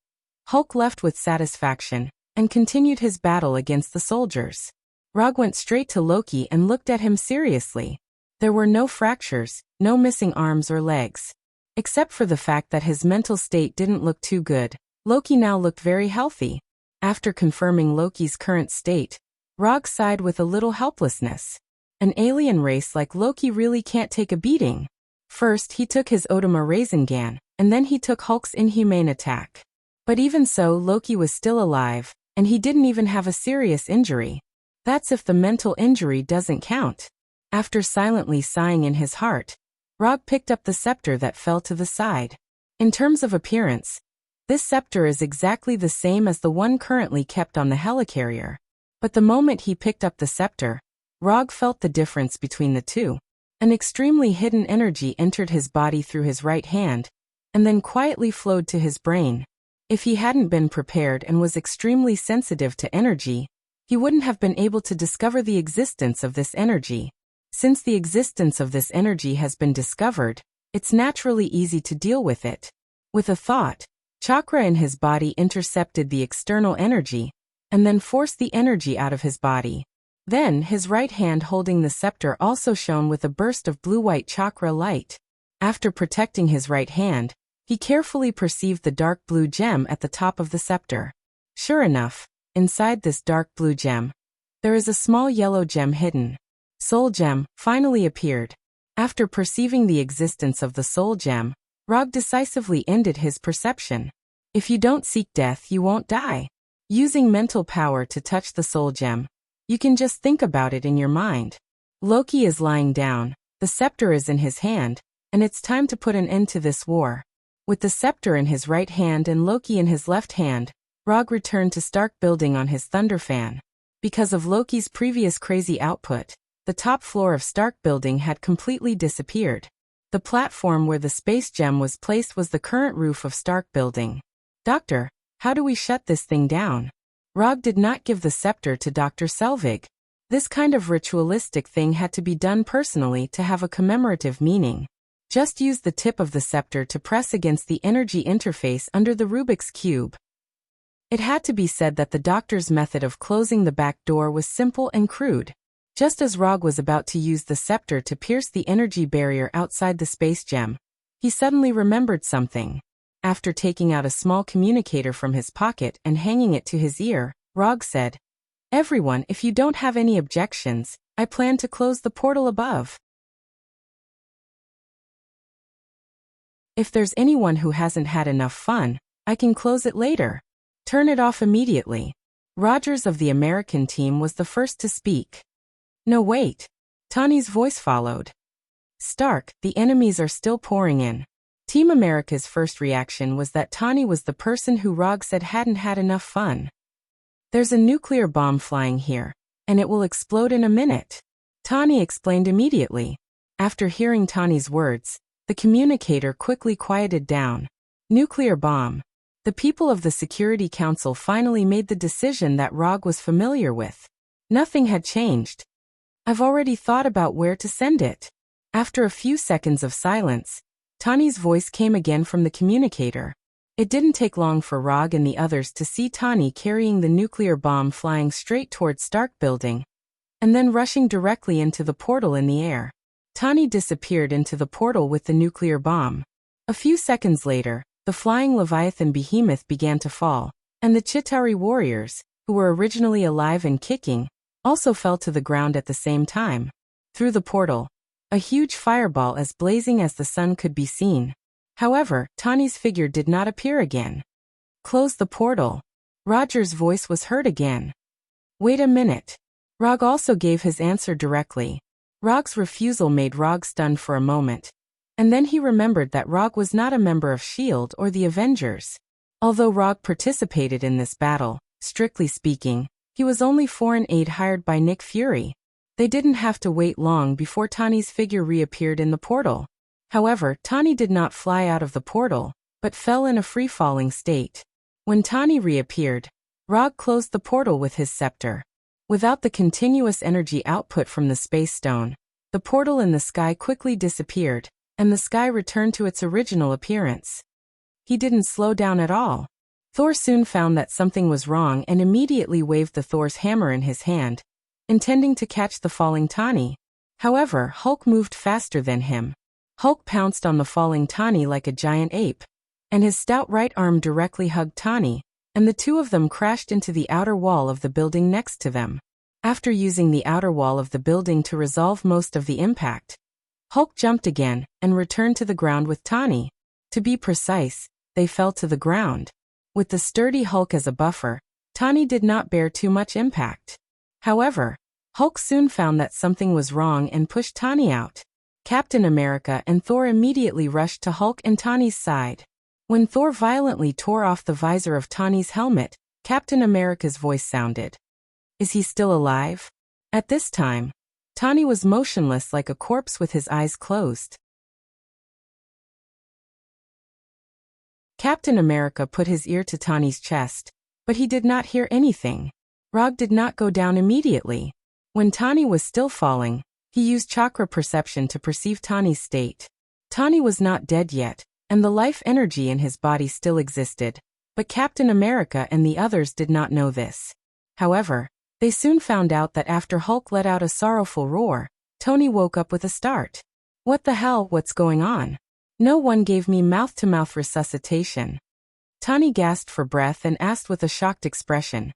Hulk left with satisfaction and continued his battle against the soldiers. Rog went straight to Loki and looked at him seriously. There were no fractures, no missing arms or legs. Except for the fact that his mental state didn't look too good, Loki now looked very healthy. After confirming Loki's current state, Rog sighed with a little helplessness. An alien race like Loki really can't take a beating. First he took his Odama Rasengan, and then he took Hulk's inhumane attack. But even so, Loki was still alive, and he didn't even have a serious injury. That's if the mental injury doesn't count. After silently sighing in his heart, Rog picked up the scepter that fell to the side. In terms of appearance, this scepter is exactly the same as the one currently kept on the helicarrier. But the moment he picked up the scepter, Rog felt the difference between the two. An extremely hidden energy entered his body through his right hand, and then quietly flowed to his brain. If he hadn't been prepared and was extremely sensitive to energy, he wouldn't have been able to discover the existence of this energy. Since the existence of this energy has been discovered, it's naturally easy to deal with it. With a thought, chakra in his body intercepted the external energy, and then forced the energy out of his body. Then his right hand holding the scepter also shone with a burst of blue-white chakra light. After protecting his right hand, he carefully perceived the dark blue gem at the top of the scepter. Sure enough, inside this dark blue gem, there is a small yellow gem hidden. Soul Gem finally appeared. After perceiving the existence of the Soul Gem, Rog decisively ended his perception. If you don't seek death, you won't die. Using mental power to touch the Soul Gem, you can just think about it in your mind. Loki is lying down, the scepter is in his hand, and it's time to put an end to this war. With the scepter in his right hand and Loki in his left hand, Rog returned to Stark Building on his Thunder Fan. Because of Loki's previous crazy output, the top floor of Stark Building had completely disappeared. The platform where the space gem was placed was the current roof of Stark Building. "Doctor, how do we shut this thing down?" Rog did not give the scepter to Dr. Selvig. This kind of ritualistic thing had to be done personally to have a commemorative meaning. Just use the tip of the scepter to press against the energy interface under the Rubik's Cube. It had to be said that the doctor's method of closing the back door was simple and crude. Just as Rog was about to use the scepter to pierce the energy barrier outside the space gem, he suddenly remembered something. After taking out a small communicator from his pocket and hanging it to his ear, Rog said, "Everyone, if you don't have any objections, I plan to close the portal above. If there's anyone who hasn't had enough fun, I can close it later. Turn it off immediately." Rogers of the American team was the first to speak. No, wait. Tawny's voice followed. Stark, the enemies are still pouring in. Team America's first reaction was that Tawny was the person who Rog said hadn't had enough fun. There's a nuclear bomb flying here, and it will explode in a minute. Tawny explained immediately. After hearing Tawny's words, the communicator quickly quieted down. Nuclear bomb. The people of the Security Council finally made the decision that Rog was familiar with. Nothing had changed. I've already thought about where to send it. After a few seconds of silence, Tawny's voice came again from the communicator. It didn't take long for Rog and the others to see Tawny carrying the nuclear bomb flying straight toward Stark Building, and then rushing directly into the portal in the air. Tawny disappeared into the portal with the nuclear bomb. A few seconds later, the flying Leviathan behemoth began to fall, and the Chitauri warriors, who were originally alive and kicking, also fell to the ground at the same time. Through the portal, a huge fireball as blazing as the sun could be seen. However, Tawny's figure did not appear again. Close the portal. Roger's voice was heard again. Wait a minute. Rog also gave his answer directly. Rog's refusal made Rog stunned for a moment, and then he remembered that Rog was not a member of S.H.I.E.L.D. or the Avengers. Although Rog participated in this battle, strictly speaking, he was only foreign aid hired by Nick Fury. They didn't have to wait long before Tawny's figure reappeared in the portal. However, Tawny did not fly out of the portal, but fell in a free-falling state. When Tawny reappeared, Rog closed the portal with his scepter. Without the continuous energy output from the space stone, the portal in the sky quickly disappeared, and the sky returned to its original appearance. He didn't slow down at all. Thor soon found that something was wrong and immediately waved the Thor's hammer in his hand, intending to catch the falling Tawny. However, Hulk moved faster than him. Hulk pounced on the falling Tawny like a giant ape, and his stout right arm directly hugged Tawny, and the two of them crashed into the outer wall of the building next to them. After using the outer wall of the building to resolve most of the impact, Hulk jumped again and returned to the ground with Tawny. To be precise, they fell to the ground. With the sturdy Hulk as a buffer, Tawny did not bear too much impact. However, Hulk soon found that something was wrong and pushed Tawny out. Captain America and Thor immediately rushed to Hulk and Tawny's side. When Thor violently tore off the visor of Tawny's helmet, Captain America's voice sounded. Is he still alive? At this time, Tawny was motionless like a corpse with his eyes closed. Captain America put his ear to Tawny's chest, but he did not hear anything. Rog did not go down immediately. When Tawny was still falling, he used chakra perception to perceive Tawny's state. Tawny was not dead yet, and the life energy in his body still existed, but Captain America and the others did not know this. However, they soon found out that after Hulk let out a sorrowful roar, Tawny woke up with a start. What the hell, what's going on? No one gave me mouth-to-mouth resuscitation. Tawny gasped for breath and asked with a shocked expression.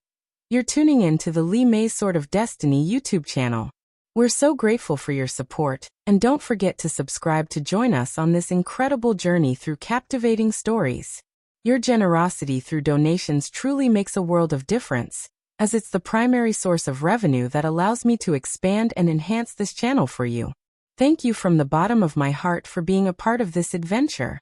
You're tuning in to the Lee May's Sword of Destiny YouTube channel. We're so grateful for your support, and don't forget to subscribe to join us on this incredible journey through captivating stories. Your generosity through donations truly makes a world of difference, as it's the primary source of revenue that allows me to expand and enhance this channel for you. Thank you from the bottom of my heart for being a part of this adventure.